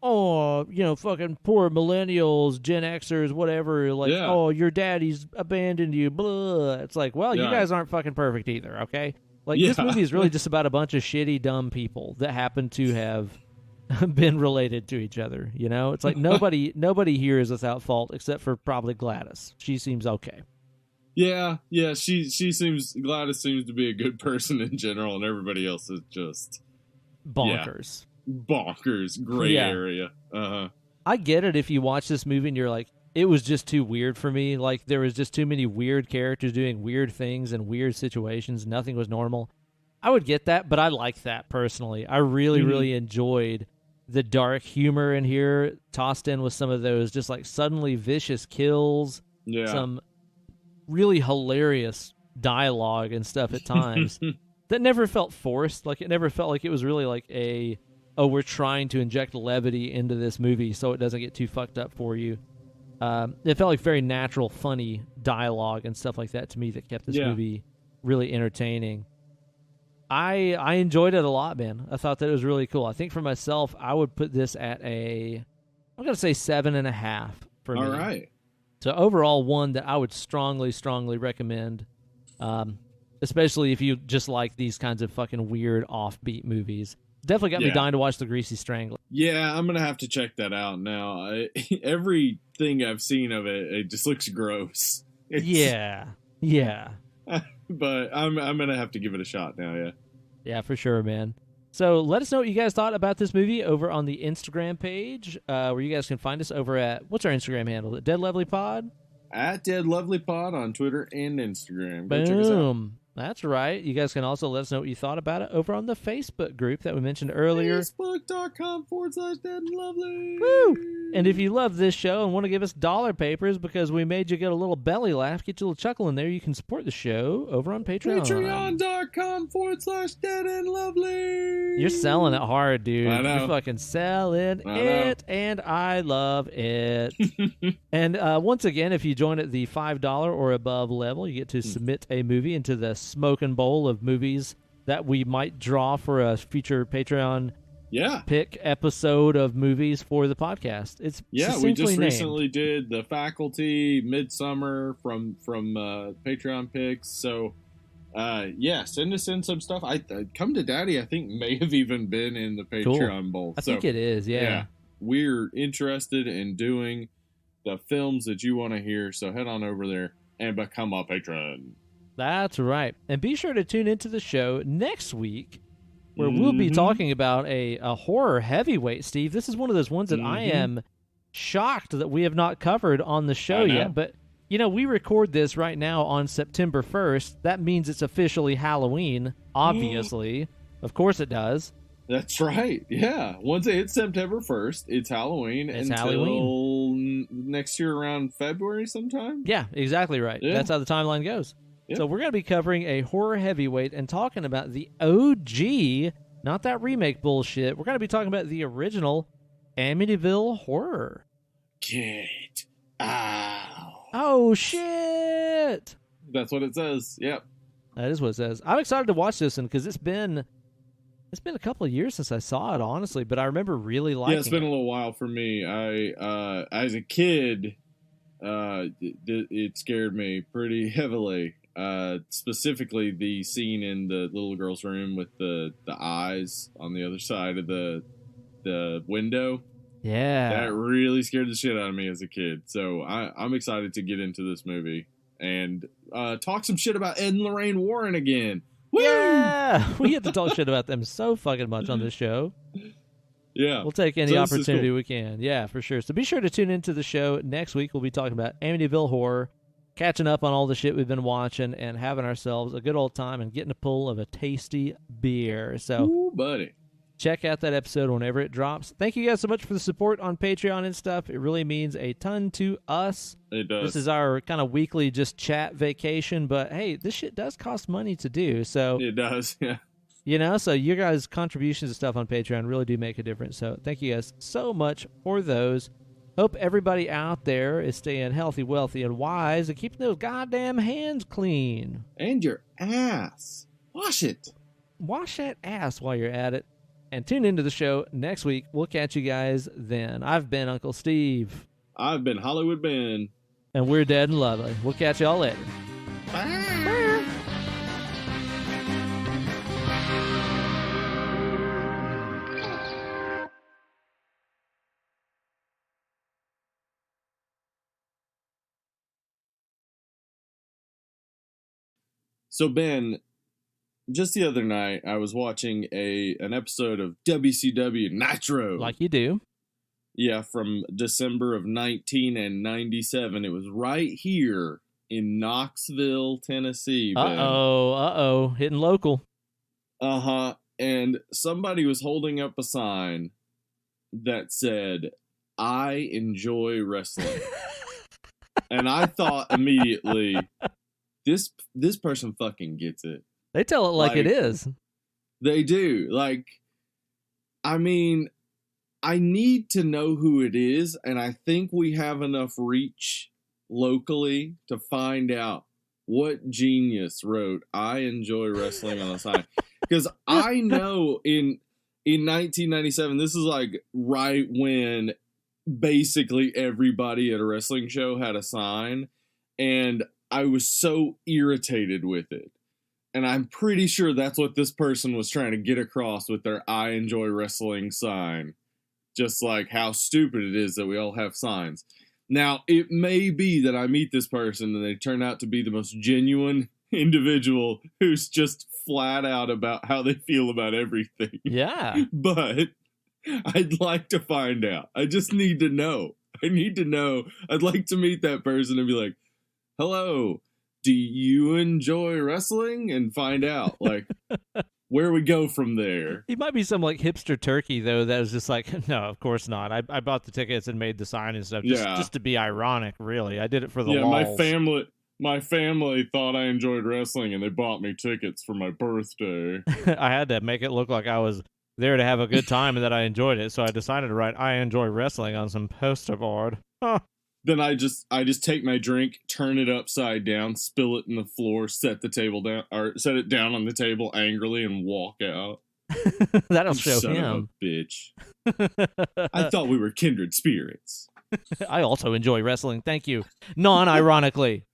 oh, fucking poor millennials, Gen Xers, whatever. Like, oh, your daddy's abandoned you, blah. It's like, well, you guys aren't fucking perfect either, okay? Like, this movie is really just about a bunch of shitty, dumb people that happen to have been related to each other. It's like nobody here is without fault except for probably Gladys. She seems okay. Yeah. Gladys seems to be a good person in general, and everybody else is just bonkers. Bonkers, gray area. I get it if you watch this movie and you're like, it was just too weird for me. Like, there was just too many weird characters doing weird things in weird situations. Nothing was normal. I would get that, but I like that personally. I really, really enjoyed the dark humor in here, tossed in with some of those just like suddenly vicious kills, some really hilarious dialogue and stuff at times that never felt forced. Like, it never felt like it was really like we're trying to inject levity into this movie so it doesn't get too fucked up for you. It felt like very natural, funny dialogue and stuff like that to me that kept this movie really entertaining. I enjoyed it a lot, man. I thought that it was really cool. I think for myself, I would put this at I'm going to say 7.5 for me. All right. So overall, one that I would strongly, strongly recommend, especially if you just like these kinds of fucking weird, offbeat movies. Definitely got me dying to watch The Greasy Strangler. Yeah, I'm going to have to check that out now. Everything I've seen of it just looks gross. Yeah. But I'm going to have to give it a shot now, yeah. Yeah, for sure, man. So let us know what you guys thought about this movie over on the Instagram page, where you guys can find us over at, what's our Instagram handle? Dead Lovely Pod? At Dead Lovely Pod on Twitter and Instagram. Go check us out. That's right. You guys can also let us know what you thought about it over on the Facebook group that we mentioned earlier. Facebook.com/deadandlovely. Woo! And if you love this show and want to give us dollar papers because we made you get a little belly laugh, get you a little chuckle in there, you can support the show over on Patreon. Patreon.com/deadandlovely. You're selling it hard, dude. I know. You're fucking selling it, and I love it. And once again, if you join at the $5 or above level, you get to submit a movie into the smoking bowl of movies that we might draw for a future Patreon pick episode of movies for the podcast. It's we just recently did The Faculty, Midsummer from Patreon picks. So send us in some stuff. I Come to Daddy, I think, may have even been in the Patreon bowl. I think it is. Yeah, we're interested in doing the films that you want to hear, so head on over there and become a patron. That's right. And be sure to tune into the show next week, where we'll be talking about a horror heavyweight, Steve. This is one of those ones that I am shocked that we have not covered on the show yet. But, we record this right now on September 1st. That means it's officially Halloween, obviously. Of course it does. That's right. Yeah. Once it's September 1st, it's Halloween until next year around February sometime. Yeah, exactly right. Yeah. That's how the timeline goes. Yep. So we're going to be covering a horror heavyweight and talking about the OG, not that remake bullshit. We're going to be talking about the original Amityville Horror. Get out. Oh, shit. That's what it says. Yep. That is what it says. I'm excited to watch this one because it's been a couple of years since I saw it, honestly. But I remember really liking it. Yeah, it's been a little while for me. As a kid, it scared me pretty heavily. Specifically, the scene in the little girl's room with the eyes on the other side of the window. Yeah, that really scared the shit out of me as a kid. So I'm excited to get into this movie and talk some shit about Ed and Lorraine Warren again. Woo! Yeah, we get to talk shit about them so fucking much on this show. Yeah, we'll take any opportunity cool. we can. Yeah, for sure. So be sure to tune into the show next week. We'll be talking about Amityville Horror, catching up on all the shit we've been watching, and having ourselves a good old time and getting a pull of a tasty beer. So, ooh, buddy, check out that episode whenever it drops. Thank you guys so much for the support on Patreon and stuff. It really means a ton to us. It does. This is our kind of weekly just chat vacation, but hey, this shit does cost money to do. So it does, yeah. You know, so your guys' contributions and stuff on Patreon really do make a difference. So thank you guys so much for those. Hope everybody out there is staying healthy, wealthy, and wise and keeping those goddamn hands clean. And your ass. Wash it. Wash that ass while you're at it. And tune into the show next week. We'll catch you guys then. I've been Uncle Steve. I've been Hollywood Ben. And we're dead and lovely. We'll catch y'all later. Bye. So Ben, just the other night I was watching an episode of WCW Nitro. Like you do. Yeah, from December of 1997. It was right here in Knoxville, Tennessee. Ben. Uh-oh. Hitting local. Uh-huh. And somebody was holding up a sign that said, "I enjoy wrestling." And I thought immediately, this person fucking gets it. They tell it like it is. They do. Like, I mean, I need to know who it is, and I think we have enough reach locally to find out what genius wrote "I enjoy wrestling" on the sign. Because I know in 1997, this is like right when basically everybody at a wrestling show had a sign, and I was so irritated with it. And I'm pretty sure that's what this person was trying to get across with their "I enjoy wrestling" sign. Just like how stupid it is that we all have signs. Now, it may be that I meet this person and they turn out to be the most genuine individual who's just flat out about how they feel about everything. Yeah. But I'd like to find out. I just need to know. I need to know. I'd like to meet that person and be like, "Hello, do you enjoy wrestling?" And find out, like, where we go from there. He might be some, like, hipster turkey, though, that was just like, no, of course not. I bought the tickets and made the sign and stuff just to be ironic, really. I did it for the lols. My family thought I enjoyed wrestling, and they bought me tickets for my birthday. I had to make it look like I was there to have a good time and that I enjoyed it, so I decided to write "I enjoy wrestling" on some poster board. Huh. Then I just take my drink, turn it upside down, spill it in the floor, set it down on the table angrily, and walk out. That'll show son him. Of a bitch. I thought we were kindred spirits. I also enjoy wrestling. Thank you. Non-ironically.